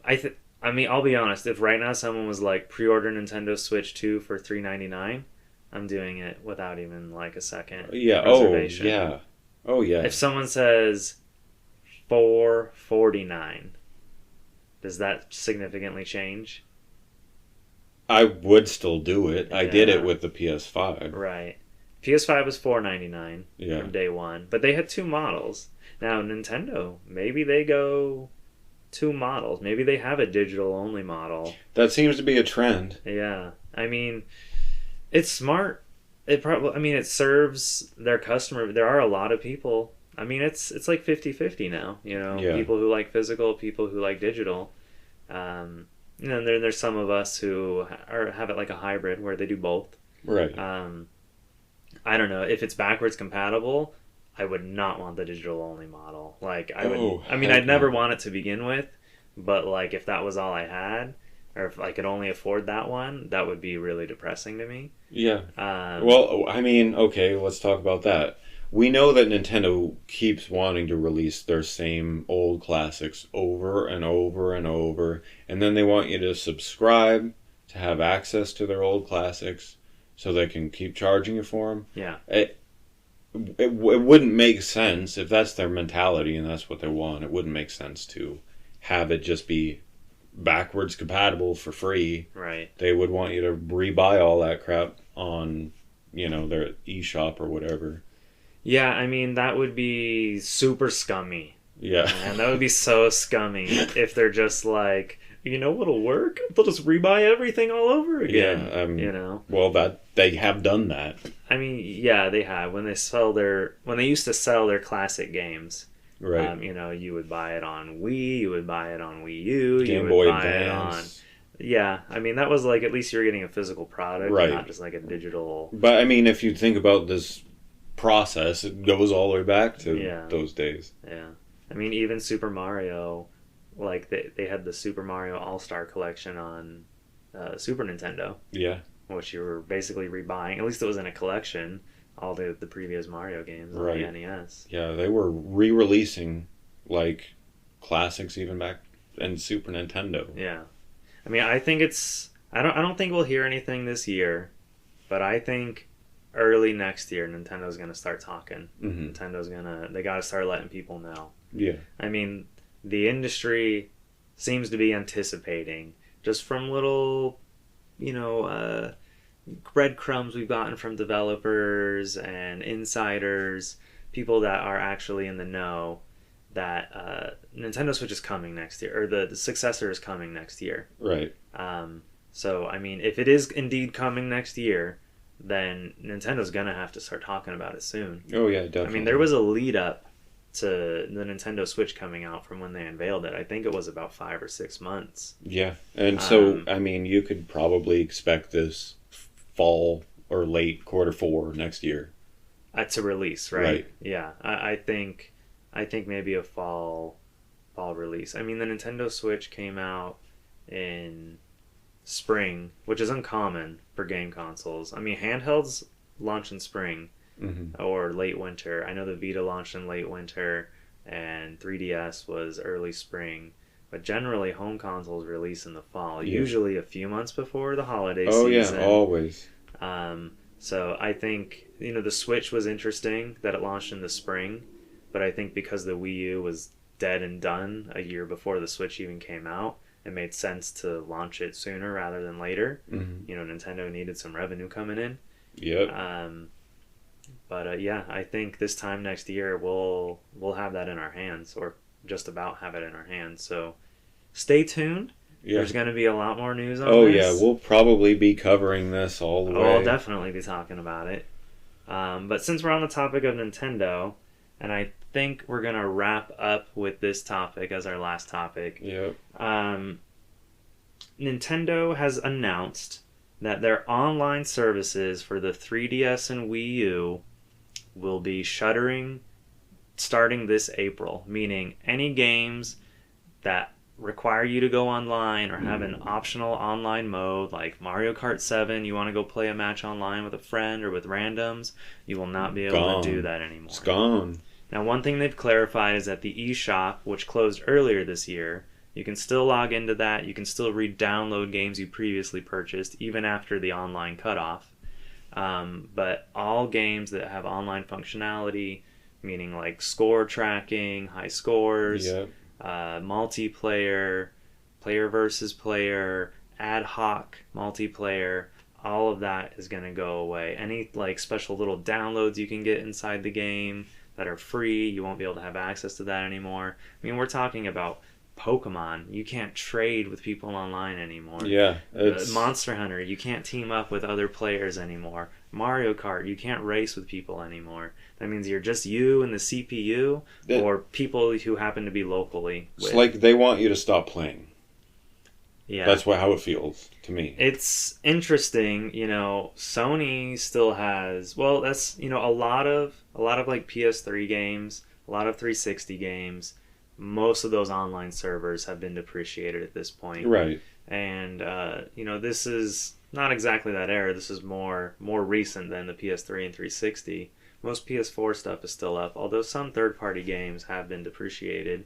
I mean, I'll be honest. If right now someone was like pre-order Nintendo Switch 2 for $399, I'm doing it without even like a second reservation. Oh yeah. Oh yeah. If someone says $449, does that significantly change? I would still do it. I did it with the PS5. Right. PS5 was $499 from day one, but they had two models. Now Nintendo, maybe they go two models. Maybe they have a digital only model. That seems to be a trend. Yeah. I mean, it's smart. It serves their customer. There are a lot of people. I mean, it's like 50-50 now, you know. Yeah. People who like physical, people who like digital. You know, there's some of us who have it like a hybrid where they do both. Right. I don't know if it's backwards compatible. I would not want the digital only model. Like I'd never want it to begin with, but like if that was all I had, or if I could only afford that one, that would be really depressing to me. Yeah. Well, I mean, okay, let's talk about that. We know that Nintendo keeps wanting to release their same old classics over and over and over, and then they want you to subscribe to have access to their old classics so they can keep charging you for them. Yeah. It wouldn't make sense if that's their mentality and that's what they want. It wouldn't make sense to have it just be backwards compatible for free. Right. They would want you to rebuy all that crap on, you know, their eShop or whatever. Yeah, I mean, that would be super scummy. Yeah. And that would be so scummy if they're just like, you know what'll work? They'll just rebuy everything all over again. Yeah, you know. Well, they have done that. I mean, yeah, they have. When they used to sell their classic games, right? You know, you would buy it on Wii, you would buy it on Wii U, Game Boy Advance. Yeah, I mean that was like at least you're getting a physical product, right? Not just like a digital. But I mean, if you think about this process, it goes all the way back to those days. Yeah, I mean, even Super Mario. Like, they had the Super Mario All-Star Collection on Super Nintendo. Yeah. Which you were basically rebuying. At least it was in a collection. All the previous Mario games on the NES. Yeah, they were re-releasing, like, classics even back in Super Nintendo. Yeah. I mean, I think it's... I don't think we'll hear anything this year. But I think early next year, Nintendo's going to start talking. Mm-hmm. Nintendo's going to... They got to start letting people know. Yeah. I mean... The industry seems to be anticipating, just from little, you know, breadcrumbs we've gotten from developers and insiders, people that are actually in the know, that Nintendo Switch is coming next year, or the successor is coming next year. Right. So, I mean, if it is indeed coming next year, then Nintendo's going to have to start talking about it soon. Oh, yeah, definitely. I mean, there was a lead up to the Nintendo Switch coming out from when they unveiled it. I think it was about 5 or 6 months. Yeah, and so, I mean, you could probably expect this fall or late Q4 next year. To release, right? Yeah, I think maybe a fall release. I mean, the Nintendo Switch came out in spring, which is uncommon for game consoles. I mean, handhelds launch in spring. Mm-hmm. Or late winter. I know the Vita launched in late winter, and 3DS was early spring. But generally, home consoles release in the fall, usually a few months before the holiday season. Oh yeah, always. So I think, you know, the Switch was interesting that it launched in the spring, but I think because the Wii U was dead and done a year before the Switch even came out, it made sense to launch it sooner rather than later. Mm-hmm. You know, Nintendo needed some revenue coming in. Yep. But yeah, I think this time next year we'll have that in our hands, or just about have it in our hands. So stay tuned. Yeah. There's going to be a lot more news on Oh, this. yeah. We'll probably be covering this all the way. I'll definitely be talking about it. But since we're on the topic of Nintendo, and I think we're going to wrap up with this topic as our last topic. Yep. Nintendo has announced that their online services for the 3DS and Wii U will be shuttering starting this April, meaning any games that require you to go online or have an optional online mode like Mario Kart 7, you want to go play a match online with a friend or with randoms, you will not be able to do that anymore. It's gone. Now, one thing they've clarified is that the eShop, which closed earlier this year, you can still log into that. You can still re-download games you previously purchased, even after the online cutoff. But all games that have online functionality, meaning like score tracking, high scores, Yep. Multiplayer, player versus player, ad hoc multiplayer, all of that is going to go away. Any like special little downloads you can get inside the game that are free, you won't be able to have access to that anymore. I mean, we're talking about Pokemon. You can't trade with people online anymore. Yeah. Monster Hunter, you can't team up with other players anymore. Mario Kart, you can't race with people anymore. That means you're just you and the CPU or people who happen to be locally. It's like they want you to stop playing. Yeah. That's how it feels to me. It's interesting, Sony still has, that's, a lot of like PS3 games, a lot of 360 games. Most of those online servers have been depreciated at this point. Right. And, this is not exactly that era. This is more recent than the PS3 and 360. Most PS4 stuff is still up, although some third-party games have been depreciated.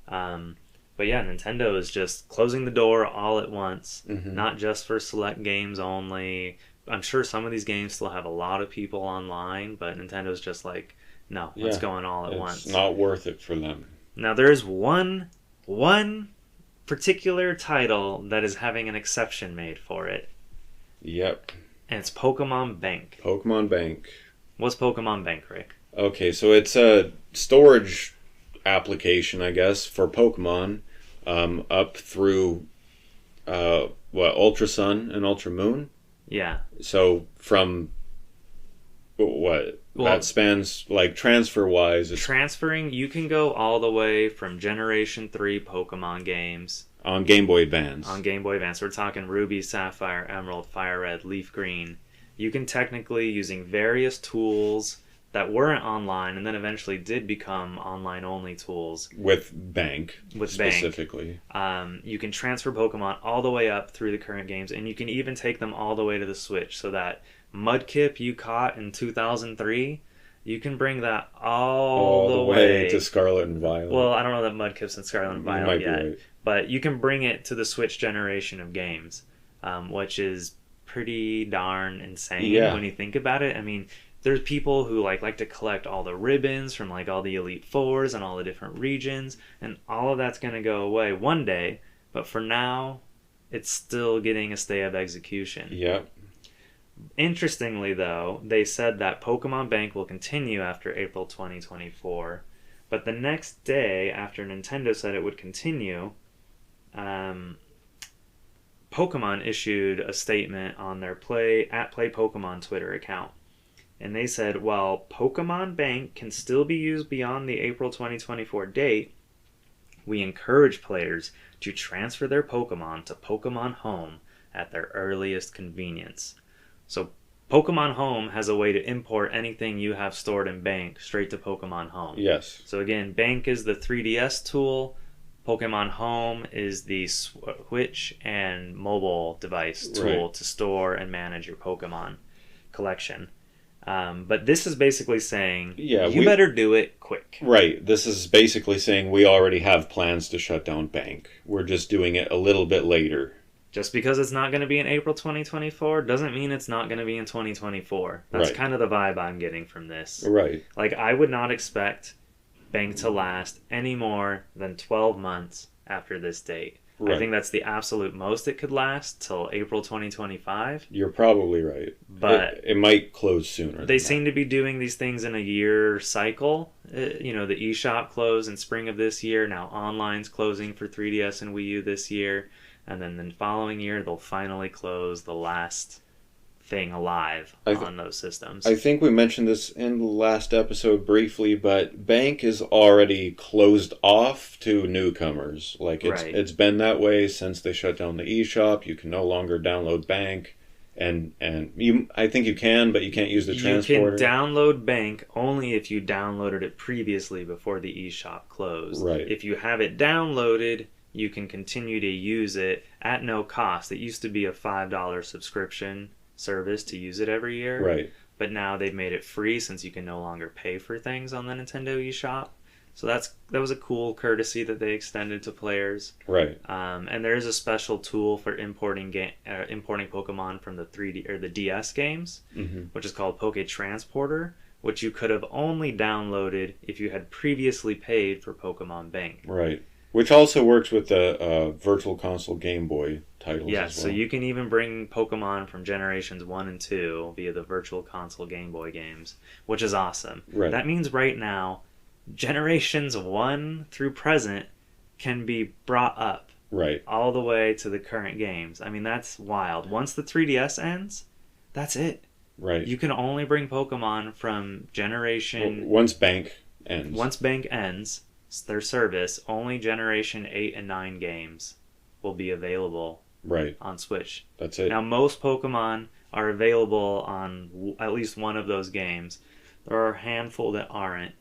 But yeah, Nintendo is just closing the door all at once, not just for select games only. I'm sure some of these games still have a lot of people online, but Nintendo's just like, no, let's go in all at once. It's not worth it for them. Now, there's one particular title that is having an exception made for it. Yep. And it's Pokemon Bank. Pokemon Bank. What's Pokemon Bank, Rick? Okay, so it's a storage application, I guess, for Pokemon up through, Ultra Sun and Ultra Moon? Yeah. So from, that spans, like, transfer-wise. Transferring, you can go all the way from Generation 3 Pokemon games. On Game Boy Advance. On Game Boy Advance. We're talking Ruby, Sapphire, Emerald, Fire Red, Leaf Green. You can technically, using various tools that weren't online and then eventually did become online-only tools. With Bank, specifically. You can transfer Pokemon all the way up through the current games, and you can even take them all the way to the Switch, so that Mudkip you caught in 2003, you can bring that all the way to Scarlet and Violet. Well, I don't know that Mudkip's in Scarlet and Violet yet, right. But you can bring it to the Switch generation of games, which is pretty darn insane when you think about it. I mean, there's people who like to collect all the ribbons from like all the Elite Fours and all the different regions, and all of that's going to go away one day, but for now, it's still getting a stay of execution. Yep. Interestingly, though, they said that Pokemon Bank will continue after April 2024, but the next day after Nintendo said it would continue, Pokemon issued a statement on their Play Pokemon Twitter account. And they said, while Pokemon Bank can still be used beyond the April 2024 date, we encourage players to transfer their Pokemon to Pokemon Home at their earliest convenience. So Pokemon Home has a way to import anything you have stored in Bank straight to Pokemon Home. Yes. So again, Bank is the 3DS tool. Pokemon Home is the Switch and mobile device tool to store and manage your Pokemon collection. But this is basically saying, you better do it quick. Right. This is basically saying we already have plans to shut down Bank. We're just doing it a little bit later. Just because it's not going to be in April 2024 doesn't mean it's not going to be in 2024. That's kind of the vibe I'm getting from this. Right. Like, I would not expect Bank to last any more than 12 months after this date. Right. I think that's the absolute most it could last till April 2025. You're probably right. But it might close sooner. They seem to be doing these things in a year cycle. The eShop closed in spring of this year. Now online's closing for 3DS and Wii U this year. And then the following year, they'll finally close the last thing alive on those systems. I think we mentioned this in the last episode briefly, but Bank is already closed off to newcomers. Like it's been that way since they shut down the eShop. You can no longer download Bank, and I think you can, but you can't use the transporter. You can download Bank only if you downloaded it previously before the eShop closed. Right. If you have it downloaded, you can continue to use it at no cost. It used to be a $5 subscription service to use it every year. Right. But now they've made it free since you can no longer pay for things on the Nintendo eShop. So that was a cool courtesy that they extended to players. Right. And there is a special tool for importing Pokemon from the 3D or the DS games, which is called Poke Transporter, which you could have only downloaded if you had previously paid for Pokemon Bank. Right. Which also works with the Virtual Console Game Boy titles as well. So you can even bring Pokemon from generations 1 and 2 via the Virtual Console Game Boy games, which is awesome. Right. That means right now, generations 1 through present can be brought up. Right. All the way to the current games. I mean, that's wild. Once the 3DS ends, that's it. Right. You can only bring Pokemon from generation... Once Bank ends. Once Bank ends their service, only Generation 8 and 9 games will be available on Switch. That's it. Now, most Pokemon are available on at least one of those games. There are a handful that aren't.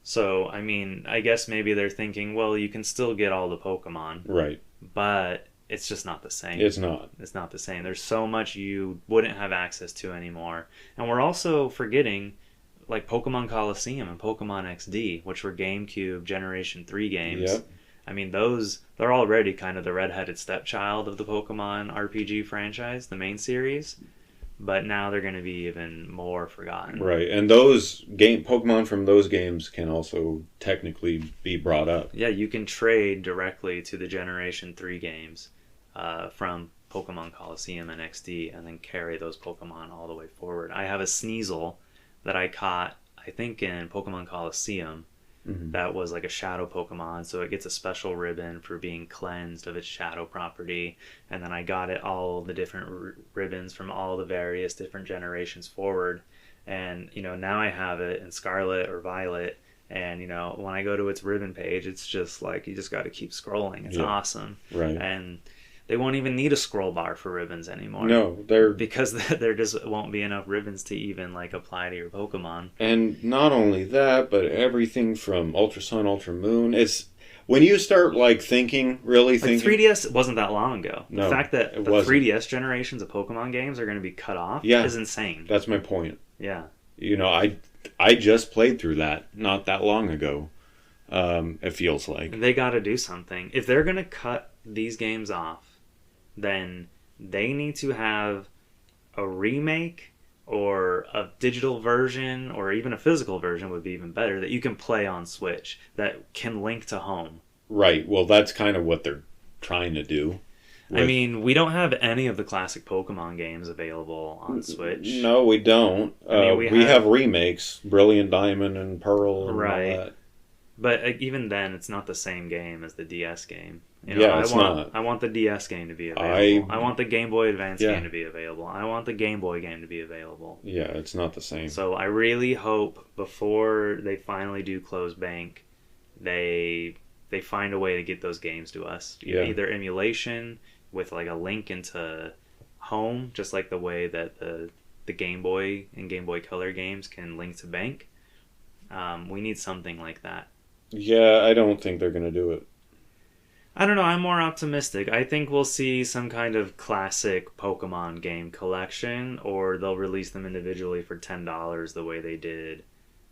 So, I mean, I guess maybe they're thinking, well, you can still get all the Pokemon. Right. But it's just not the same. It's not. It's not the same. There's so much you wouldn't have access to anymore. And we're also forgetting... like Pokemon Coliseum and Pokemon XD, which were GameCube Generation 3 games. Yep. I mean, they're already kind of the redheaded stepchild of the Pokemon RPG franchise, the main series. But now they're going to be even more forgotten. Right, and those Pokemon from those games can also technically be brought up. Yeah, you can trade directly to the Generation 3 games from Pokemon Coliseum and XD and then carry those Pokemon all the way forward. I have a Sneasel that I caught, I think, in Pokemon Coliseum. That was like a shadow Pokemon, so it gets a special ribbon for being cleansed of its shadow property. And then I got it all the different ribbons from all the various different generations forward. And, now I have it in Scarlet or Violet. And, when I go to its ribbon page, it's just like, you just got to keep scrolling. It's awesome. Right. And they won't even need a scroll bar for ribbons anymore. No, because there just won't be enough ribbons to even like apply to your Pokemon. And not only that, but everything from Ultra Sun, Ultra Moon. It's when you start thinking. 3DS wasn't that long ago. No, the fact that the wasn't. 3DS generations of Pokemon games are going to be cut off is insane. That's my point. Yeah. I just played through that not that long ago. It feels like they got to do something if they're going to cut these games off. Then they need to have a remake or a digital version or even a physical version would be even better that you can play on Switch that can link to home. Right. Well, that's kind of what they're trying to do. I mean, we don't have any of the classic Pokemon games available on Switch. No, we don't. We have remakes, Brilliant Diamond and Pearl and all that. But even then, it's not the same game as the DS game. Not. I want the DS game to be available. I want the Game Boy Advance game to be available. I want the Game Boy game to be available. Yeah, it's not the same. So I really hope before they finally do close Bank, they find a way to get those games to us. Yeah. Either emulation with like a link into home, just like the way that the Game Boy and Game Boy Color games can link to Bank. We need something like that. Yeah, I don't think they're going to do it. I don't know, I'm more optimistic. I think we'll see some kind of classic Pokemon game collection, or they'll release them individually for $10 the way they did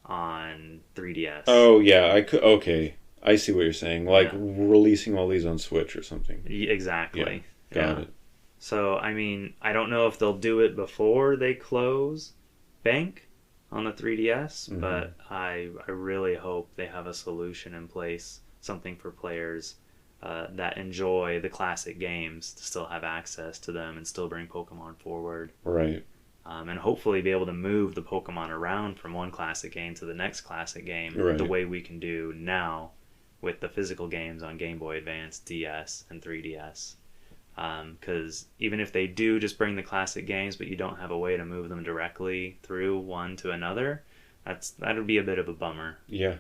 on 3DS. Oh, yeah, okay. I see what you're saying. Releasing all these on Switch or something. Exactly. Yeah, got it. So, I mean, I don't know if they'll do it before they close Bank on the 3DS, but I really hope they have a solution in place, something for players that enjoy the classic games to still have access to them and still bring Pokemon forward. Right. And hopefully be able to move the Pokemon around from one classic game to the next classic game the way we can do now with the physical games on Game Boy Advance, DS, and 3DS. Because even if they do just bring the classic games, but you don't have a way to move them directly through one to another, that would be a bit of a bummer. Yeah.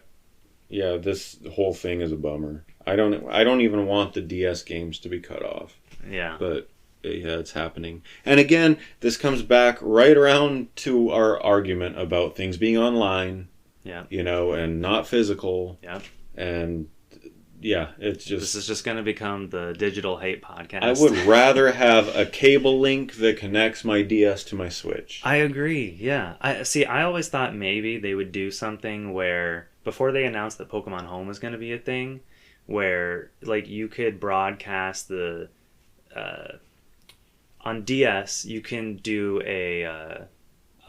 Yeah, this whole thing is a bummer. I don't even want the DS games to be cut off. Yeah. But yeah, it's happening. And again, this comes back right around to our argument about things being online. Yeah. You know, and not physical. Yeah. And yeah, it's just... This is just going to become the digital hate podcast. I would rather have a cable link that connects my DS to my Switch. I agree, yeah. I always thought maybe they would do something where, before they announced that Pokemon Home was going to be a thing, where like you could broadcast the... on DS, you can do a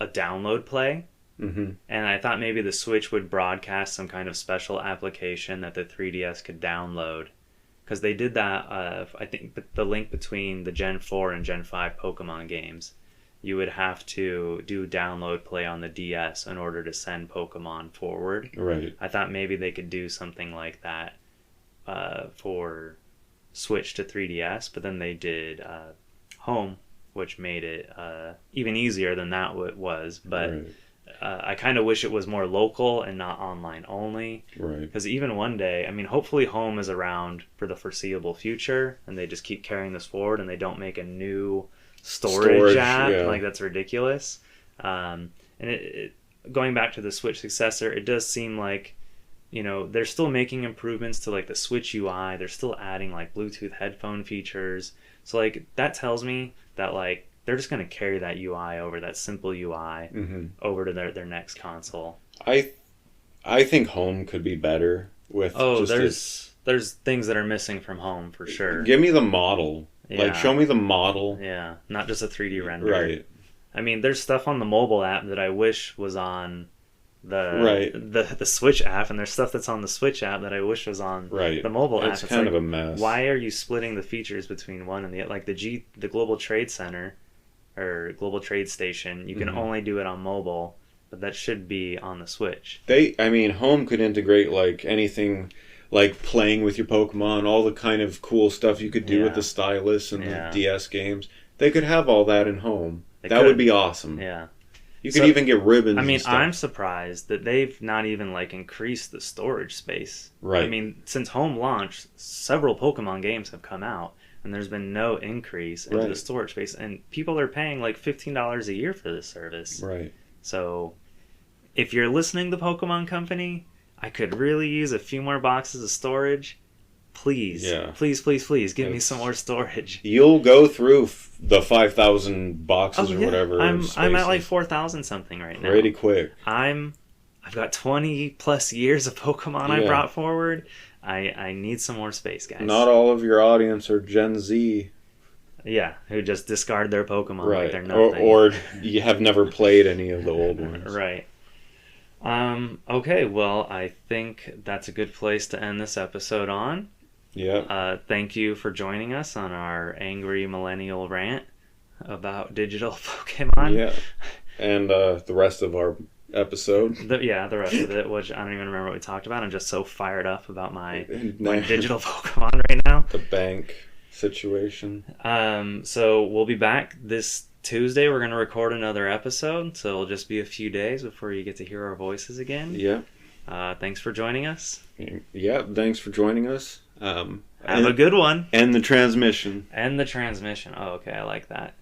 download play. Mm-hmm. And I thought maybe the Switch would broadcast some kind of special application that the 3DS could download. Because they did that, I think the link between the Gen 4 and Gen 5 Pokemon games, you would have to do download play on the DS in order to send Pokemon forward. Right. I thought maybe they could do something like that for Switch to 3DS, but then they did Home, which made it even easier than that was. But... Right. I kind of wish it was more local and not online only. Right. Because even one day, I mean, hopefully Home is around for the foreseeable future, and they just keep carrying this forward, and they don't make a new storage app. Yeah. Like, that's ridiculous. And going back to the Switch successor, it does seem like, you know, they're still making improvements to, like, the Switch UI. They're still adding, like, Bluetooth headphone features. So, like, that tells me that, like, they're just going to carry that UI over, that simple UI, over to their next console. I think Home could be better with... there's things that are missing from Home, for sure. Give me the model. Yeah. Like, show me the model. Yeah, not just a 3D render. Right. I mean, there's stuff on the mobile app that I wish was on the Switch app, and there's stuff that's on the Switch app that I wish was on the mobile app. It's kind of a mess. Why are you splitting the features between one and the other? Like the Global Trade Center... or Global Trade Station, you can only do it on mobile, but that should be on the Switch. Home could integrate like anything, like playing with your Pokemon, all the kind of cool stuff you could do with the stylus and the DS games. They could have all that in Home. That would be awesome. Yeah. You could even get ribbons. I mean, and stuff. I'm surprised that they've not even like increased the storage space. Right. I mean, since Home launched, several Pokemon games have come out. And there's been no increase in the storage space. And people are paying like $15 a year for this service. Right. So if you're listening to Pokemon Company, I could really use a few more boxes of storage. Please. Yeah. Please give me some more storage. You'll go through the 5,000 boxes or whatever. I'm at like 4,000 something right now. Pretty quick. I've got 20 plus years of Pokemon I brought forward. I need some more space, guys. Not all of your audience are Gen Z. Yeah, who just discard their Pokemon like they're nothing. Or you have never played any of the old ones. Right. Okay, well, I think that's a good place to end this episode on. Yeah. Thank you for joining us on our angry millennial rant about digital Pokemon. Yeah. And the rest of our episode. The rest of it, which I don't even remember what we talked about. I'm just so fired up about my digital Pokemon right now. The bank situation. So we'll be back this Tuesday. We're going to record another episode, so it'll just be a few days before you get to hear our voices again. Yeah. Thanks for joining us. Yeah, thanks for joining us. Have a good one. End the transmission. End the transmission. Oh, okay, I like that.